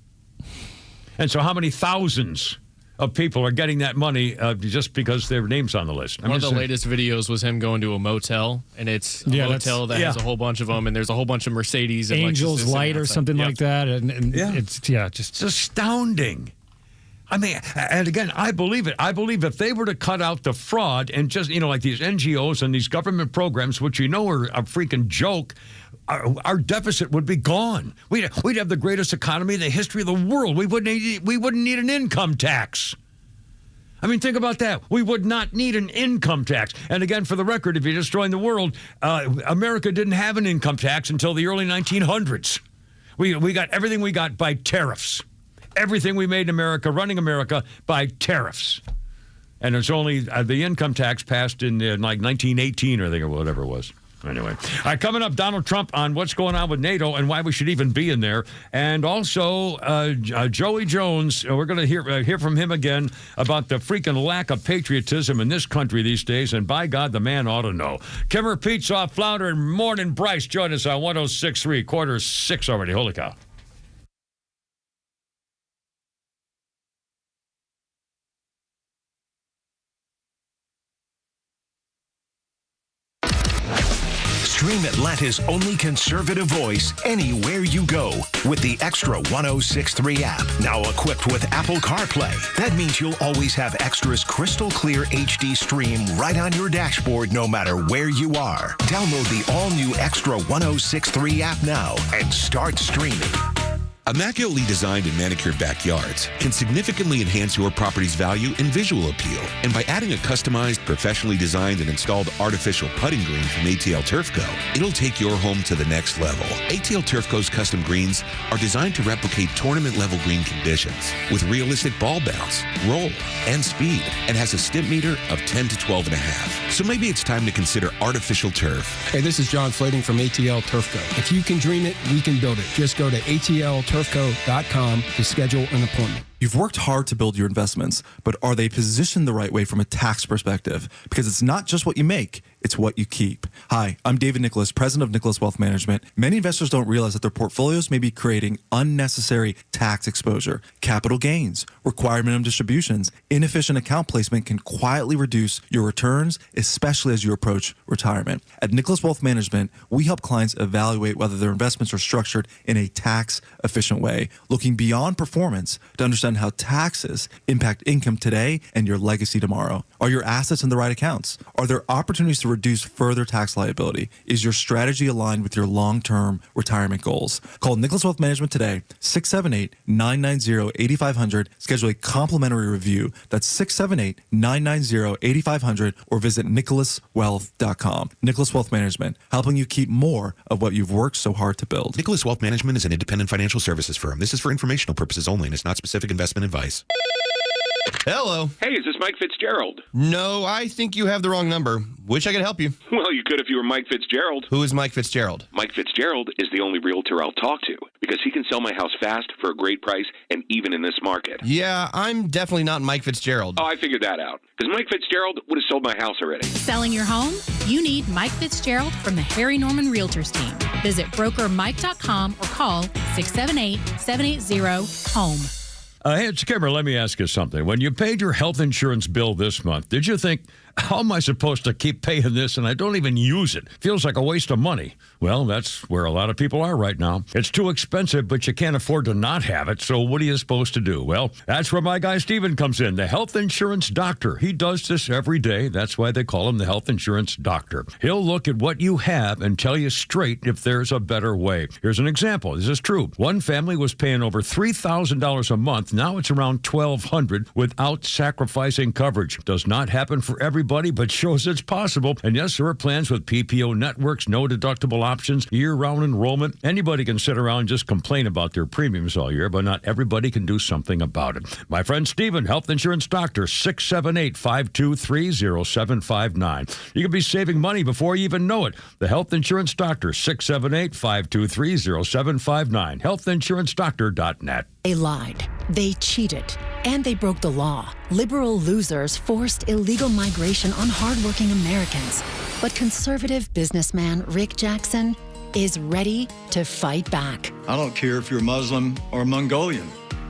[SPEAKER 7] And so, how many thousands of people are getting that money just because their name's on the list?
[SPEAKER 1] One of the latest videos was him going to a motel, and it's a motel that has a whole bunch of them, and there's a whole bunch of Mercedes and
[SPEAKER 8] Angel's
[SPEAKER 1] Lexuses
[SPEAKER 8] Light or something like that, and
[SPEAKER 7] it's astounding. I mean, and again, I believe it. I believe if they were to cut out the fraud and just, like these NGOs and these government programs, which are a freaking joke, our deficit would be gone. We'd have the greatest economy in the history of the world. We wouldn't need an income tax. I mean, think about that. We would not need an income tax. And again, for the record, if you're destroying the world, America didn't have an income tax until the early 1900s. We got everything we got by tariffs. Everything we made in America, running America, by tariffs. And it's only the income tax passed in 1918, I think, or whatever it was. Anyway. All right, coming up, Donald Trump on what's going on with NATO and why we should even be in there. And also, Joey Jones, we're going to hear from him again about the freaking lack of patriotism in this country these days. And by God, the man ought to know. Kimmer, Pete's off, Flounder, and Morning Bryce join us on 106.3, 5:45 already. Holy cow.
[SPEAKER 10] Stream Atlanta's only conservative voice anywhere you go with the Extra 106.3 app. Now equipped with Apple CarPlay. That means you'll always have Extra's crystal clear HD stream right on your dashboard no matter where you are. Download the all-new Extra 106.3 app now and start streaming.
[SPEAKER 5] Immaculately designed and manicured backyards can significantly enhance your property's value and visual appeal. And by adding a customized, professionally designed and installed artificial putting green from ATL Turf Co., it'll take your home to the next level. ATL Turf Co.'s custom greens are designed to replicate tournament-level green conditions with realistic ball bounce, roll, and speed, and has a stimp meter of 10 to 12.5. So maybe it's time to consider artificial turf.
[SPEAKER 13] Hey, this is John Flading from ATL Turf Co. If you can dream it, we can build it. Just go to atlturfco.com to schedule an appointment.
[SPEAKER 14] You've worked hard to build your investments, but are they positioned the right way from a tax perspective? Because it's not just what you make, it's what you keep. Hi, I'm David Nicholas, president of Nicholas Wealth Management. Many investors don't realize that their portfolios may be creating unnecessary tax exposure. Capital gains, required minimum distributions, inefficient account placement can quietly reduce your returns, especially as you approach retirement. At Nicholas Wealth Management, we help clients evaluate whether their investments are structured in a tax-efficient way, looking beyond performance to understand how taxes impact income today and your legacy tomorrow. Are your assets in the right accounts? Are there opportunities to reduce further tax liability? Is your strategy aligned with your long-term retirement goals? Call Nicholas Wealth Management today, 678-990-8500. Schedule a complimentary review. That's 678-990-8500 or visit nicholaswealth.com. Nicholas Wealth Management, helping you keep more of what you've worked so hard to build.
[SPEAKER 5] Nicholas Wealth Management is an independent financial services firm. This is for informational purposes only and is not specific investment advice.
[SPEAKER 15] Hello.
[SPEAKER 24] Hey, is this Mike Fitzgerald?
[SPEAKER 15] No, I think you have the wrong number. Wish I could help you.
[SPEAKER 24] Well, you could if you were Mike Fitzgerald.
[SPEAKER 15] Who is Mike Fitzgerald?
[SPEAKER 24] Mike Fitzgerald is the only realtor I'll talk to because he can sell my house fast for a great price and even in this market.
[SPEAKER 15] Yeah, I'm definitely not Mike Fitzgerald.
[SPEAKER 24] Oh, I figured that out because Mike Fitzgerald would have sold my house already.
[SPEAKER 25] Selling your home? You need Mike Fitzgerald from the Harry Norman Realtors team. Visit brokermike.com or call 678-780-HOME.
[SPEAKER 7] Hey, it's Kimmer. Let me ask you something. When you paid your health insurance bill this month, did you think, How am I supposed to keep paying this and I don't even use it? Feels like a waste of money. Well, that's where a lot of people are right now. It's too expensive, but you can't afford to not have it. So what are you supposed to do? Well, that's where my guy Steven comes in, the health insurance doctor. He does this every day. That's why they call him the health insurance doctor. He'll look at what you have and tell you straight if there's a better way. Here's an example. This is true. One family was paying over $3,000 a month. Now it's around $1,200 without sacrificing coverage. Does not happen for everybody, but shows it's possible. And yes, there are plans with PPO networks, no deductible options, year-round enrollment. Anybody can sit around and just complain about their premiums all year, but not everybody can do something about it. My friend Steven, health insurance doctor, 678-523-0759. You could be saving money before you even know it. The health insurance doctor, 678-523-0759. Healthinsurancedoctor.net.
[SPEAKER 3] They lied, they cheated, and they broke the law. Liberal losers forced illegal migration on hardworking Americans. But conservative businessman Rick Jackson is ready to fight back.
[SPEAKER 9] I don't care if you're Muslim or Mongolian.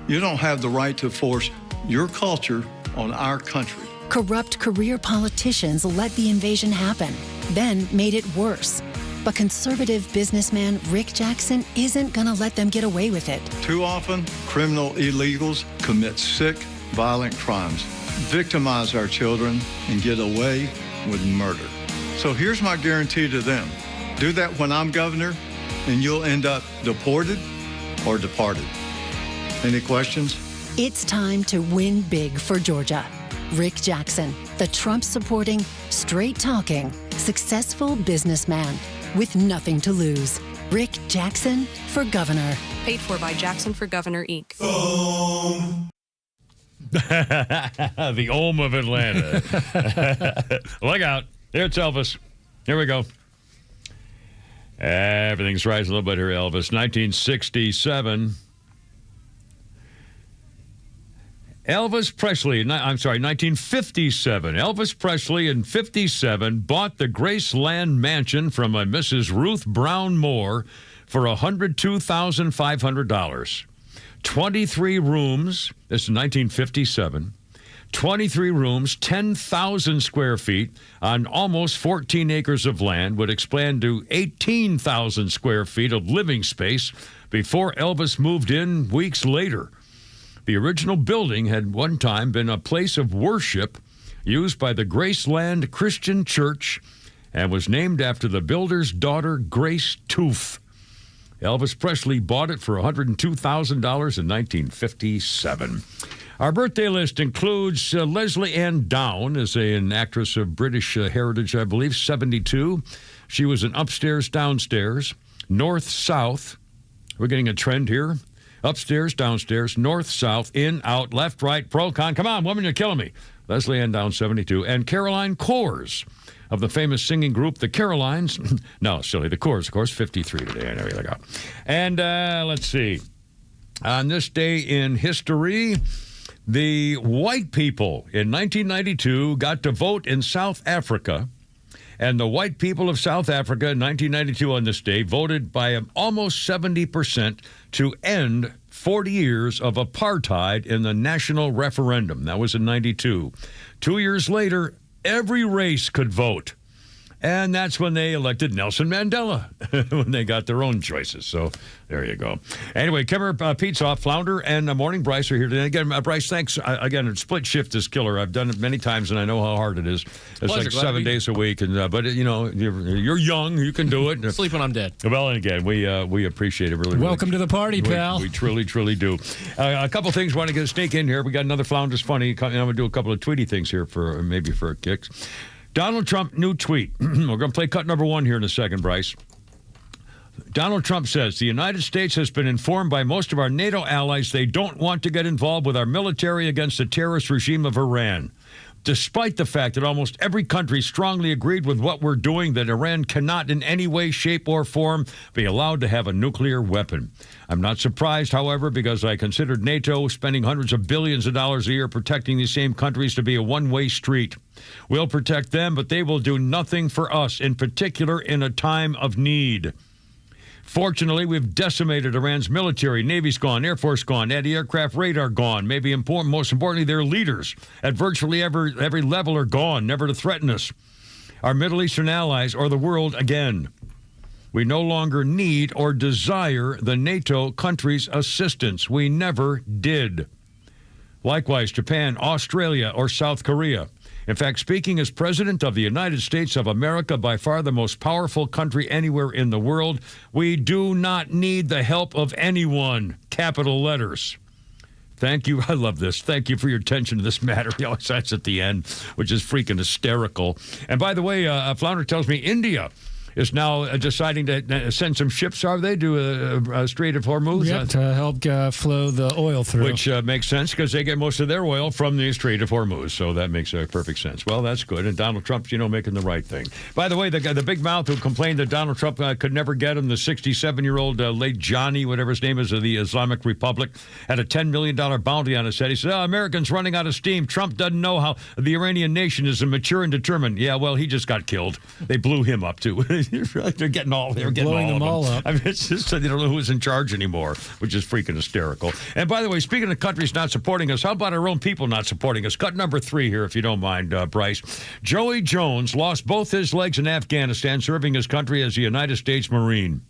[SPEAKER 9] You don't have the right to force your culture on our country.
[SPEAKER 3] Corrupt career politicians let the invasion happen, then made it worse. But conservative businessman Rick Jackson isn't going to let them get away with it.
[SPEAKER 9] Too often, criminal illegals commit sick, violent crimes, victimize our children, and get away with murder. So here's my guarantee to them. Do that when I'm governor, and you'll end up deported or departed. Any questions?
[SPEAKER 3] It's time to win big for Georgia. Rick Jackson, the Trump-supporting, straight-talking, successful businessman with nothing to lose. Rick Jackson for governor.
[SPEAKER 16] Paid for by Jackson for Governor, Inc.
[SPEAKER 7] The Ohm of Atlanta. Look out. There's Elvis. Here we go. Everything's rising a little bit here, Elvis. 1967. Elvis Presley, 1957. Elvis Presley in 57 bought the Graceland Mansion from a Mrs. Ruth Brown Moore for $102,500. 23 rooms, this is 1957. 23 rooms, 10,000 square feet on almost 14 acres of land would expand to 18,000 square feet of living space before Elvis moved in weeks later. The original building had one time been a place of worship used by the Graceland Christian Church and was named after the builder's daughter, Grace Toof. Elvis Presley bought it for $102,000 in 1957. Our birthday list includes Leslie Ann Down, is an actress of British heritage, I believe, 72. She was an upstairs, downstairs, north, south. We're getting a trend here. Upstairs, downstairs, north, south, in, out, left, right, pro, con. Come on, woman, you're killing me. Leslie Ann Down, 72. And Caroline Coors of the famous singing group, the Carolines. No, silly, the Coors, of course, 53 today. I know you got. And let's see. On this day in history, the white people in 1992 got to vote in South Africa. And the white people of South Africa in 1992 on this day voted by almost 70% to end 40 years of apartheid in the national referendum. That was in 92. 2 years later, every race could vote. And that's when they elected Nelson Mandela, when they got their own choices. So there you go. Anyway, Kimmer, Pete's off. Flounder and Morning Bryce are here today. Again, Bryce, thanks. Again, split shift is killer. I've done it many times, and I know how hard it is. It's
[SPEAKER 1] Pleasure.
[SPEAKER 7] like 7 days a week. And but, you know, you're young. You can do it.
[SPEAKER 1] Sleep when I'm dead.
[SPEAKER 7] Well, and again, we appreciate it. Really,
[SPEAKER 8] Welcome to the party, pal.
[SPEAKER 7] We truly, truly do. A couple things want to get a sneak in here. We got another Flounder's Funny. I'm going to do a couple of Tweety things here for maybe for kicks. Donald Trump, new tweet. We're going to play cut number one here in a second, Bryce. Donald Trump says, the United States has been informed by most of our NATO allies they don't want to get involved with our military against the terrorist regime of Iran. Despite the fact that almost every country strongly agreed with what we're doing, that Iran cannot in any way, shape, or form be allowed to have a nuclear weapon. I'm not surprised, however, because I considered NATO spending hundreds of billions of dollars a year protecting these same countries to be a one-way street. We'll protect them, but they will do nothing for us, in particular in a time of need. Fortunately, we've decimated Iran's military. Navy's gone, Air Force gone, anti-aircraft radar gone. Maybe most importantly, their leaders at virtually every level are gone, never to threaten us. Our Middle Eastern allies or the world again. We no longer need or desire the NATO countries' assistance. We never did. Likewise, Japan, Australia, or South Korea. In fact, speaking as President of the United States of America, by far the most powerful country anywhere in the world, we do not need the help of anyone. Capital letters. Thank you. I love this. Thank you for your attention to this matter. He always says at the end, which is freaking hysterical. And by the way, Flounder tells me India is now deciding to send some ships, are they, to a Strait of Hormuz?
[SPEAKER 8] Yep, to help flow the oil through.
[SPEAKER 7] Which makes sense because they get most of their oil from the Strait of Hormuz, so that makes perfect sense. Well, that's good, and Donald Trump's, making the right thing. By the way, the big mouth who complained that Donald Trump could never get him, the 67-year-old late Johnny, whatever his name is, of the Islamic Republic, had a $10 million bounty on his head. He said, Americans running out of steam. Trump doesn't know how the Iranian nation is mature and determined. Yeah, well, he just got killed. They blew him up, too. They're getting all
[SPEAKER 8] blowing them all up.
[SPEAKER 7] I mean, it's just they don't know who's in charge anymore, which is freaking hysterical. And by the way, speaking of countries not supporting us, how about our own people not supporting us? Cut number 3 here, if you don't mind, Bryce. Joey Jones lost both his legs in Afghanistan, serving his country as a United States Marine.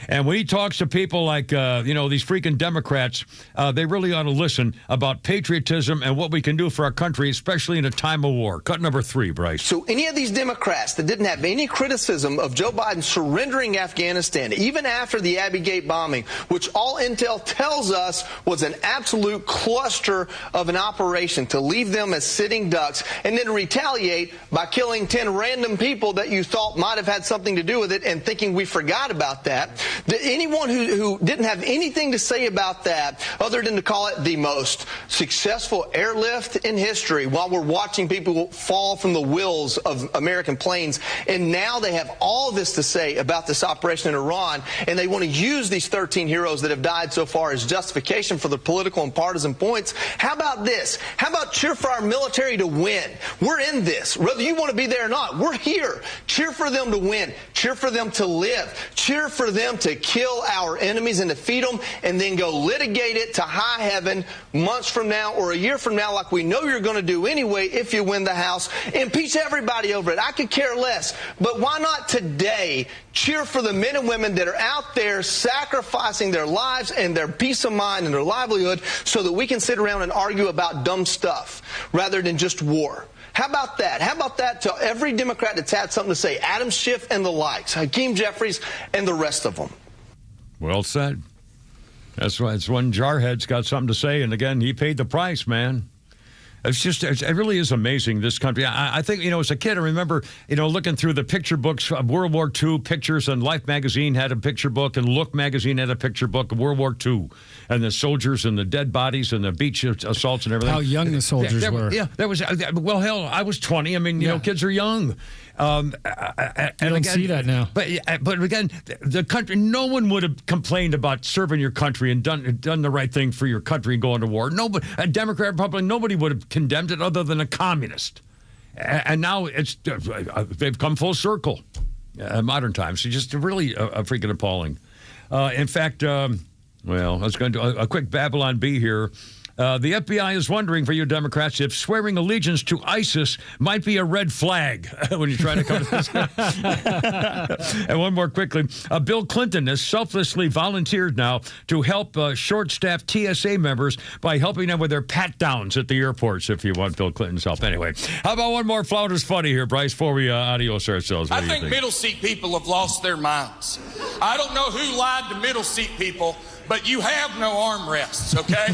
[SPEAKER 7] And when he talks to people like, these freaking Democrats, they really ought to listen about patriotism and what we can do for our country, especially in a time of war. Cut number 3, Bryce.
[SPEAKER 2] So any of these Democrats that didn't have any criticism of Joe Biden surrendering Afghanistan, even after the Abbey Gate bombing, which all intel tells us was an absolute cluster of an operation to leave them as sitting ducks and then retaliate by killing 10 random people that you thought might have had something to do with it and thinking we forgot about that. Anyone who didn't have anything to say about that other than to call it the most successful airlift in history while we're watching people fall from the wheels of American planes, and now they have all this to say about this operation in Iran, and they want to use these 13 heroes that have died so far as justification for the political and partisan points. How about this? How about cheer for our military to win? We're in this. Whether you want to be there or not, we're here. Cheer for them to win. Cheer for them to live. Cheer for them to kill our enemies and defeat them, and then go litigate it to high heaven months from now or a year from now, like we know you're going to do anyway if you win the House. Impeach everybody over it. I could care less. But why not today cheer for the men and women that are out there sacrificing their lives and their peace of mind and their livelihood so that we can sit around and argue about dumb stuff rather than just war? How about that? How about that to every Democrat that's had something to say? Adam Schiff and the likes, Hakeem Jeffries and the rest of them.
[SPEAKER 7] Well said. That's why it's one jarhead's got something to say, and again, he paid the price, man. It really is amazing, this country. I think, as a kid, I remember, looking through the picture books of World War II pictures, and Life magazine had a picture book, and Look magazine had a picture book of World War II, and the soldiers and the dead bodies and the beach assaults and everything.
[SPEAKER 8] How young the soldiers were.
[SPEAKER 7] Yeah, that was, well, hell, I was 20. I mean, kids are young.
[SPEAKER 8] I don't see that now.
[SPEAKER 7] But again, the country, no one would have complained about serving your country and done the right thing for your country and going to war. Nobody, a Democrat, Republican, nobody would have condemned it other than a communist. And now they've come full circle. Modern times, it's just really freaking appalling. In fact, let's go into a quick Babylon Bee here. The FBI is wondering, for you Democrats, if swearing allegiance to ISIS might be a red flag when you're trying to come to this. And one more quickly. Bill Clinton has selflessly volunteered now to help short-staffed TSA members by helping them with their pat-downs at the airports, if you want Bill Clinton's help. Anyway, how about one more Flounders Funny here, Bryce, before we adios ourselves?
[SPEAKER 4] I think middle seat people have lost their minds. I don't know who lied to middle seat people, but you have no armrests, okay?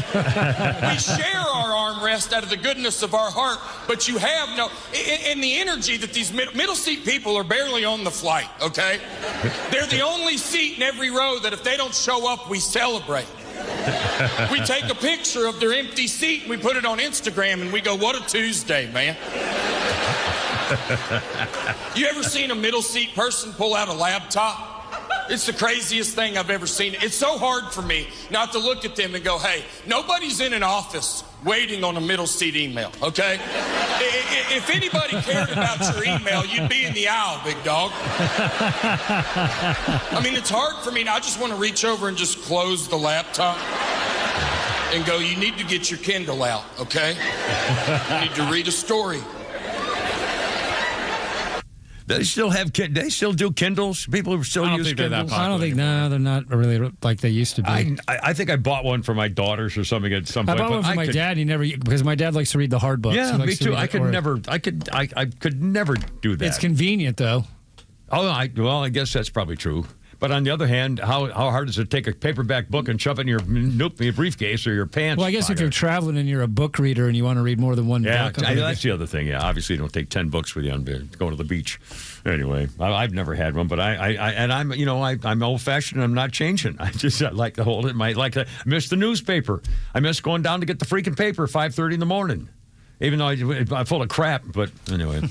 [SPEAKER 4] We share our armrest out of the goodness of our heart, but you have no... And the energy that these middle seat people are barely on the flight, okay? They're the only seat in every row that if they don't show up, we celebrate. We take a picture of their empty seat and we put it on Instagram and we go, what a Tuesday, man. You ever seen a middle seat person pull out a laptop? It's the craziest thing I've ever seen. It's so hard for me not to look at them and go, hey, nobody's in an office waiting on a middle seat email, okay? If anybody cared about your email, you'd be in the aisle, big dog. I mean, it's hard for me. I just want to reach over and just close the laptop and go, you need to get your Kindle out, okay? You need to read a story.
[SPEAKER 7] They still do Kindles? People who still use Kindles?
[SPEAKER 8] I don't think, no, they're not really like they used to be.
[SPEAKER 7] I think I bought one for my daughters or something at some point.
[SPEAKER 8] I bought one for my dad. Because my dad likes to read the hard books.
[SPEAKER 7] Yeah, me too. I could never do that.
[SPEAKER 8] It's convenient, though.
[SPEAKER 7] Oh, I guess that's probably true. But on the other hand, how hard is it to take a paperback book and shove it in your briefcase or your pants?
[SPEAKER 8] Well, I guess if you're traveling and you're a book reader and you want to read more than one book.
[SPEAKER 7] That's the other thing. Yeah, obviously you don't take 10 books with you on going to the beach. Anyway, I've never had one, but I'm old fashioned. I'm not changing. I like to hold it. I miss the newspaper. I miss going down to get the freaking paper at 5:30 in the morning. Even though I'm full of crap, but anyway. No,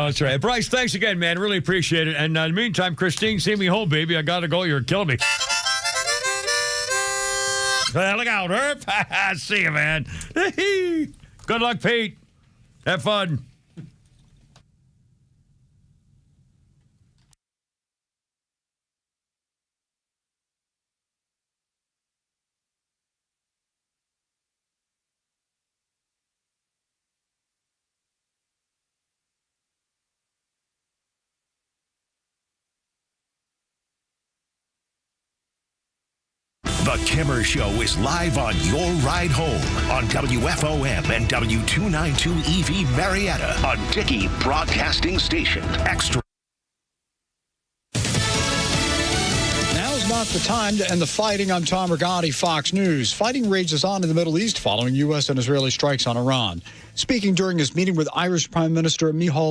[SPEAKER 7] that's right. Bryce, thanks again, man. Really appreciate it. And in the meantime, Christine, see me home, baby. I got to go. You're killing me. Look out, Herb. See you, man. Good luck, Pete. Have fun.
[SPEAKER 10] The Kimmer Show is live on your ride home on WFOM and W292EV Marietta on Dickey Broadcasting Station. Extra.
[SPEAKER 11] Now's not the time to end the fighting. I'm Tom Rigotti, Fox News. Fighting rages on in the Middle East following U.S. and Israeli strikes on Iran. Speaking during his meeting with Irish Prime Minister Micheál